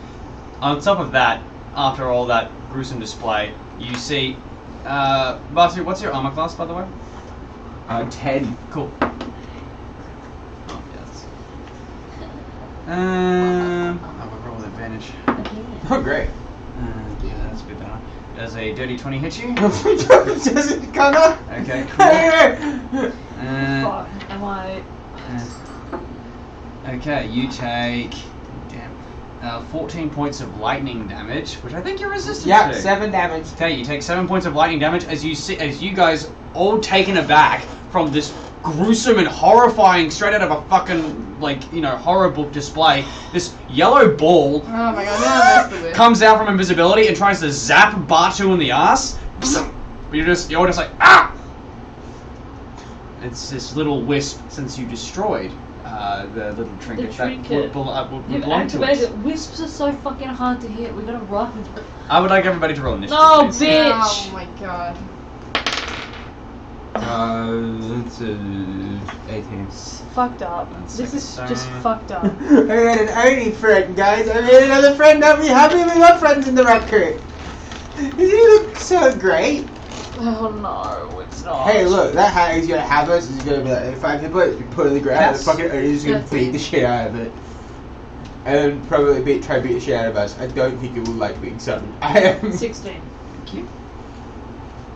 On top of that, after all that gruesome display, you see, Batu, what's your armor class, by the way? 10. Cool. Oh, yes. I will roll with advantage. Oh great. Yeah, that's a bit better. Does a dirty 20 hit you? Does it come up? Okay, cool. Fuck. Am I? Okay, you take 14 points of lightning damage, which I think you're resistant Yeah, to. 7 damage. Okay, you take 7 points of lightning damage as you guys all taken aback from this gruesome and horrifying, straight out of a fucking horror book display. This yellow ball Oh my god, now I missed the witch. comes out from invisibility and tries to zap Batu in the ass. You're all just like ah. It's this little wisp since you destroyed the little trinket, The trinket. would You've belong to us. activated. Wisps are so fucking hard to hit. We gotta run. I would like everybody to roll initiative. No, please. bitch. Oh my god. It's 18. It's fucked up. That's This is so- just fucked up. I made an Oni friend, guys. I made another friend. I'll be happy with my friends in the record. Does he look so great? Oh no, it's not. Hey, look, that hat he's gonna have us is gonna be like, if I can put it on the ground, Yes. the fucking Oni's gonna Yes. beat the shit out of it. And then probably try to beat the shit out of us. I don't think it will like being summoned. I am 16. Thank you.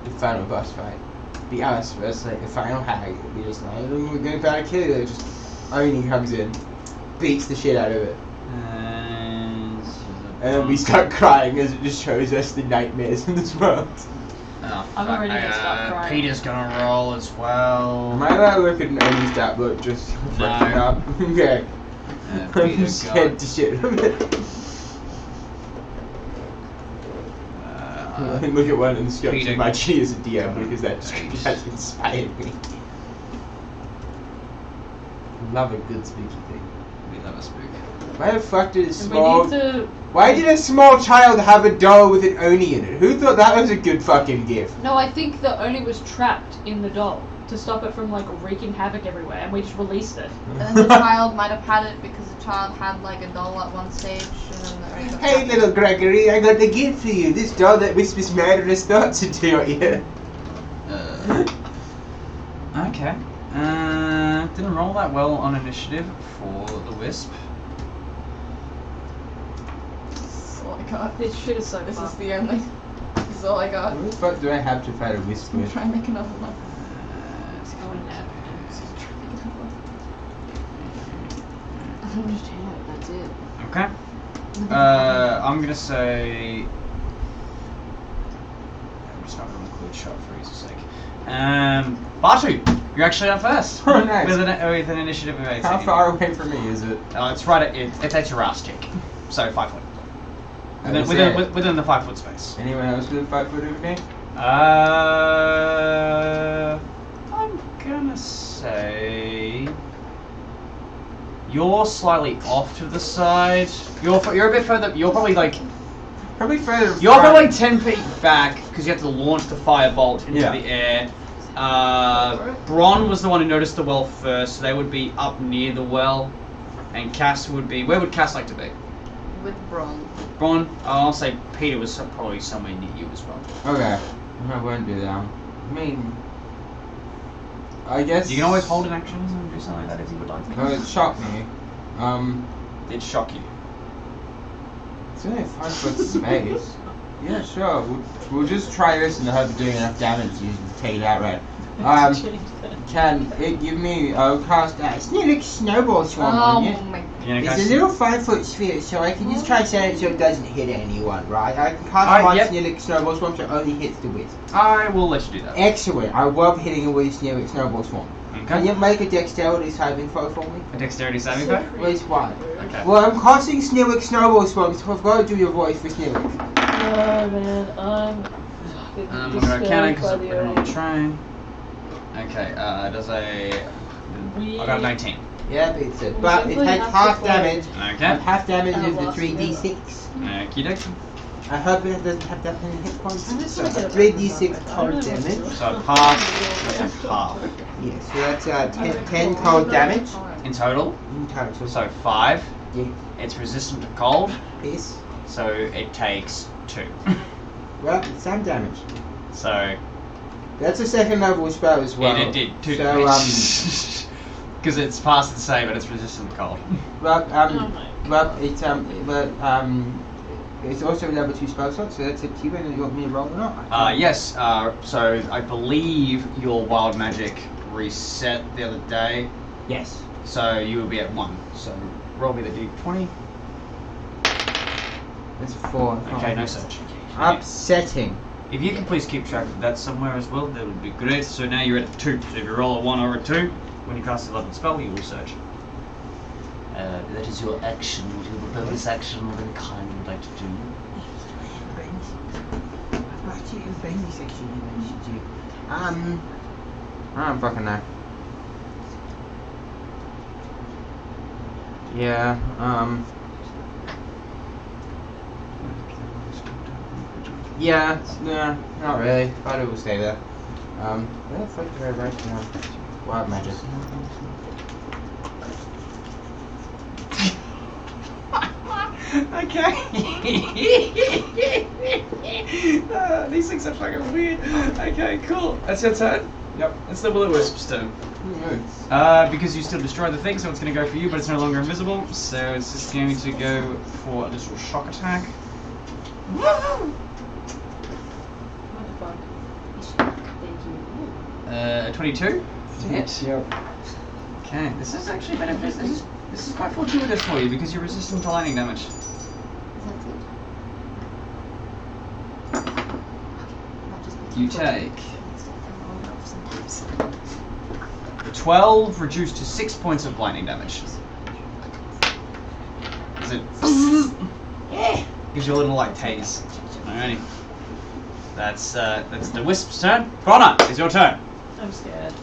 the final boss fight. Be honest with us, like the final hag. We just like, oh, we're gonna try to kill it. Just Oni comes in, beats the shit out of it. And then we start crying as it just shows us the nightmares in this world. Oh, I'm fuck. already gonna start crying. Peter's gonna roll as well. Am I allowed to look at an Oni stat book just freaking up? Okay. I'm Peter's scared to shit. Let me look at one and sketch Peter- my G as a DM because that has inspired me. Love a good spooky thing. We love a spook. Why the fuck did a And small... we need to. Why did a small child have a doll with an Oni in it? Who thought that was a good fucking gift? No, I think the Oni was trapped in the doll to stop it from like wreaking havoc everywhere, and we just released it. And then the child might have had it because the child had like a doll at one stage, and then the Oni got Hey trapped. little Gregory, I got a gift for you. This doll that whispers murderous thoughts into your ear. Okay. Didn't roll that well on initiative for the wisp. This is all I got. This shit is so This fun. is the only. This is all I got. What the fuck do I have to fight a wisp I'm with? trying to make another one. It's going now. I'm just here. That's it. Okay. I'm gonna say a shot for ease's sake. Batu, you're actually up first. Oh, nice. With an initiative of 18. How far away from me is it? It's right at it's at your ass cheek. So 5 foot. Within the 5 foot space. Anyone else within 5 foot of me? I'm gonna say you're slightly off to the side. You're a bit further. You're probably like Probably further. you're probably 10 feet back because you have to launch the firebolt into Yeah. the air. Bron was the one who noticed the well first, so they would be up near the well, and Cass would be. Where would Cass like to be? With Bron. Bron, I'll say Peter was probably somewhere near you as well. Okay. I won't do that. I mean, I guess You can always hold an action and do something like that if you would like. No, it shocked me. It shock you. It's only a 5 foot space. Yeah, sure. We'll just try this in the hope of doing enough damage to take it outright. Can it give me? I'll cast that Snillick Snowball Swarm on you. my You It's know, a little 5 foot sphere, so I can just try to set it so it doesn't hit anyone, right? I can cast one yep. Snillick Snowball Swarm so it only hits the wisp. I will let you do that. Excellent. I love hitting a with Snillick Snowball Swarm. Can Okay. you make a dexterity saving throw for me? A dexterity saving throw? Please, why? Okay. Well, I'm casting Snillick Snowball Swarm, so I've got to do your voice for Snillick. Oh man, I'm going to count it because we're on the train. Okay, does I got 19. Yeah, it's it. We But it simply takes have to half play. damage. Okay. Half damage And is the lost 3d6. Okie dokie. I hope it doesn't have that many hit points. I'm just So gonna get 3d6 it. cold I don't know damage. what's So half. Half. Yeah, so that's 10 cold damage In total, in total. so 5. Yeah, It's resistant to cold, piss. so it takes 2. Well, it's some damage. So That's a second level spell as well. it did 2 So, damage. Because it's past the save, but it's resistant to cold. well, Oh it's also a level 2 spell slot, so that's up to you whether you want me to roll or not. Yes, so I believe your wild magic reset the other day, Yes. so you will be at 1. So roll me the d20. That's 4. Okay, no search. Upsetting. If you can please keep track of that somewhere as well, that would be great. So now you're at 2. So if you roll a 1 or a 2, when you cast a level spell, you will search. That is your action. Do you have a bonus action of any kind you would like to do? I don't fucking know. Yeah, yeah, not really. Thought it would stay there. Where the fuck did I write down? Wild magic. Okay. These things are fucking weird. Okay, cool. That's your turn? Yep. It's the Will-O-Wisp's turn. Because you still destroy the thing, so it's going to go for you, but it's no longer invisible. So it's just going to go for a little shock attack. What the fuck? Thank you. 22? Hit. Yep. Okay, this is actually better. This is quite fortuitous for you because you're resistant to lightning damage. You take 12 reduced to 6 points of lightning damage. Is it? Gives you a little like tase. Alrighty. That's the Wisp's turn. Bronagh, it's your turn. I'm scared.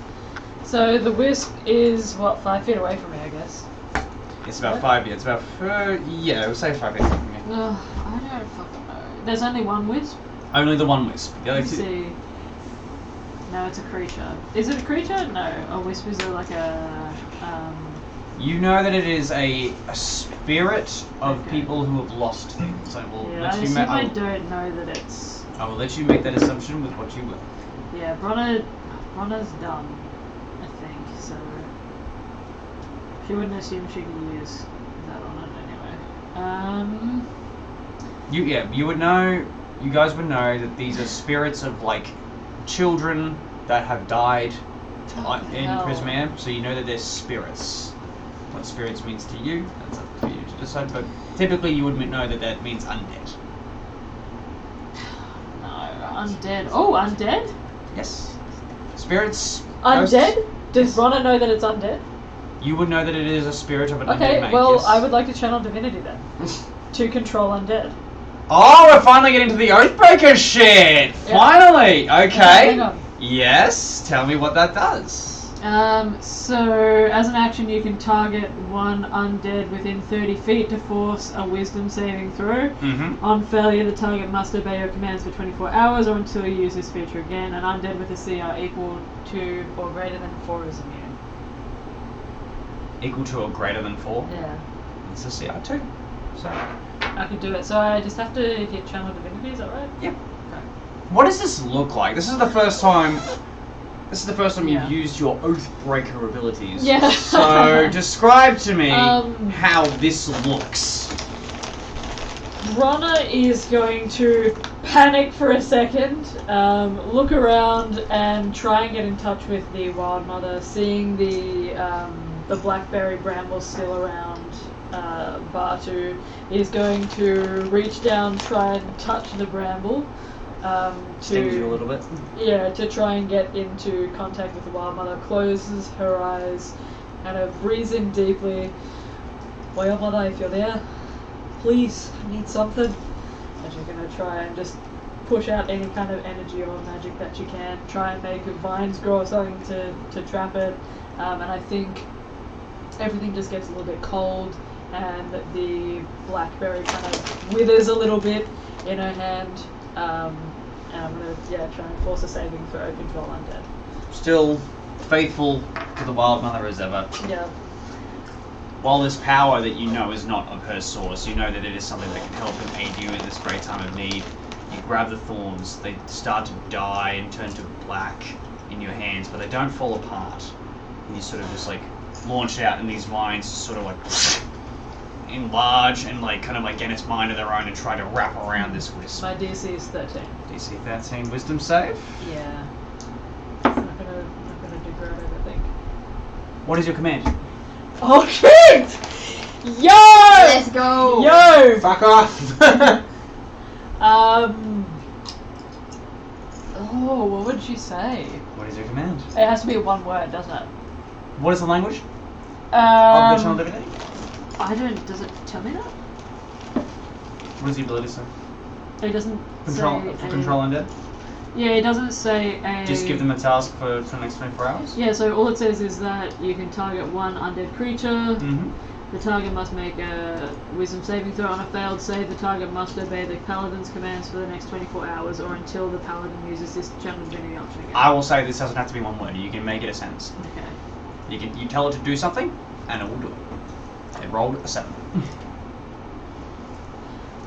So the wisp is what, 5 feet away from me, I guess. It's about 5. Yeah, it's about yeah. We'll say 5 feet from you. I don't fucking know. There's only one wisp. Only the one Wisp. The other Let's two. see. No, it's a creature. Is it a creature? No, a wisp is like a You know that it is a spirit of Okay. people who have lost things. I will Yeah, let I you assume make. I don't know that it's. I will let you make that assumption with what you will. Yeah, Bronagh's done, I think. So she wouldn't assume she could use that on it anyway. You would know. You guys would know that these are spirits of like children that have died in hell. Prismare. So you know that they're spirits. What spirits means to you, that's up to you to decide. But typically, you would know that that means undead. No, undead. Oh, undead? Yes. Spirits. ghosts. Undead? Does Bronagh know that it's undead? You would know that it is a spirit of an undead Okay, mage. well, yes. I would like to channel divinity then. To control undead. Oh, we're finally getting to the Oathbreaker shit! Yeah. Finally! Okay. Hang on. Yes, tell me what that does. So, as an action, you can target one undead within 30 feet to force a wisdom saving throw. Mm-hmm. On failure, the target must obey your commands for 24 hours or until you use this feature again. An undead with a CR equal to or greater than 4 is immune. Equal to or greater than 4? Yeah. It's a CR2. So. I could do it. So I just have to hit channel divinity, is that right? Yep. What does this look like? This is the first time. Yeah. You've used your Oathbreaker abilities. Yeah. So describe to me how this looks. Bronagh is going to panic for a second, look around and try and get in touch with the Wild Mother, seeing the blackberry bramble still around Batu. He's going to reach down, try and touch the bramble. Stings you a little bit. Yeah, to try and get into contact with the Wild Mother. Closes her eyes, kind of breathes in deeply. Wild Mother, if you're there, please, I need something. And you're going to try and just push out any kind of energy or magic that you can. Try and make vines grow or something to trap it. And I think everything just gets a little bit cold and the blackberry kind of withers a little bit in her hand. And I'm going to try and force a saving throw, control undead. Still faithful to the Wild Mother as ever. Yeah. While this power that you know is not of her source, you know that it is something that can help and aid you in this great time of need. You grab the thorns, they start to die and turn to black in your hands, but they don't fall apart. And you sort of just like launch out, and these vines sort of like enlarge and like kind of like get its mind of their own and try to wrap around this wisp. My DC is 13. DC 13 wisdom save. Yeah. Not gonna do great, I think. What is your command? Oh shit! Yo! Let's go! Yo! Fuck off! Oh, what would she say? What is your command? It has to be one word, doesn't it? What is the language of the channel divinity? I don't. Does it tell me that? What is the ability say? It doesn't Control say for control undead. Yeah, it doesn't say a. Just give them a task for the next 24 hours. Yeah, so all it says is that you can target one undead creature. Mm-hmm. The target must make a wisdom saving throw. On a failed save, the target must obey the paladin's commands for the next 24 hours or until the paladin uses this channel divinity option again. I will say this doesn't have to be one word. You can make it a sentence. Okay. You tell it to do something, and it will do it. It rolled a 7.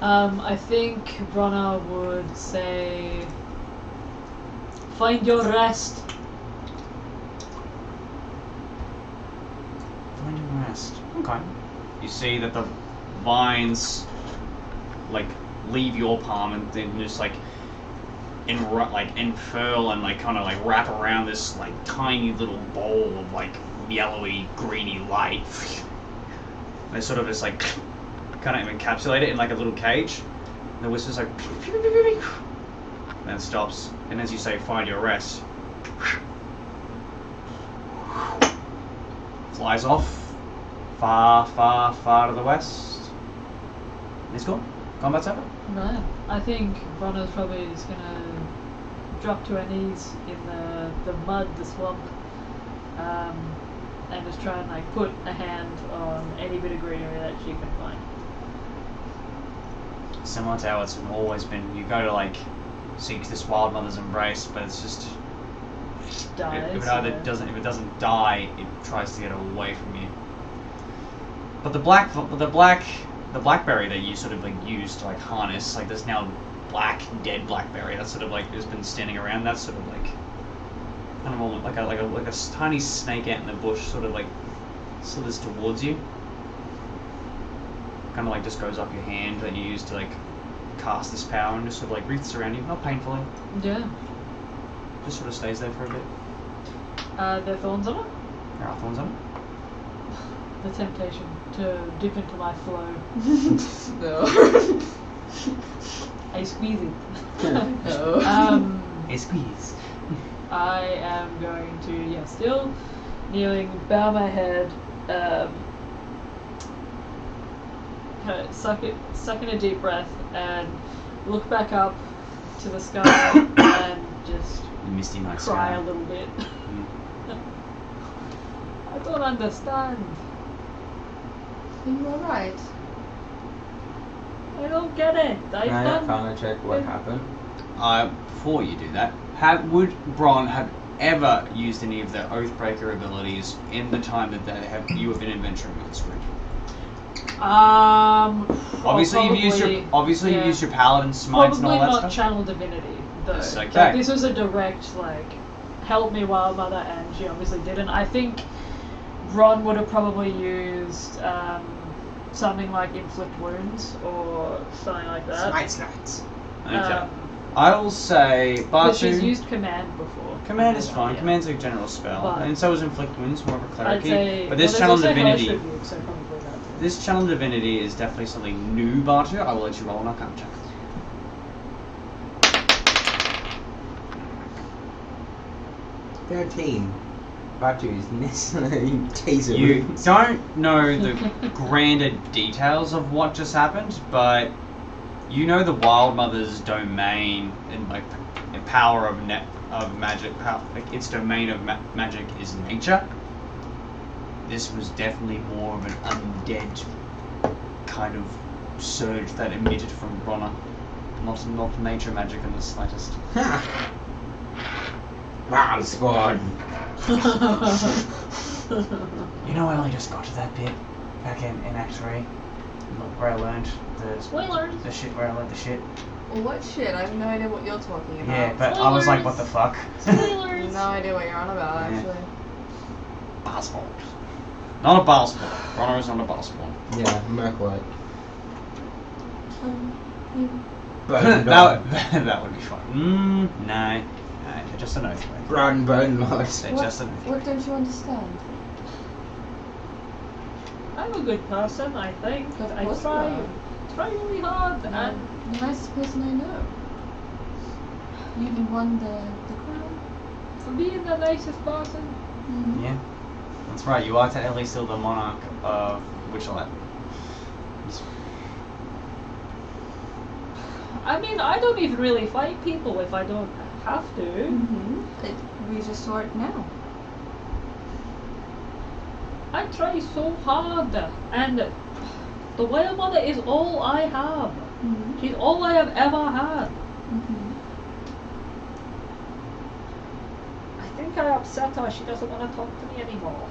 I think Bronagh would say, find your rest. Find your rest. Okay. You see that the vines like leave your palm and then just like unfurl and like kind of like wrap around this like tiny little bowl of like yellowy greeny light. They sort of just like kind of encapsulate it in like a little cage. And the whisper's like, and then it stops. And as you say, find your rest, flies off far, far, far to the west. And it's gone. Combat's over. No, I think Bronagh's probably just gonna drop to her knees in the mud, the swamp, and just try and like put a hand on any bit of greenery that she can find. Similar to how it's always been. You go to like seek this wild mother's embrace, but it's just Dies. if it doesn't die, it tries to get away from you. But the blackberry that you sort of like use to like harness, like there's now dead blackberry that's sort of like has been standing around. That's sort of like kind of almost like a tiny snake ant in the bush, sort of like slithers towards you. Kind of like just goes up your hand that you use to like cast this power and just sort of like wreaths around you, not painfully. Yeah. Just sort of stays there for a bit. There are thorns on it? There are thorns on it. The temptation to dip into my flow. No. I squeeze it. No. A squeeze. I am going to, still kneeling, bow my head, kind of suck in a deep breath, and look back up to the sky and just Misty night cry sky. a little bit. I don't understand. Are you alright? I don't get it. I've Can I done. Arcana check what happened? Before you do that, would Bron have ever used any of their Oathbreaker abilities in the time that you have been adventuring with Squid? Obviously, you've used your Paladin smites and all Probably that not stuff. channel divinity, though. That's okay. Like, this was a direct, help me Wild Mother, and she obviously didn't. I think Ron would have probably used something like Inflict Wounds or something like that. Smites. Okay. I will say, But she's Batu. used Command before. Command is fine. Yeah. Command's a general spell, But- and so is Inflict Wounds, more of a I'd cleric. say, But this there's channel also divinity, Hellish Rebuke, so probably that too. this channel divinity is definitely something new, Batu. I will let you roll an Arcana check. 13. Batu's taser. You don't know the grander details of what just happened, but you know the Wild Mother's domain and the power of magic. Its domain of magic is nature. This was definitely more of an undead kind of surge that emitted from Bronagh, not nature magic in the slightest. Wild squad. You know, I only just got to that bit back in Act 3, where I learned Spoilers. the shit, where I learned the shit. Well, what shit? I have no idea what you're talking about. Yeah, but I was like, what the fuck? Spoilers. No idea what you're on about, Yeah. actually. Barspawn. Not a Barspawn. Bronagh is not a Barspawn. Yeah, Merklite. That would be fun. No, they're just an Oathbreaker. Run, bone lord. They're just an Oathbreaker. What don't you understand? I'm a good person, I think. Of I course try you really hard, And and the nicest person I know. You even won the crown. for being the nicest person. Mm-hmm. Yeah, that's right. You are technically still the monarch of Witchlight. I mean, I don't even really fight people if I don't have to. Mm-hmm. We just saw it now. I try so hard, and the Wild Mother is all I have. Mm-hmm. She's all I have ever had. Mm-hmm. I think I upset her. She doesn't want to talk to me anymore.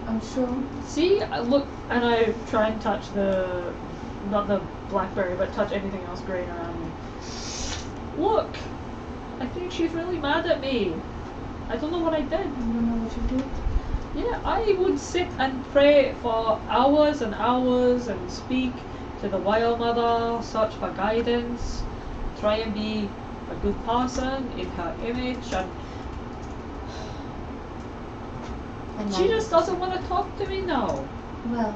I'm sure. See, I look, and I try and touch not the blackberry, but touch anything else green around me. Look, I think she's really mad at me. I don't know what I did. You don't know what you did? Yeah, I would sit and pray for hours and hours and speak to the Wild Mother, search for guidance, try and be a good person in her image, and she just doesn't want to talk to me now. Well,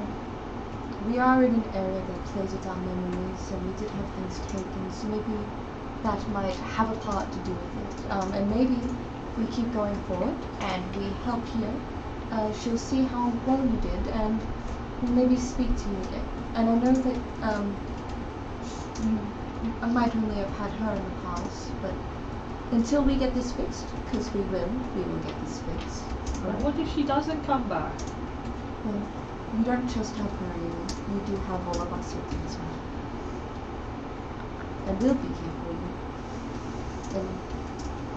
we are in an area that plays with our memories, and we did have things taken, so maybe that might have a part to do with it. And maybe if we keep going forward and we help here, she'll see how well you did and maybe speak to you again. And I know that I might only have had her in the past, but until we get this fixed, because we will get this fixed. But what if she doesn't come back? Well, you don't just have her, you do have all of us with you as well. And we'll be here for you. And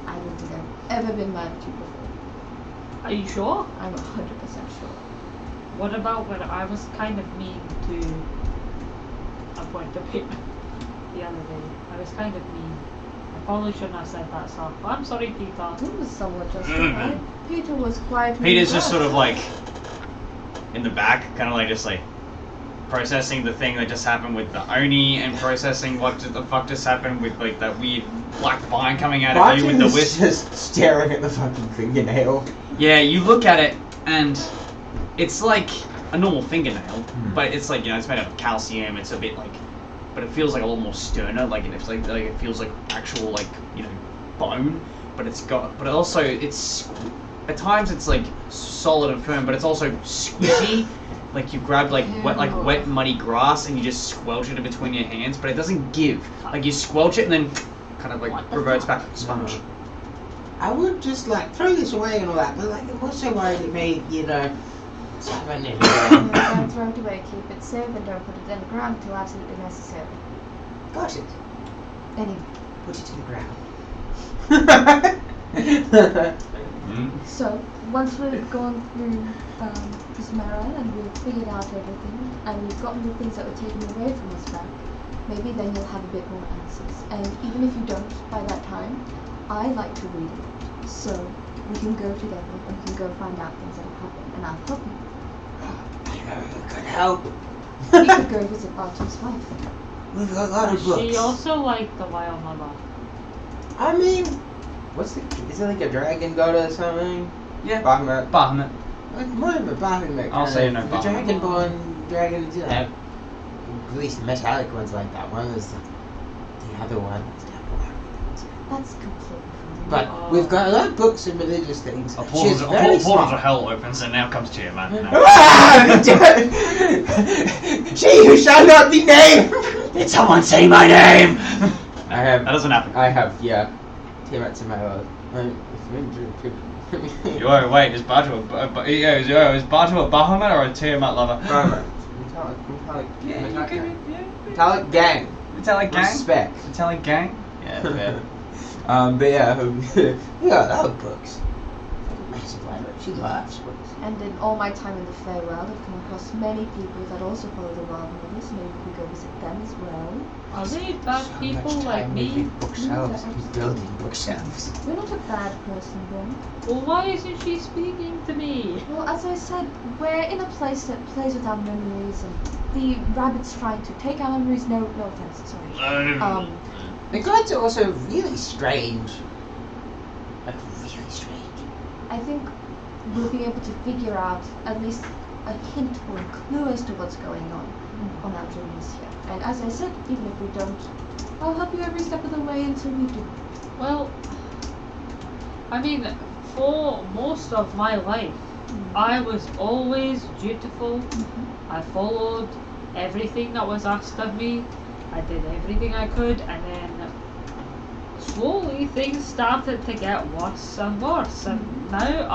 I don't think I've ever been mad at you before. Are you sure? I'm 100% sure. What about when I was kind of mean to a point of it the other day? I was kind of mean. I probably shouldn't have said that stuff. I'm sorry, Peter. It was somewhat justified. Peter was quiet. Peter's just sort of like in the back, kind of like just like processing the thing that just happened with the Oni and processing what the fuck just happened with like that weird black vine coming out of you with the Batu's wisp. just staring at the fucking fingernail. Yeah, you look at it and it's like a normal fingernail, but it's like, you know, it's made out of calcium. It's a bit like but it feels like a little more sterner. Like it feels like actual like bone, but it also it's at times it's like solid and firm, but it's also squishy. Like you grab like wet muddy grass and you just squelch it in between your hands, but it doesn't give. Like you squelch it and then kind of like reverts back to the sponge. I would just like throw this away and all that, but like I'm also worried it may happen anyway. Don't throw it away, keep it safe, and don't put it in the ground until absolutely necessary. Got it. Anyway. Put it to the ground. So, once we've gone through this mirror and we've figured out everything, and we've gotten the things that were taken away from us back, maybe then you'll have a bit more answers. And even if you don't by that time, I like to read a lot. So, we can go together and we can go find out things that have happened, and I'll help you. Good help. We could go visit Batu's wife. We've got a lot of Is books. she also like the wild mother? I mean, is it like a dragon god or something? Yeah. Bahamut. Bahamut. Like more of a Bahamut. I'll say no The Bahamut. dragonborn dragons, at least the metallic ones like that. One is the other one. That's completely fine. But we've got a lot of books and religious things. A She's portal very to smart. hell opens and now comes to you, man. No. She who shall not be named. Did someone say my name? I have. That doesn't happen. I have. Yeah. Tiamat to my love. Wait, is Batu a Bahamut or a Tiamat lover? Metallic gang. Metallic gang? Respect. Metallic gang? Yeah, fair. But yeah, we got a lot of books. Massive library. She loves books. And in all my time in the Feywild, I've come across many people that also follow the wild mothers. Maybe we can go visit them as well. Are they bad people much like time me? making bookshelves. Keep building bookshelves. We're not a bad person, Ben. Well, why isn't she speaking to me? Well, as I said, we're in a place that plays with our memories, and the rabbit's trying to take our memories. No offense, sorry. The gods are also really strange. Like really strange. I think we'll be able to figure out at least a hint or a clue as to what's going on our journeys here. And as I said, even if we don't, I'll help you every step of the way until we do. Well, I mean, for most of my life, I was always dutiful. I followed everything that was asked of me. I did everything I could, and then slowly things started to get worse and worse. And now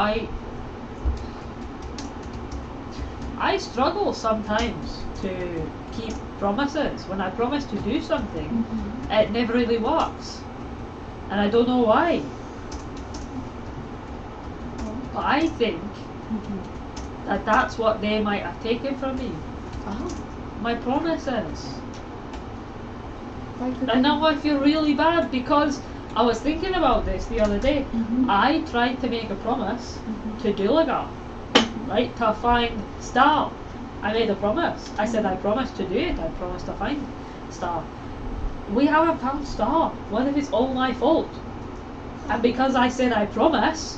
I struggle sometimes to keep promises. When I promise to do something, it never really works. And I don't know why. But I think that that's what they might have taken from me. My promises. And now I feel really bad because I was thinking about this the other day. I tried to make a promise to Dulagar, right, to find Star. I made a promise. I said I promised to do it. I promised to find Star. We haven't found Star. What if it's all my fault? And because I said I promise,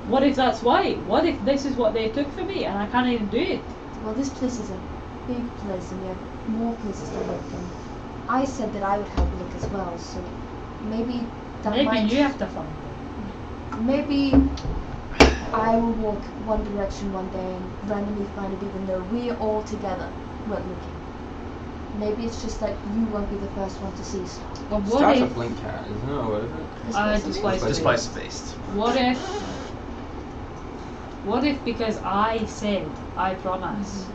what if that's why? What if this is what they took from me and I can't even do it? Well, this place is a big place and we have more places to look, and I said that I would help look as well, so maybe that Maybe might... you have to find it. Maybe I will walk one direction one day and randomly find it even though we all together went looking. Maybe it's just that you won't be the first one to see Star. But what Star's a if... blink cat, isn't it? Or what is it? Displace based. What if because I said I promise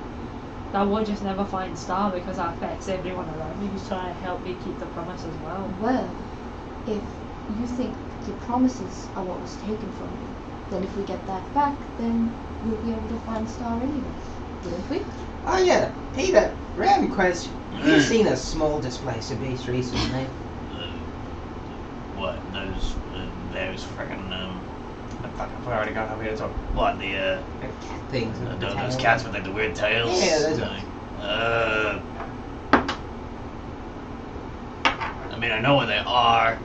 that we'll just never find Star because that affects everyone around me who's trying to help me keep the promise as well? Well, if you think your promises are what was taken from you, then if we get that back, then we'll be able to find Star anyway, wouldn't we? Oh yeah, Peter, random question. Have you seen a small displacer beast recently? What? Those freaking I already got how we to talk. What the Cat things. with the those tail. cats with like the weird tails? Yeah, those ones. I mean, I know what they are.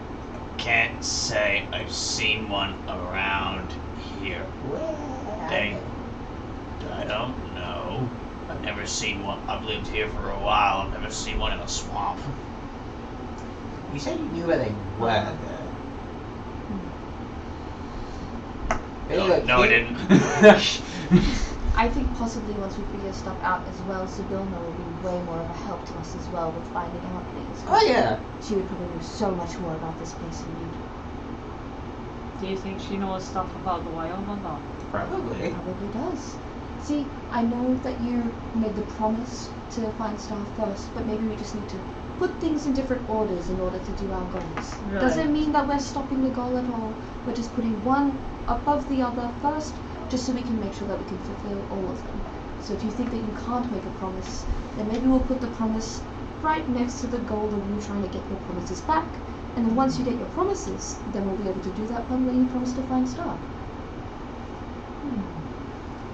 Can't say I've seen one around here. Well, I don't know. I've never seen one. I've lived here for a while. I've never seen one in a swamp. You said you knew where they were, though. No, I didn't. I think possibly once we figure stuff out as well, Sibilna will be way more of a help to us as well with finding out things. Oh, yeah. She would probably know so much more about this place than you Do you think she knows stuff about the Wyoming or not? Probably. do. Probably does. See, I know that you made the promise to find stuff first, but maybe we just need to put things in different orders in order to do our goals. Right. Doesn't mean that we're stopping the goal at all. We're just putting one above the other first, just so we can make sure that we can fulfill all of them. So if you think that you can't make a promise, then maybe we'll put the promise right next to the goal of you trying to get your promises back. And then once you get your promises, then we'll be able to do that one where you promise to find Star.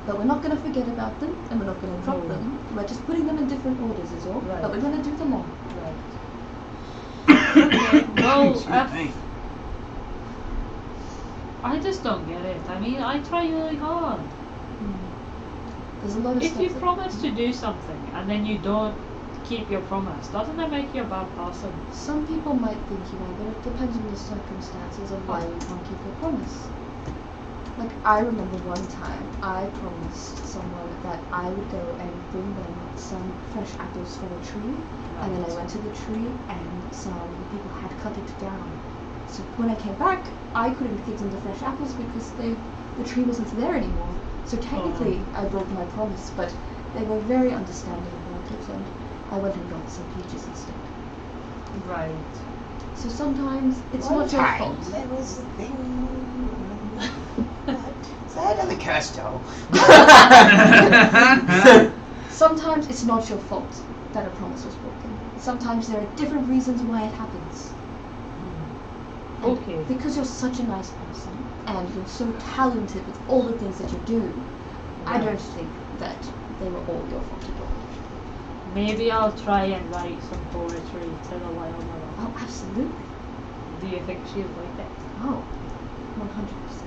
But we're not going to forget about them, and we're not going to drop No. them. We're just putting them in different orders is all. Right. But we're going to do them all. Right. Well, Excuse me. I just don't get it. I mean, I try really hard. There's a lot of If stuff you that- promise to do something and then you don't keep your promise, doesn't that make you a bad person? Some people might think you are, but it depends on the circumstances of why you can't keep your promise. Like, I remember one time I promised someone that I would go and bring them some fresh apples from a tree, and then I went to the tree and some people had cut it down. So when I came back, I couldn't give them the fresh apples because the tree wasn't there anymore. So technically, I broke my promise, but they were very understanding about it, and I went and got some peaches instead. Right. So sometimes it's One not your time, fault. there was a thing. Is that another curse doll? Sometimes it's not your fault that a promise was broken. Sometimes there are different reasons why it happens. And Okay. because you're such a nice person and you're so talented with all the things that you do, I don't think that they were all your fault at all. Maybe I'll try and write some poetry to the wild mother. Oh, absolutely. Do you think she'd like it? Oh, 100%.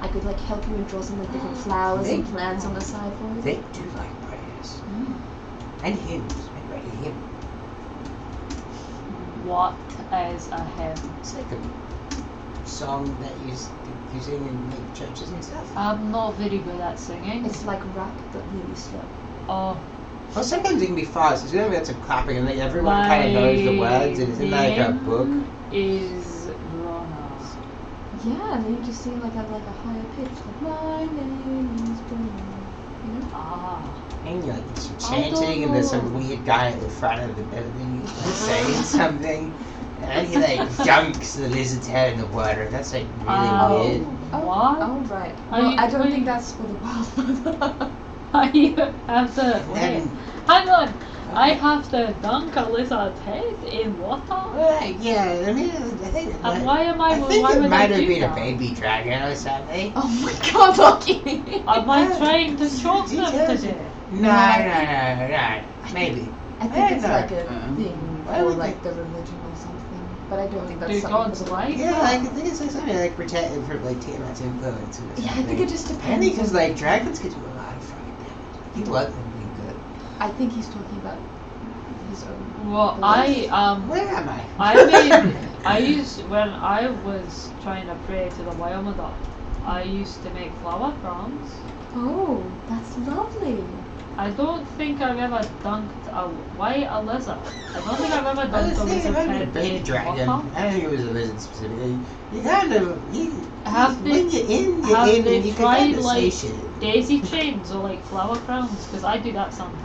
I could like help you and draw some like different flowers and plants on the side for you. They do like prayers. And hymns. Maybe write a hymn. What is a hymn? It's like a song that you sing in like churches and stuff. I'm not very good at singing. It's like rap but really slow. Oh, Well, sometimes it can be fast. It's gonna be some clapping, and like everyone kind of knows the words, and it's in like a book. Is Bronagh. Yeah, and then you just sing like at like a higher pitch, like my name is Bronagh. You know? Ah. And you're like it's I chanting, don't and there's know. some weird guy at the front of the building like, saying something, and he like dunks the lizard's head in the water. That's like really weird. What? Oh, right. Are Well, you I don't going- think that's for the wild mother. I have to wait. Then- Hang on. I have to dunk a lizard's head in water. Well, yeah, I mean, I think. And why am I? I think why it would might I have do been a that? baby dragon or something. Oh my god, Lucky! Am I trying to choke them to Details. death? No. Maybe. I think it's don't like know. a thing Why for would like the religion or something. But I don't think that's Do something gods for the like Yeah, that? I think it's like something like protected from like Tiamat's influence. Or Yeah, I think something. it just Mainly depends. because on- like dragons could do a lot of fucking damage. He wasn't really good. I think he's talking about his own. Well, Where am I? when I was trying to pray to the wild mother, I used to make flower crowns. Oh, that's lovely. I don't think I've ever dunked a lizard. I don't think I've ever I dunked was a thinking lizard's about a head baby in dragon. water. I don't think it was a lizard specifically. You kind of Have when they- you're in, Have and they you can tried kind of like say shit. daisy chains or like flower crowns? Because I do that sometimes.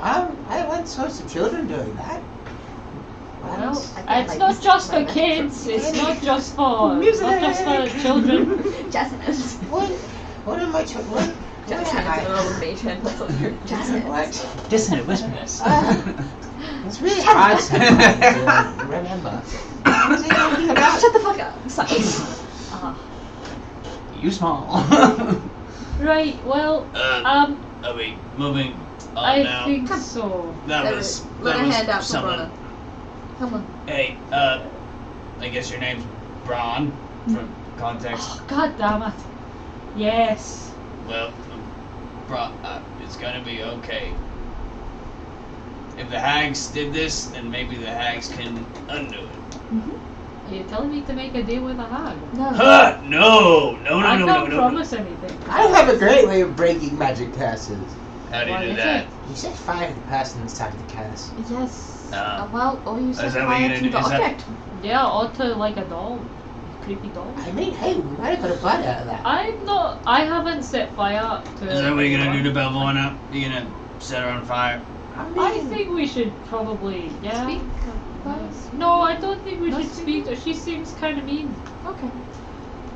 I once saw some children doing that. Well, Once. I don't it's like not this just for moment. kids. It's not just for children. Jasmine. What am I? What? Jasmine, it's a little matron. Jasmine. What? Just in a whispers. It's really hard sometimes to remember. What was I talking about? Shut the fuck up. Sorry. You small. Right. Well, Are we moving on I now? think so. That Let was her hand out for someone. Bronagh. Come on. Hey, I guess your name's Bronagh from context. Oh, God damn it. Yes. Well, it's gonna be okay. if the hags did this, then maybe the hags can undo it. Are you telling me to make a deal with a hag? No. Huh? No, no, I no, no, can't no, no. promise anything. I have a great way of breaking magic curses. How do you Why do is that? it? You set fire to the person inside the curse. Yes. Ah. Or you set Is that what fire you're to the gonna do? Is that- object. Yeah, or to like a doll. Creepy doll. I mean, hey, we might have got a bite out of that. I haven't set fire to. Is that what you're gonna do to Belvona? You're gonna set her on fire? I think we should probably, yeah. Speak. Guys. No, I don't think we No should speak. speaking? She seems kind of mean. Okay.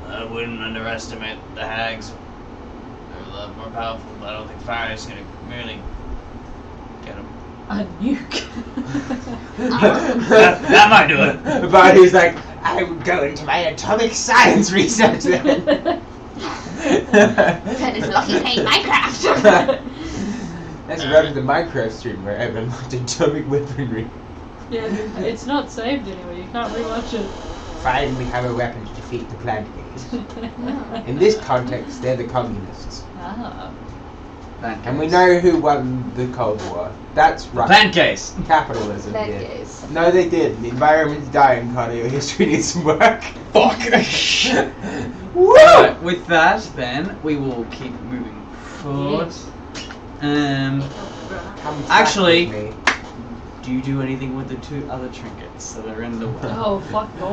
I wouldn't underestimate the hags. They're a lot more powerful. I don't think fire is gonna merely get them. A nuke. That might do it. But he's like, I would go into my atomic science research then. That is lucky playing Minecraft. Let's run the Minecraft stream where I have unlocked atomic weaponry. Yeah, it's not saved anyway. You can't rewatch it. Fine, we have a weapon to defeat the plant gays. In this context, they're the communists. Ah. And we know who won the Cold War. That's right. Plant case. Capitalism Bad did. gays. No, they did. The environment's dying, Connor. Your history needs some work. Fuck. Woo! Alright, with that, then we will keep moving forward. Yes. Come Actually- back with me. Do you do anything with the two other trinkets that are in the well? Oh fuck no.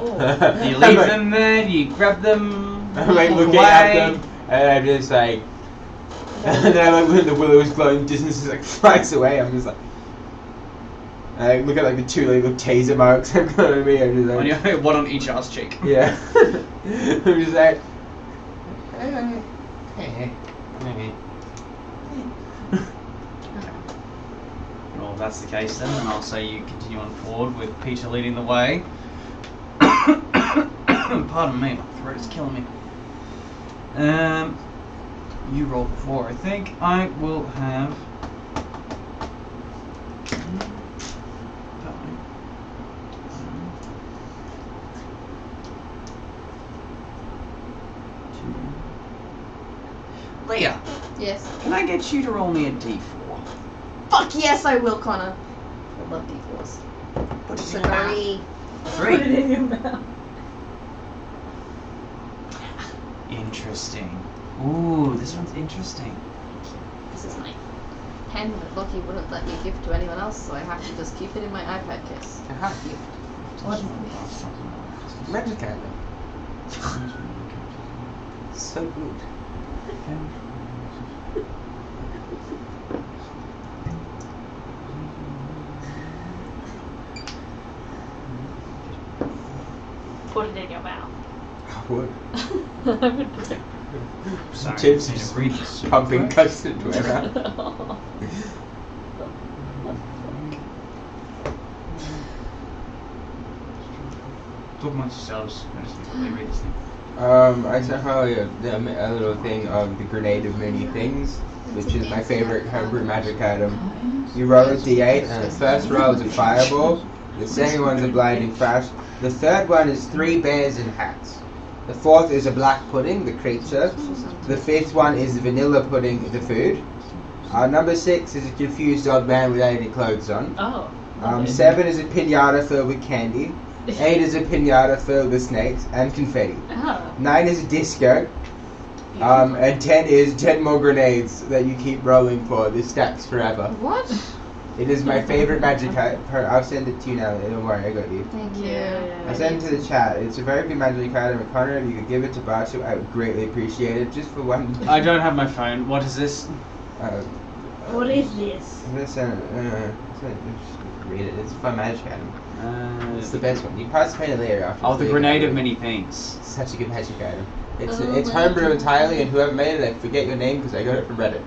Do you leave them there? Do you grab them? I'm like walk looking away? at them, and I'm just like, and then like when the willow is glowing, distance like flies away. I'm just like, I look at like the two little taser marks I've got on me. I'm just On like, your, one on each ass cheek. yeah. I'm just like, hey. Well, if that's the case then I'll say you continue on forward with Peter leading the way. Pardon me, my throat is killing me. You roll before, I think. I will have... Leah, Yes. can I get you to roll me a d4? Fuck yes, I will, Connor. I love D4s. Put It's a very... Put it 3. in your mouth. Interesting. Ooh, this one's interesting. This is my pen that Lockie wouldn't let me give to anyone else, so I have to just keep it in my iPad case. Aha, you. Magic item. So good. Put it in your mouth. I would. I would do it. Sorry, Chips I need to just read this. pumping custard to her mouth. Talk amongst yourselves. I just need to quickly read this thing. I said earlier a little thing of the Grenade of Many Things, which is my favorite homebrew magic item. You roll a d8, and the first roll is a fireball, the second one's a blinding flash, the third one is 3 bears in hats, the fourth is a black pudding, the creature, the fifth one is vanilla pudding, the food, number 6 is a confused old man without any clothes on, Oh. 7 is a pinata filled with candy, 8 is a pinata filled with snakes and confetti. Ah. 9 is a disco. And 10 is 10 more grenades that you keep rolling for. This stacks forever. What? It is my favorite magic item. I'll send it to you now. Don't worry, I got you. Thank you. Yeah. I'll send it to the chat. It's a very good magic item. Connor, if you could give it to Batu, I would greatly appreciate it. Just for one. I don't have my phone. What is this? What is this? Just read it. It's a fun magic item. It's the Uh, best one. You participate in later after. oh, the grenade of many things. It's such a good magic item. It's Oh, it's my homebrew God. entirely, and whoever made it, I forget your name because I got it from Reddit.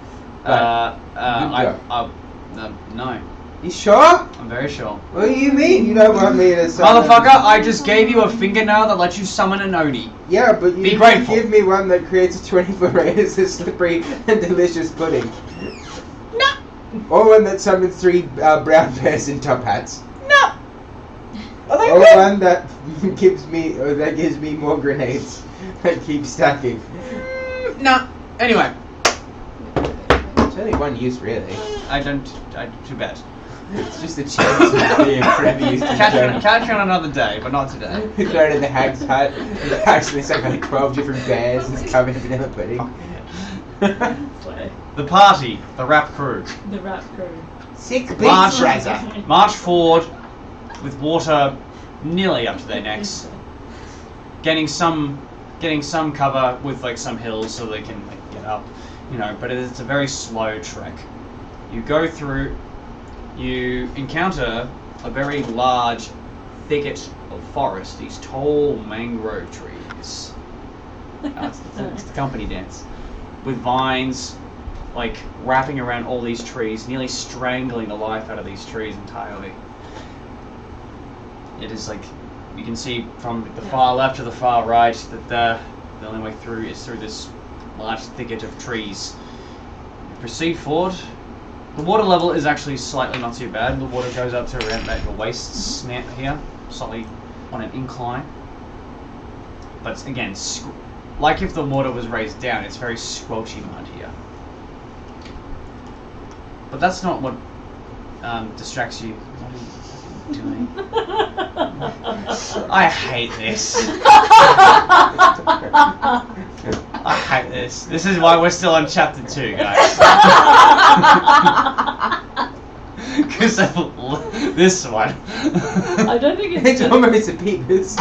No. You sure? I'm very sure. What do you mean? You don't want me to summon? Motherfucker, I just gave you a fingernail that lets you summon an Oni. Yeah, but you Be didn't grateful. give me one that creates a 24 radius of slippery and delicious pudding. No. Or one that summons 3 brown bears in top hats. No. Are they Or good? one that gives me more grenades that keep stacking. No. Anyway, It's only one use, really. too bad. It's just a chance of being friendly. Catch you on another day, but not today. We go to the hag's hut. And actually, it's like 12 different bears. It's covered in vanilla pudding. The party, the rap crew, The rap crew. Sick big March, brother. march forward with water nearly up to their necks, getting some cover with like some hills so they can like, get up, you know. But it's a very slow trek. You go through. You encounter a very large thicket of forest. These tall mangrove trees. It's the company dance. With vines, like, wrapping around all these trees, nearly strangling the life out of these trees entirely. It is like, you can see from the far left to the far right that the only way through is through this large thicket of trees. You proceed forward. The water level is actually slightly not too bad. The water goes up to around about your waists here, slightly on an incline. But it's, again, like if the water was raised down, it's very squelchy mud here. But that's not what distracts you. What are you doing? I hate this. I hate this. This is why we're still on chapter 2, guys. Because this one. I don't think It's almost a peepers.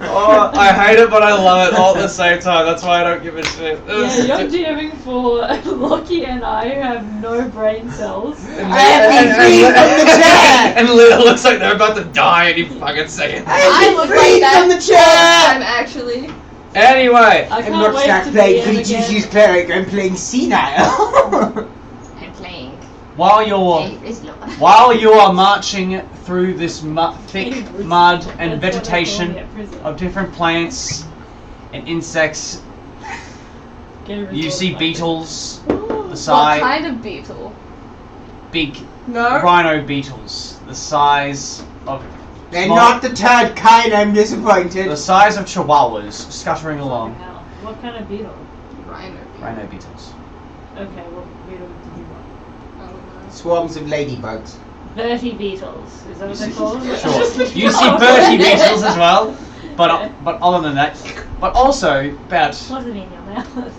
Oh, I hate it, but I love it all at the same time. That's why I don't give a shit. Yeah, you're DMing for Lockie and I who have no brain cells. I have been freed from the chair! And Leah looks like they're about to die any fucking second. I I have look been like freed that from the all the chair! time, actually. Anyway, I I'm can't not wait Stack to playing DM creatures again. use cleric, I'm playing senile. I'm playing. while you are marching through this thick mud and That's what I call vegetation me at prison. of different plants and insects, Get a you result see like beetles, the What size, kind of beetle? big No. rhino beetles, the size of They're small- not the third kind, I'm disappointed. the size of chihuahuas scuttering Fucking along. hell. What kind of beetle? Rhino. Rhino beetles. Okay, what beetle did you want? I don't know. Swarms of ladybugs. Bertie beetles. Is that what they're You called? Sure. You see Bertie beetles as well, but other than that, but also about What's it in your mouth?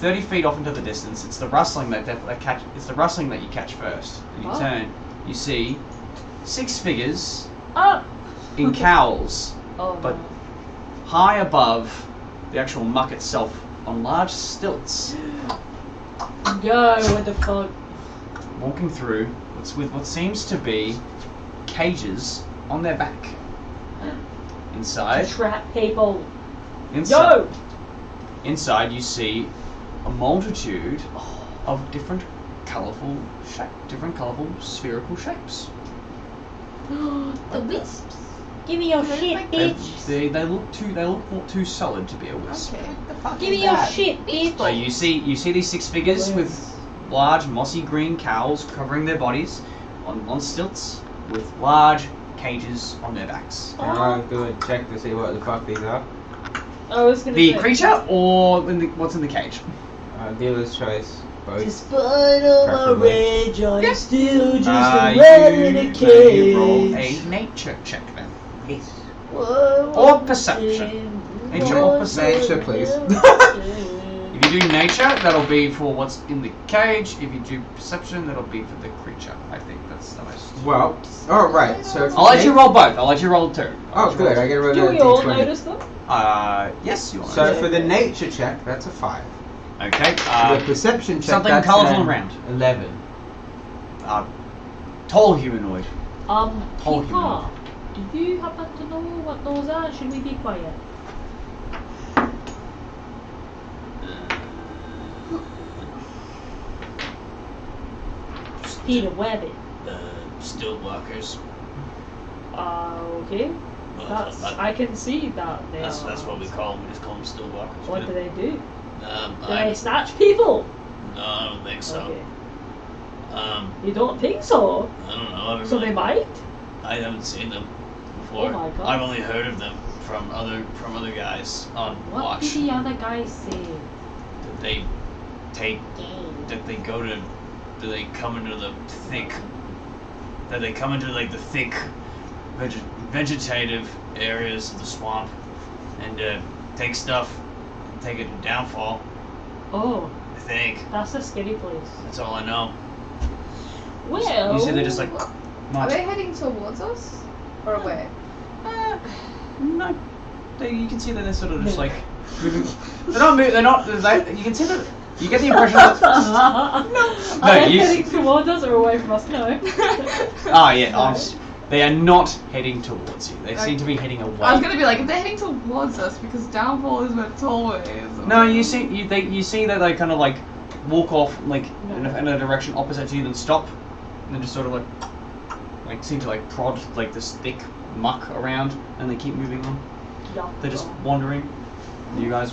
30 feet off into the distance, it's the rustling that catch. It's the rustling that you catch first. And you Oh. turn, you see 6 figures Oh! in cowls, Oh, but no. high above the actual muck itself, on large stilts, Yo, what the fuck? walking through with what seems to be cages on their back. Inside, Trap people. inside, Yo! inside you see a multitude of different colourful spherical shapes. The wisps. Give me your shit, bitch. They look too solid to be a wisp. Okay. Give me your shit, bitch. So you see these 6 figures with large mossy green cowls covering their bodies on stilts with large cages on their backs. I'll go and check to see what the fuck these are. I was gonna The say. creature or what's in the cage? Dealer's choice. Both. Despite all my Preferably. rage, I'm still just a You rat in a roll a cage. nature check then. Yes. Whoa, Or perception. Nature or perception. Nature, please. If you do nature, that'll be for what's in the cage. If you do perception, that'll be for the creature. I think that's the most. Well, alright, so... I'll let you roll both. I'll let you roll 2. Oh, good, I get to roll Do a we all d20. notice them? Yes, you are. So for the nature check, that's a 5. Okay. the perception check, something that's colourful an around. 11. Tall humanoid. Tall Keeper, do you happen to know what those are? Should we be quiet? Peter Webbit. Stillwalkers. Okay. That's, I can see that they That's are. what we call them. We just call them stillwalkers. What do they do? Do I they snatch people? No, I don't think so. Okay. You You don't think so? I don't know. I haven't So really- they might? I haven't seen them before. Oh my God. I've only heard of them from other guys on What watch. did the other guy say? That they take that they go to? Do they come into the thick? That they come into like the thick vegetative areas of the swamp and take stuff, take it to Downfall. Oh, I think that's a scary place. that's all I know. Well, You see they're just like Are march. they heading towards us? Or away? No, you can see that they're sort of just like moving. They're not moving. They're not. You can see that. You get the impression that. Are No, they you. heading towards us or away from us? No. Ah, yeah. They are not heading towards you. They seem to be heading away. I was gonna be like, if they're heading towards us, because Downfall is where Tollway is. No, you see that they kind of like walk off like in a direction opposite to you, then stop, and then just sort of like seem to like prod like this thick muck around, and they keep moving on. Yeah. They're just wandering. You guys.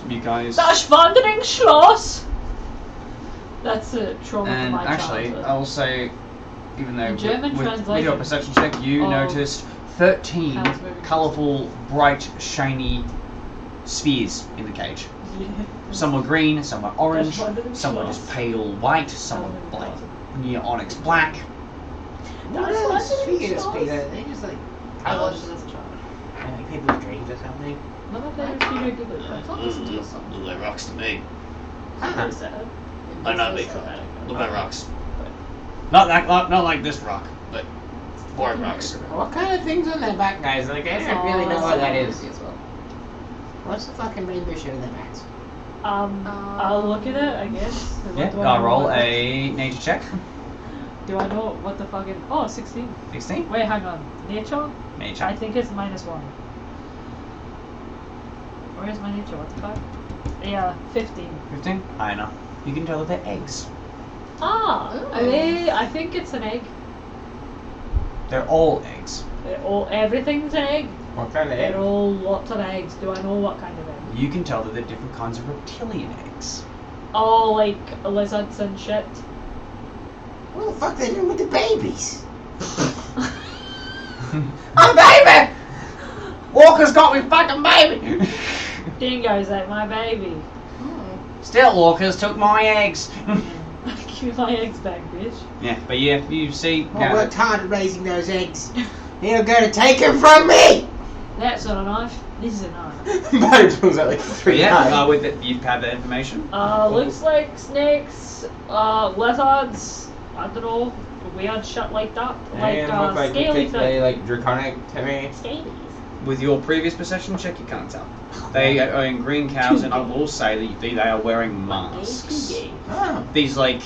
Das Wanderungsschloss! That's a trauma And to my actually, childhood. I will say, even though German with your translation perception check, you of noticed 13 house moving colourful, bright, shiny spheres in the cage. Yeah. Some were green, some were orange, Wanderungsschloss. some were just pale white, some were like near onyx black. What That's else? Wanderungsschloss. Speaking of speed, they just like I colors watched it as a child. and like people's dreams or something. None of them are too good. I thought this was just something. Look like rocks to me. So sad. I know they Traumatic. look like rocks. Not like this rock, but boring rocks. What kind of things on their back, guys? Like, I don't really know what that is. As well. What's the fucking rainbow shit on their backs? I'll look at it, I guess. What Yeah, do I I'll know roll what- a nature check. Do I know what the fucking... Oh, 16. 16. Wait, hang on. Nature? Nature. I think it's -1. Where is my nature? What the fuck? Yeah, 15. 15. High enough. You can tell that they're eggs. Ah! Ooh. I think it's an egg. They're all eggs. Everything's an egg. What kind of They're all lots of eggs. Do I know what kind of egg? You can tell that they're different kinds of reptilian eggs. Oh, like lizards and shit. What the fuck they doing with the babies? Oh, baby! Walker's got me fucking baby! Dingo's like my baby. Still, walkers took my eggs. Give my eggs back, bitch. Yeah, but yeah, you see. I worked hard at raising those eggs. You're gonna take them from me! That's not a knife. This is a knife. Buddy pulls out like 3 yeah, knives. with it, you've had that information. Looks like snakes, lizards, I don't know, weird shit like that. Like, scaly things. like draconic to me. Scalies. With your previous perception check, you can't tell. They are in green cows, and I will say that they are wearing masks. Oh. These like,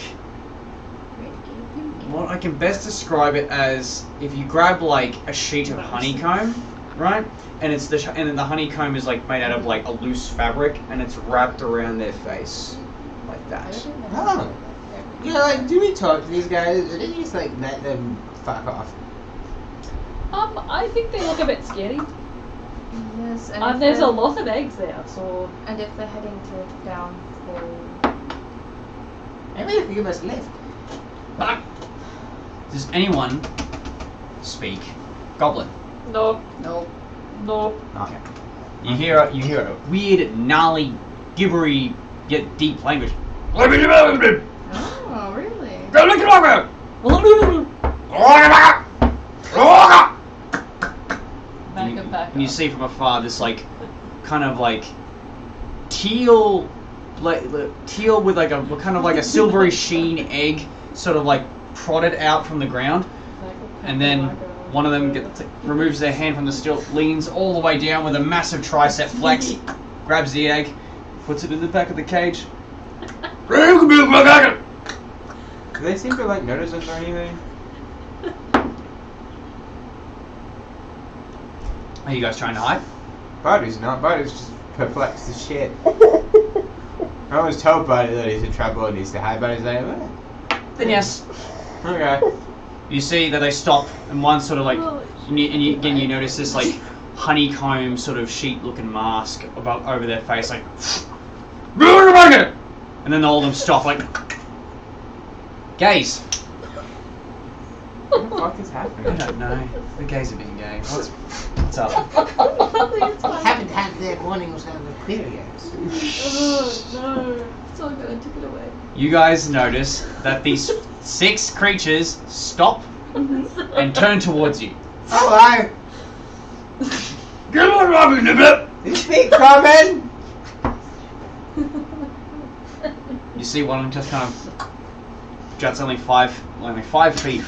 what I can best describe it as, if you grab like a sheet of honeycomb, right, and it's and then the honeycomb is like made out of like a loose fabric, and it's wrapped around their face, like that. Oh. Yeah, like, do we talk to these guys, or do we just like let them fuck off? I think they look a bit scary. Yes, And there's a lot of eggs there, so... And if they're heading to Downfall... Maybe they can give us a lift. Does anyone speak Goblin? No, Nope. no. Okay. You hear a weird, gnarly, gibbery, yet deep language. Oh, really? Back And you see from afar this like, kind of like teal, like teal with like a kind of like a silvery sheen egg, sort of like prodded out from the ground, and then one of them removes their hand from the still, leans all the way down with a massive tricep flex, grabs the egg, puts it in the back of the cage. Do they seem to like notice us or anything? Are you guys trying to hide? Buddy's not. Buddy's just perplexed as shit. I always told Buddy that he's in trouble and needs to hide. Buddy's like, "Eh." Then yes. Okay. You see that they stop, and one sort of like, and again you notice this like honeycomb sort of sheet-looking mask above over their face, like, and then all of them stop, like, gaze. What the fuck is I happening? don't know. The gays are being gay. What's up? Haven't had their warnings on the Aquarius. No. so good, I took it away. You guys notice that these 6 creatures stop and turn towards you. Hello. Get on, Robin, nibble! You speak common? You see one of them just kind of juts only 5 feet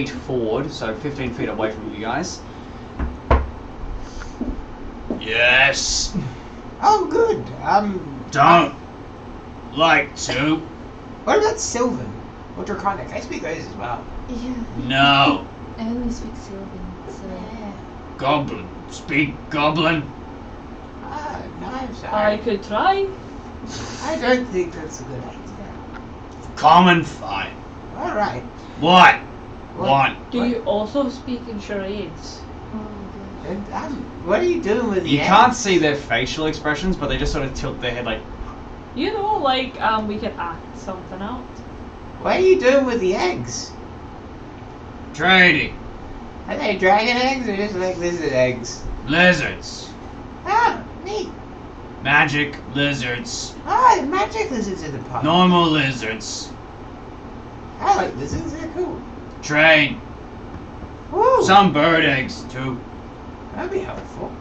forward, so 15 feet away from you guys. Yes. Oh, good. Don't like to. What about Sylvan? Or Draconic? I speak those as well. Yeah. No. I only speak Sylvan, so. Goblin. Speak goblin. Ah, no, I'm I sorry. could try. I don't think that's a good idea. Common fine. Alright. What? What? Do you also speak in charades? And, what are you doing with the You eggs? can't see their facial expressions, but they just sort of tilt their head like, You know, like, we could act something out. What are you doing with the eggs? Trading. Are they dragon eggs or just like lizard eggs? Lizards. Ah, neat. Magic lizards. Ah, magic lizards in the pub. Normal lizards. I like lizards, they're cool. Trade. Woo! Some bird eggs too. That'd be helpful.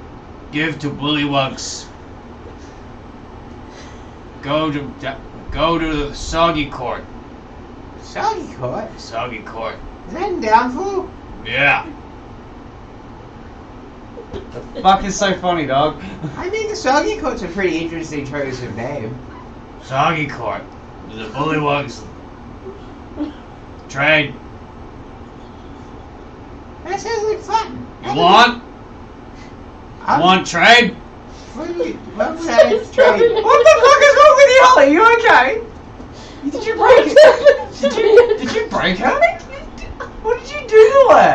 Give to bullywugs. Go to the soggy court. Soggy court? Soggy court. Is that in Downfall? Yeah. the fuck is so funny, dog? I think the Soggy Court's a pretty interesting choice of name. Soggy court. The bullywugs. Trade. That sounds like fun. You want? Want trade? What would I trade? What the fuck is wrong with you, Holly? You okay? Did you break it? Did you break her? What did you do to her?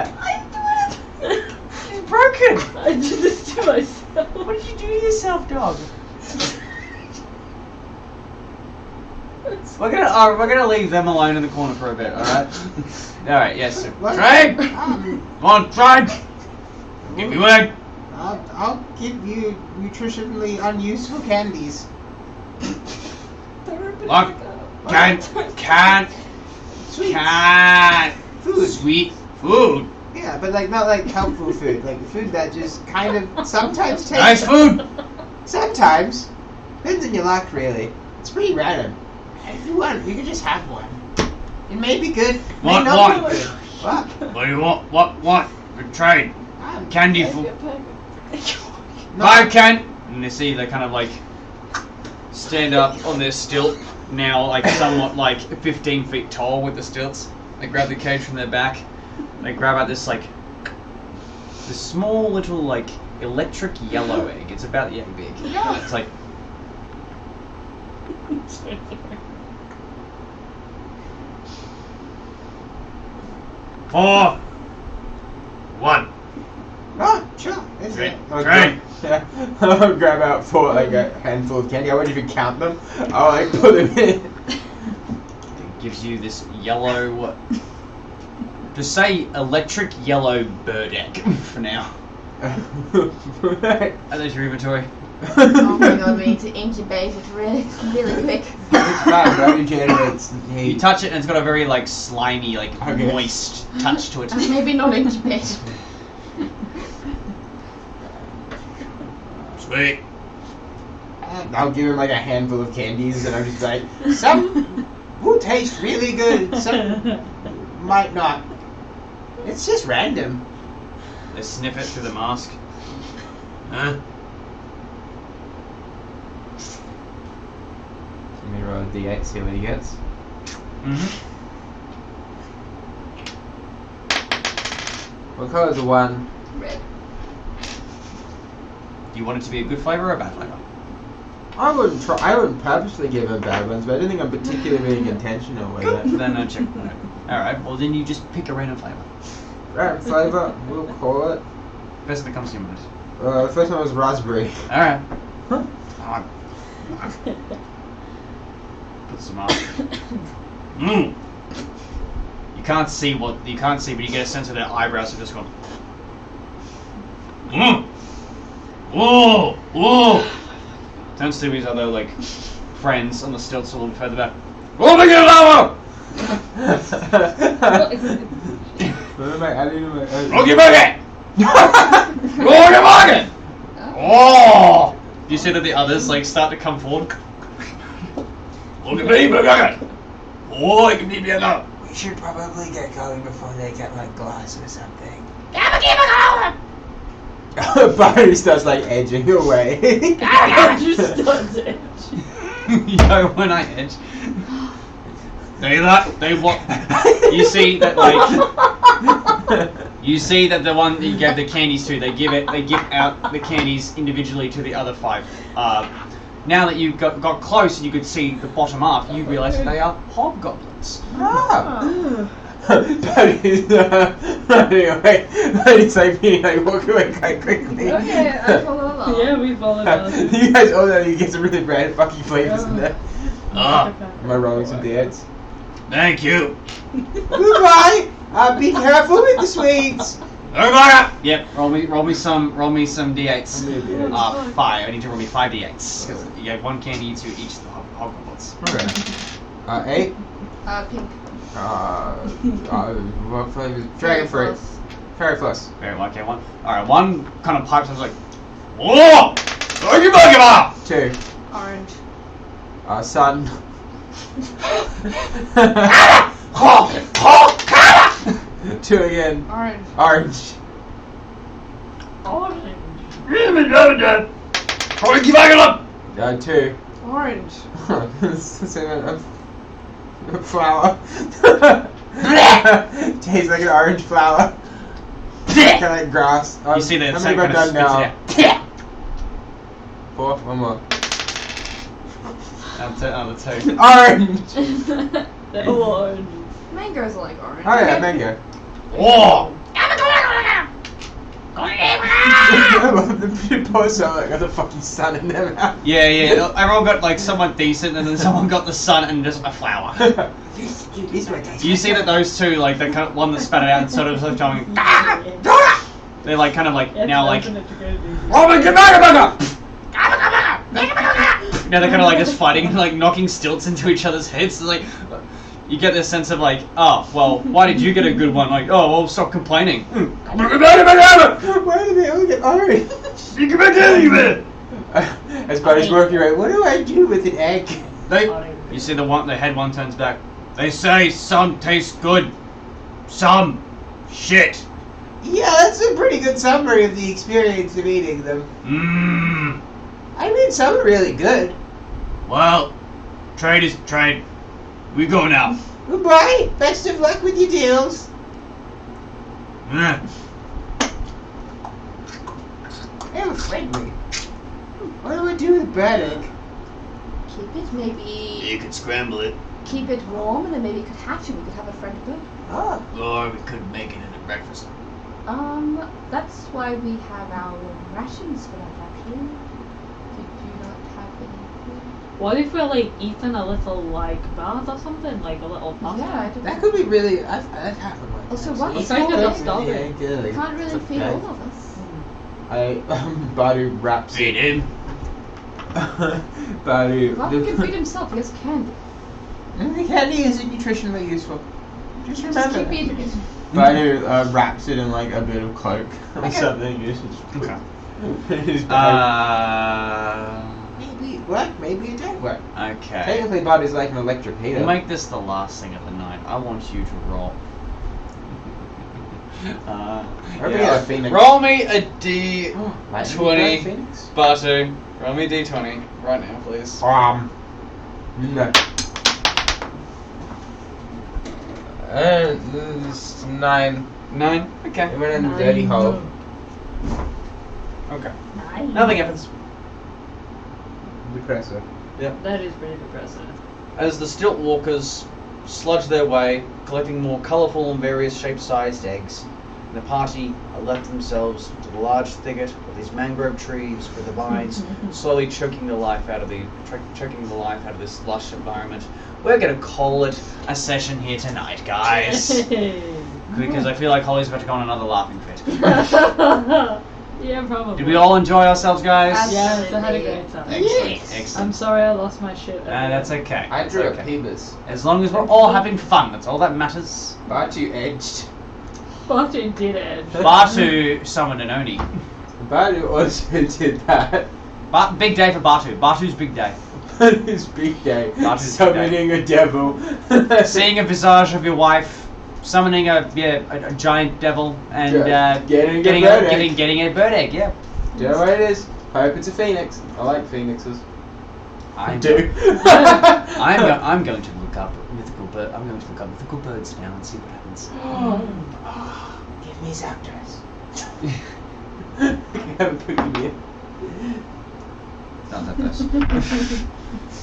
She's broken. I did this to myself. What did you do to yourself, dog? We're gonna leave them alone in the corner for a bit, alright? Alright, yes. What? Trade. Want trade? Give me one. I'll give you nutritionally unuseful candies. Look. Can't. Sweet. Food. Sweet food. Yeah, but like not like helpful food. Like food that just kind of sometimes tastes. Nice food. Sometimes. Depends on your luck, really. It's pretty random. If you want, you can just have one. It may be good. It may What? not What? be good. What? What do you want? What? Trade. Candy food. No. 5 can. And they see they kind of like stand up on their stilt, now like somewhat like 15 feet tall with the stilts. They grab the cage from their back. They grab out this small little like electric yellow egg. It's about yay big. Yeah. It's like 4. 1. Oh, sure. It's Trade. it. I'll Trade. I'll grab out like a handful of candy. I won't even count them. I'll like put them in. it gives you this yellow. Just say electric yellow bird egg for now. Right. And there's your inventory. Oh my god, we need to incubate it really quick. It's fine, but it generates You heat. touch it and it's got a very like slimy, like Okay. moist touch to it. Maybe not incubate. Sweet. I'll give him like a handful of candies and I'm just like, some will taste really good, some might not. It's just random. They sniff it through the mask. Huh? Let me roll a d8, see what he gets. Mm-hmm. What colour's the one? Red. Do you want it to be a good flavor or a bad flavor? I wouldn't purposely give him bad ones, but I don't think I'm particularly being intentional with it. Then check that out. Alright, well then you just pick a random flavor. Right, flavour, we'll call it. Best that comes to your mind. The first one was raspberry. Alright. Huh. Put some on. Mmm. You can't see, but you get a sense of their eyebrows have just gone. Mmm. Whoa. Whoa. Turns to his other like friends on the stilts a little further back. Oh my god, Rocky Bucket! Rocky Bucket! Oh! You see that the others like start to come forward. Rocky Bucket! Oh, I can be better. We should probably get going before they get like glass or something. Barry starts like edging away. Just does it. You know when I edge. They what? You see that like. You see that the one that you gave the candies to, they give out the candies individually to the other 5. Now that you got close and you could see the bottom up, you realise that they are hobgoblins. Ah. Barry's running away. Barry's like walk away quite quickly. Okay, I follow along. Yeah, we followed us. You guys all know you get some really bad fucking flavors in there. Ah, Am I rolling some d8s? thank you. Goodbye! Be careful with the sweets! Yep. Roll me some d8s. How many d8s? 5. I need to roll me 5 d8s because you gave 1 candy to each of the hobgoblins. Okay. 8. Pink. What flavor? Dragon fruit. Fairy floss. Very okay. One. All right. One kind of pipes. I was like, "Whoa! Rocky Bucket!" 2. Orange. Sun. 2 again. Orange. Orange. Orange. Rocky Bucket! 2. Orange. A flower. Tastes like an orange flower. Kind of like grass. You see that how same many kind have of I spits done it now? out. 4. One more. That's another 2. Orange. They're all orange. Mangoes are like orange. Oh yeah, mango. Whoa! I love the poor soul that got the fucking sun in their mouth. Yeah. Everyone got like somewhat decent, and then someone got the sun and just a flower. This is my taste. You see that those two, like the kind of one that spat it out and sort of like going, they're like kind of like now like. Oh my god! Now they're kind of like just fighting and like knocking stilts into each other's heads. It's like you get this sense of like, oh well, why did you get a good one? Like, oh well, stop complaining. Why did they all get orange? As Buddy's working around, what do I do with an egg? You see the head one turns back. They say some taste good, some shit. Yeah, that's a pretty good summary of the experience of eating them. Mmm. I mean, some are really good. Well, trade is trade. We go now. Goodbye. Best of luck with your deals. Eh. I'm friendly. What do I do with bread egg? Keep it maybe. You could scramble it, Keep it warm and then maybe you could hatch it. We could have a friend good. Ah. or we could make it into breakfast. That's why we have our rations for that actually. Did you not have any? What if we're like eating a little like bird or something, like a little pasta? Yeah, I don't That know. could be really. That happened like Also, that. what It's if I could okay. have stopped it? Yeah, good. We can't really It's feed okay. all of us. Badu wraps Feed it. him. Badu. Rob can feed himself. He has candy. The candy isn't nutritionally useful. Just Just remember keep that. eating it. Badu wraps it in like a bit of cloak or Okay. something. Just Okay. his bag. Maybe it worked, maybe it didn't work. Okay. Technically, Badu's like an electric heater. We'll make this the last thing of the night. I want you to roll. Everybody got a phoenix. Roll me a Like, 20. Phoenix? Batu. Roll me a d20 right now, please. No. It's 9. 9. Okay. It went in the dirty hole. Okay. Nice. Nothing happens. Depressor. That is pretty depressing. As the stilt walkers sludge their way, collecting more colourful and various shape-sized eggs, and the party are left themselves to the large thicket of these mangrove trees with the vines slowly choking the life out of this lush environment. We're gonna call it a session here tonight, guys, because I feel like Holly's about to go on another laughing fit. Yeah, probably. Did we all enjoy ourselves, guys? Yes, I had a great time. Excellent. Yes. Excellent. I'm sorry I lost my shit. That's okay. I That's drew okay. a penis. As long as we're all having fun, that's all that matters. Batu edged. Batu did it. Batu summoned an Oni. Batu also did that. Big day for Batu. Batu's big day. Batu's big day. Batu's Summoning a devil. Seeing a visage of your wife, summoning a giant devil, and Getting getting a bird egg. getting a bird egg. Yeah. Do you know what it is? Hope it's a phoenix. I like phoenixes. I do. I'm going to look up mythical bird. I'm going to look up mythical birds now and see what happens. Give me Zapdos. Have a cookie here. Not that this.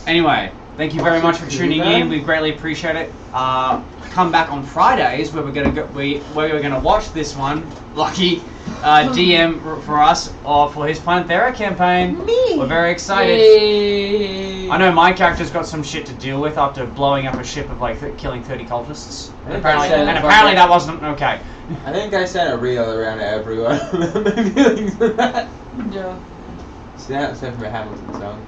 Anyway, thank you very much for tuning in. We greatly appreciate it. Come back on Fridays where we're gonna watch this one. Lucky DM for us or for his Panthera campaign. We're very excited. Yay. I know my character's got some shit to deal with after blowing up a ship of like killing 30 cultists. And apparently that wasn't okay. I think I sent a reel around to everyone. My feelings for that. Yeah. See, that sent from a Hamilton song.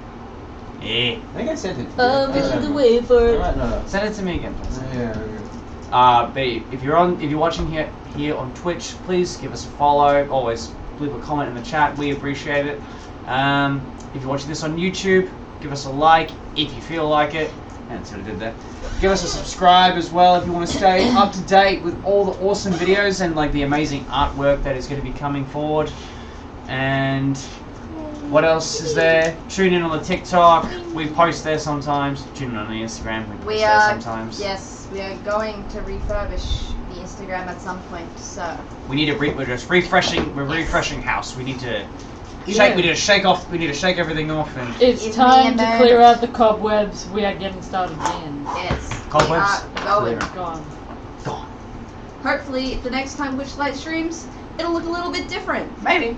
Yeah. I think I sent it to you. the way for. No. Send it to me again, please. Yeah. But if you're watching here on Twitch, please give us a follow. Always leave a comment in the chat. We appreciate it. If you're watching this on YouTube, give us a like if you feel like it. And that's what I did there. Give us a subscribe as well if you want to stay up to date with all the awesome videos and like the amazing artwork that is going to be coming forward. And what else is there? Tune in on the TikTok. We post there sometimes. Tune in on the Instagram. We post We there are sometimes. yes, we are going to refurbish the Instagram at some point. So We need to we're just refreshing. We're refreshing house. We need to Yeah. We need to shake off. We need to shake everything off and. It's Give time me a to clear moment. out the cobwebs. We are getting started again. yes, Cobwebs? we are going. Clear. Gone. Gone. Hopefully, the next time Witchlight streams, it'll look a little bit different. Maybe.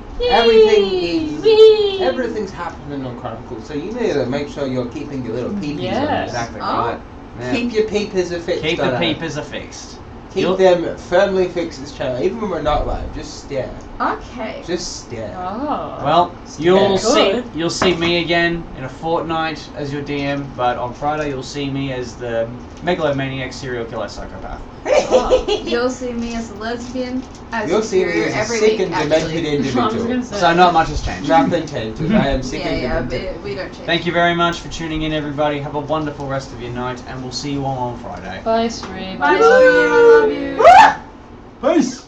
Everything's happening on Chronicles, so you need to make sure you're keeping your little peepees on. Yes. Exactly. Oh. Right. Yeah. Keep your peepers affixed. Keep on the it. peepers affixed. Keep them firmly fixed this channel, even when we're not live. Just stare. Okay. Just stare. Oh. Well, you'll Good. see me again in a fortnight as your DM, but on Friday you'll see me as the megalomaniac serial killer psychopath. You'll see me as a lesbian. As You'll see me superior as a every sick week, and demented actually. I was individual. gonna say. So not much has changed. Nothing changes. I am sick Yeah, and demented. we don't change. Thank you very much for tuning in, everybody. Have a wonderful rest of your night, and we'll see you all on Friday. Bye, stream. Bye, stream. I love you. Peace.